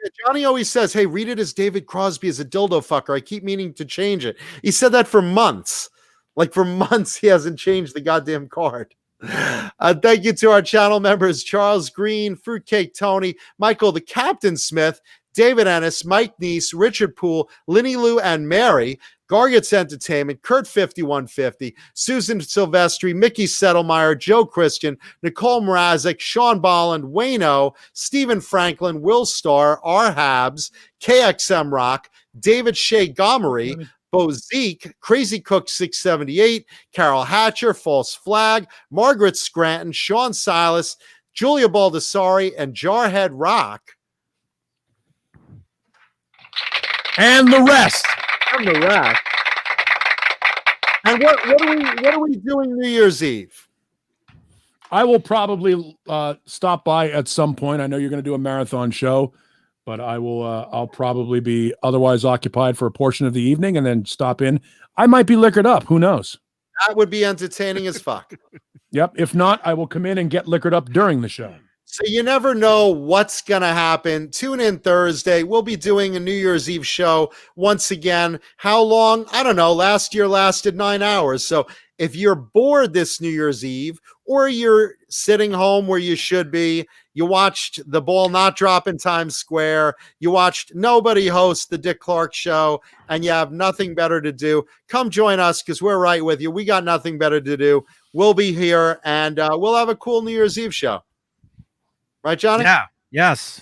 Yeah, Johnny always says, hey, read it as David Crosby is a dildo fucker. I keep meaning to change it. He said that for months. Like for months, he hasn't changed the goddamn card. Thank you to our channel members, Charles Green, Fruitcake Tony, Michael the Captain Smith, David Ennis, Mike Neese, Richard Poole, Linny Lou, and Mary, Gargets Entertainment, Kurt 5150, Susan Silvestri, Mickey Settlemeyer, Joe Christian, Nicole Mrazek, Sean Bolland, Wayno, Stephen Franklin, Will Starr, R. Habs, KXM Rock, David Shea Gomery, Bo Zeke, Crazy Cook 678, Carol Hatcher, False Flag, Margaret Scranton, Sean Silas, Julia Baldessari, and Jarhead Rock. And the rest. And the rest. And what are we doing New Year's Eve? I will probably stop by at some point. I know you're going to do a marathon show, but I'll probably be otherwise occupied for a portion of the evening and then stop in. I might be liquored up. Who knows? That would be entertaining as fuck. Yep. If not, I will come in and get liquored up during the show. So you never know what's going to happen. Tune in Thursday. We'll be doing a New Year's Eve show once again. How long? I don't know. Last year lasted 9 hours. So if you're bored this New Year's Eve or you're sitting home where you should be, you watched the ball not drop in Times Square, you watched nobody host the Dick Clark Show, and you have nothing better to do, come join us because we're right with you. We got nothing better to do. We'll be here, and we'll have a cool New Year's Eve show. Right, Johnny? Yeah.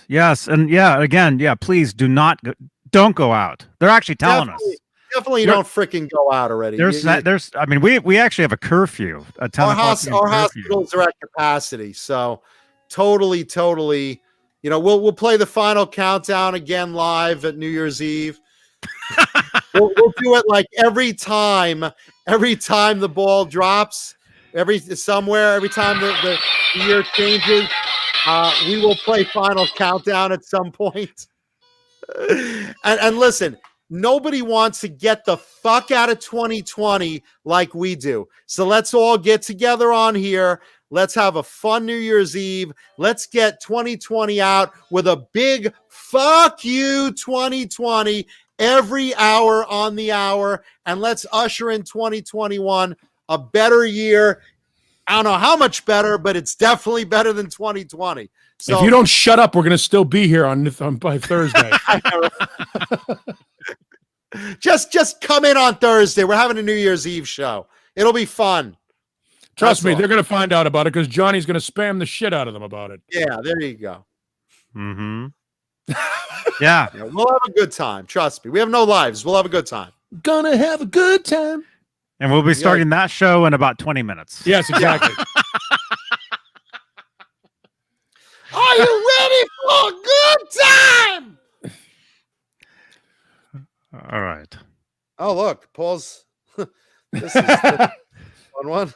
Yes. And again, please don't go out. They're actually telling us. Definitely don't freaking go out already. I mean, we actually have a curfew. Our hospitals are at capacity. So totally, we'll play the final countdown again live at New Year's Eve. we'll do it like every time the ball drops, every time the year changes. We will play Final Countdown at some point. And listen, nobody wants to get the fuck out of 2020 like we do. So let's all get together on here. Let's have a fun New Year's Eve. Let's get 2020 out with a big fuck you 2020 every hour on the hour. And let's usher in 2021, a better year. I don't know how much better, but it's definitely better than 2020. So if you don't shut up, we're going to still be here by Thursday. Just come in on Thursday. We're having a New Year's Eve show. It'll be fun. Trust me, they're going to find out about it because Johnny's going to spam the shit out of them about it. Yeah, there you go. Mm-hmm. Yeah. We'll have a good time. Trust me. We have no lives. We'll have a good time. Gonna have a good time. And we'll be starting that show in about 20 minutes. Yes, exactly. Are you ready for a good time? All right. Oh, look, Paul's. This is the one.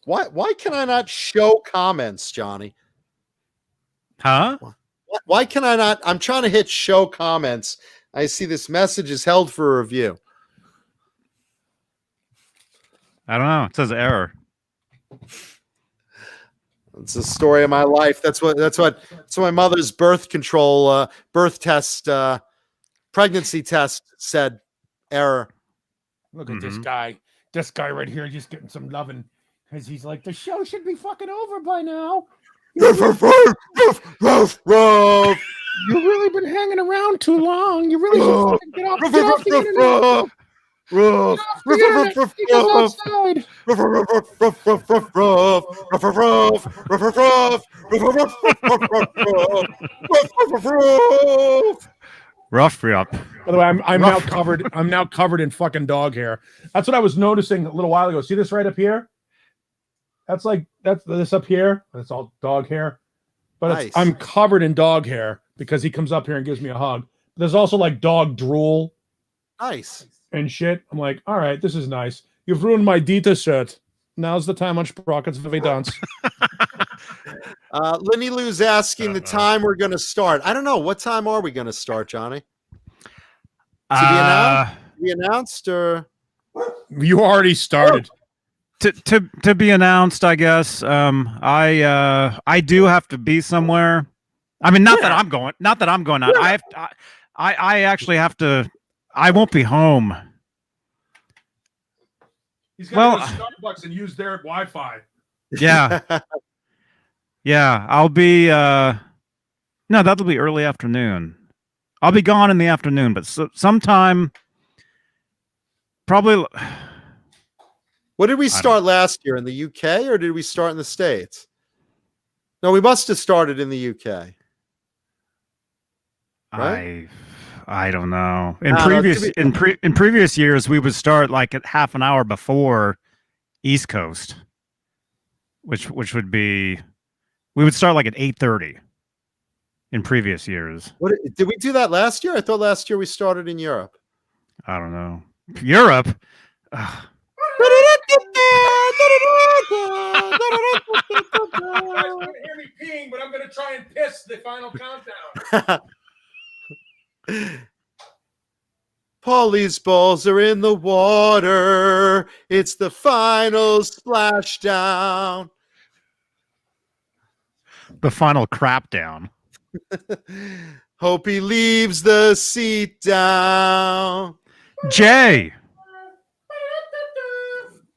Why can I not show comments, Johnny? Huh? Why can I not? I'm trying to hit show comments. I see this message is held for review. I don't know. It says error. It's the story of my life. That's what my mother's birth control, birth test, pregnancy test said. Error. Look at this guy. This guy right here just getting some loving because he's like, the show should be fucking over by now. You've really been hanging around too long. You really should fucking get off the internet. Ruff, ruff, ruff, ruff, He goes ruff, outside. ruff, ruff, ruff, ruff, ruff, ruff, ruff, ruff, ruff, ruff, ruff, ruff, ruff, ruff, ruff, ruff, ruff, ruff. Rough up. By the way, I'm now covered. I'm now covered in fucking dog hair. That's what I was noticing a little while ago. See this right up here? That's this up here. That's all dog hair. But Nice. I'm covered in dog hair because he comes up here and gives me a hug. There's also like dog drool Nice. and shit. I'm like, all right, this is nice. You've ruined my Dita shirt. Now's the time on Sprockets for dance. Lenny Lou's asking the time we're going to start. I don't know. What time are we going to start, Johnny? To be announced or? You already started. To be announced, I guess. I do have to be somewhere. I mean, not that I'm going out. Yeah. I actually have to. I won't be home. He's got to go to Starbucks and use their Wi-Fi. Yeah. Yeah, I'll be no, that'll be early afternoon. I'll be gone in the afternoon, but sometime probably. What did we start last year, in the UK or did we start in the States? No, we must have started in the UK. Right? I don't know. In previous years, we would start like at half an hour before East Coast, which would be, we would start like at 8:30 in previous years. What did we do that last year? I thought last year we started in Europe. I don't know. Europe. Guys, you couldn't hear me peeing, but I'm going to try and piss the final countdown. Paulie's balls are in the water. It's the final splashdown. The final crap down. Hope he leaves the seat down. Jay.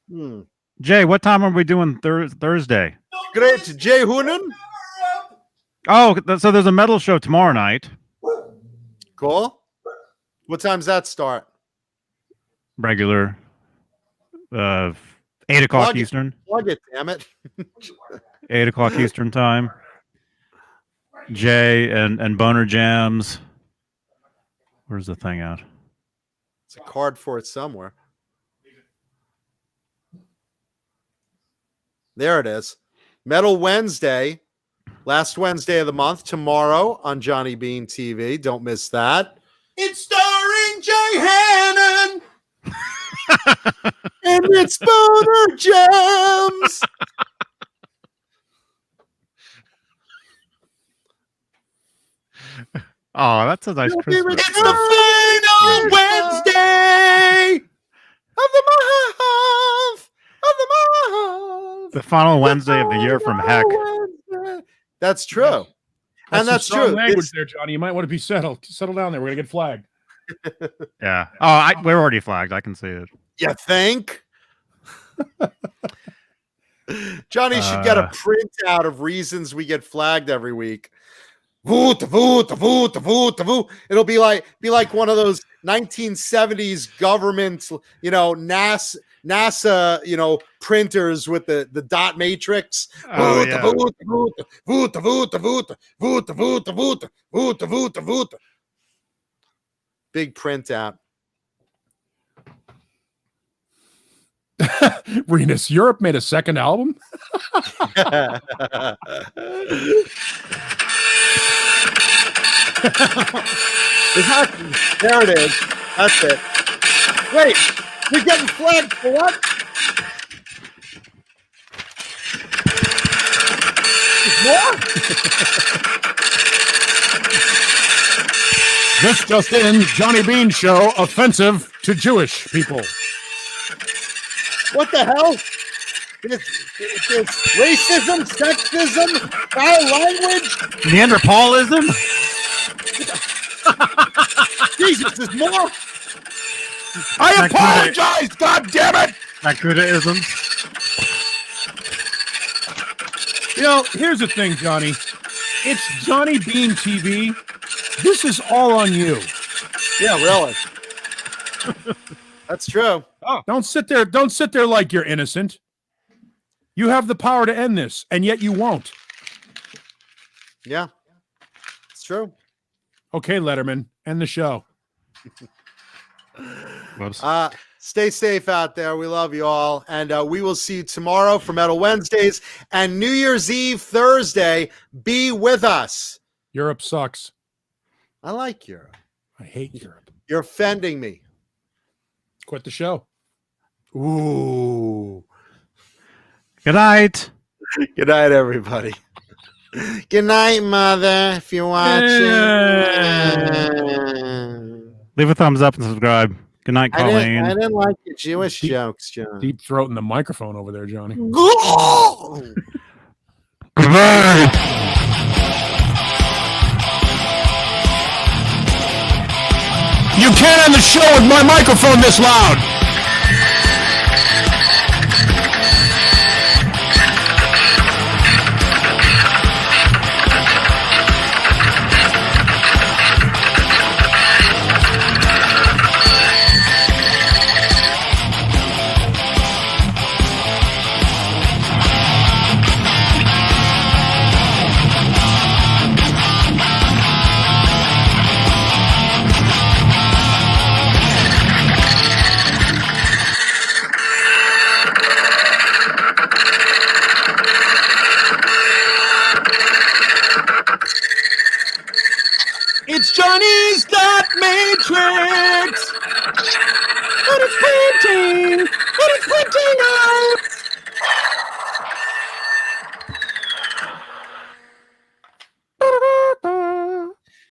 Hmm. Jay, what time are we doing Thursday? Great, Jay Hoonan. Oh, so there's a metal show tomorrow night. Cool. What time's that start? Regular. 8 o'clock Eastern. Plug it, damn it. 8 o'clock Eastern time. Jay and Boner Jams. Where's the thing at? It's a card for it somewhere. There it is. Metal Wednesday, last Wednesday of the month, tomorrow on Johnny Beane TV. Don't miss that. It's starring Jay Hannon. And it's Boner Jams. Oh, that's a nice Christmas. It's the final Wednesday of the month. The final Wednesday of the year from heck. That's true. And that's strong true. language there, Johnny. You might want to be settled. Settle down there. We're going to get flagged. Yeah. Oh, we're already flagged. I can see it. You think? Johnny should get a printout of reasons we get flagged every week. Voot, voot, voot, voot, voot. It'll be like one of those 1970s government, NASA, printers with the dot matrix. Oh, yeah. Voot, voot, voot, voot, voot, voot, voot, voot, voot, voot, voot. Big printout. Renus, Europe made a second album? There it is. That's it. Wait, we're getting flagged for what? More? This just in, Johnny Beane show offensive to Jewish people. What the hell? It's racism, sexism, foul language. Neanderthalism? Jesus, there's more. I apologize, God damn it! Nakudaism. Here's the thing, Johnny. It's Johnny Beane TV. This is all on you. Yeah, really. That's true. Don't sit there. Don't sit there like you're innocent. You have the power to end this, and yet you won't. Yeah, it's true. Okay, Letterman, end the show. Whoops. Stay safe out there. We love you all. And we will see you tomorrow for Metal Wednesdays and New Year's Eve Thursday. Be with us. Europe sucks. I like Europe. I hate Europe. You're offending me. Quit the show. Ooh. Good night. Good night, everybody. Good night, Mother, if you're watching. Leave a thumbs up and subscribe. Good night, Colleen. I didn't like your Jewish jokes, John. Deep throating the microphone over there, Johnny. Goodbye. You can't end the show with my microphone this loud. It's Johnny's Dot Matrix.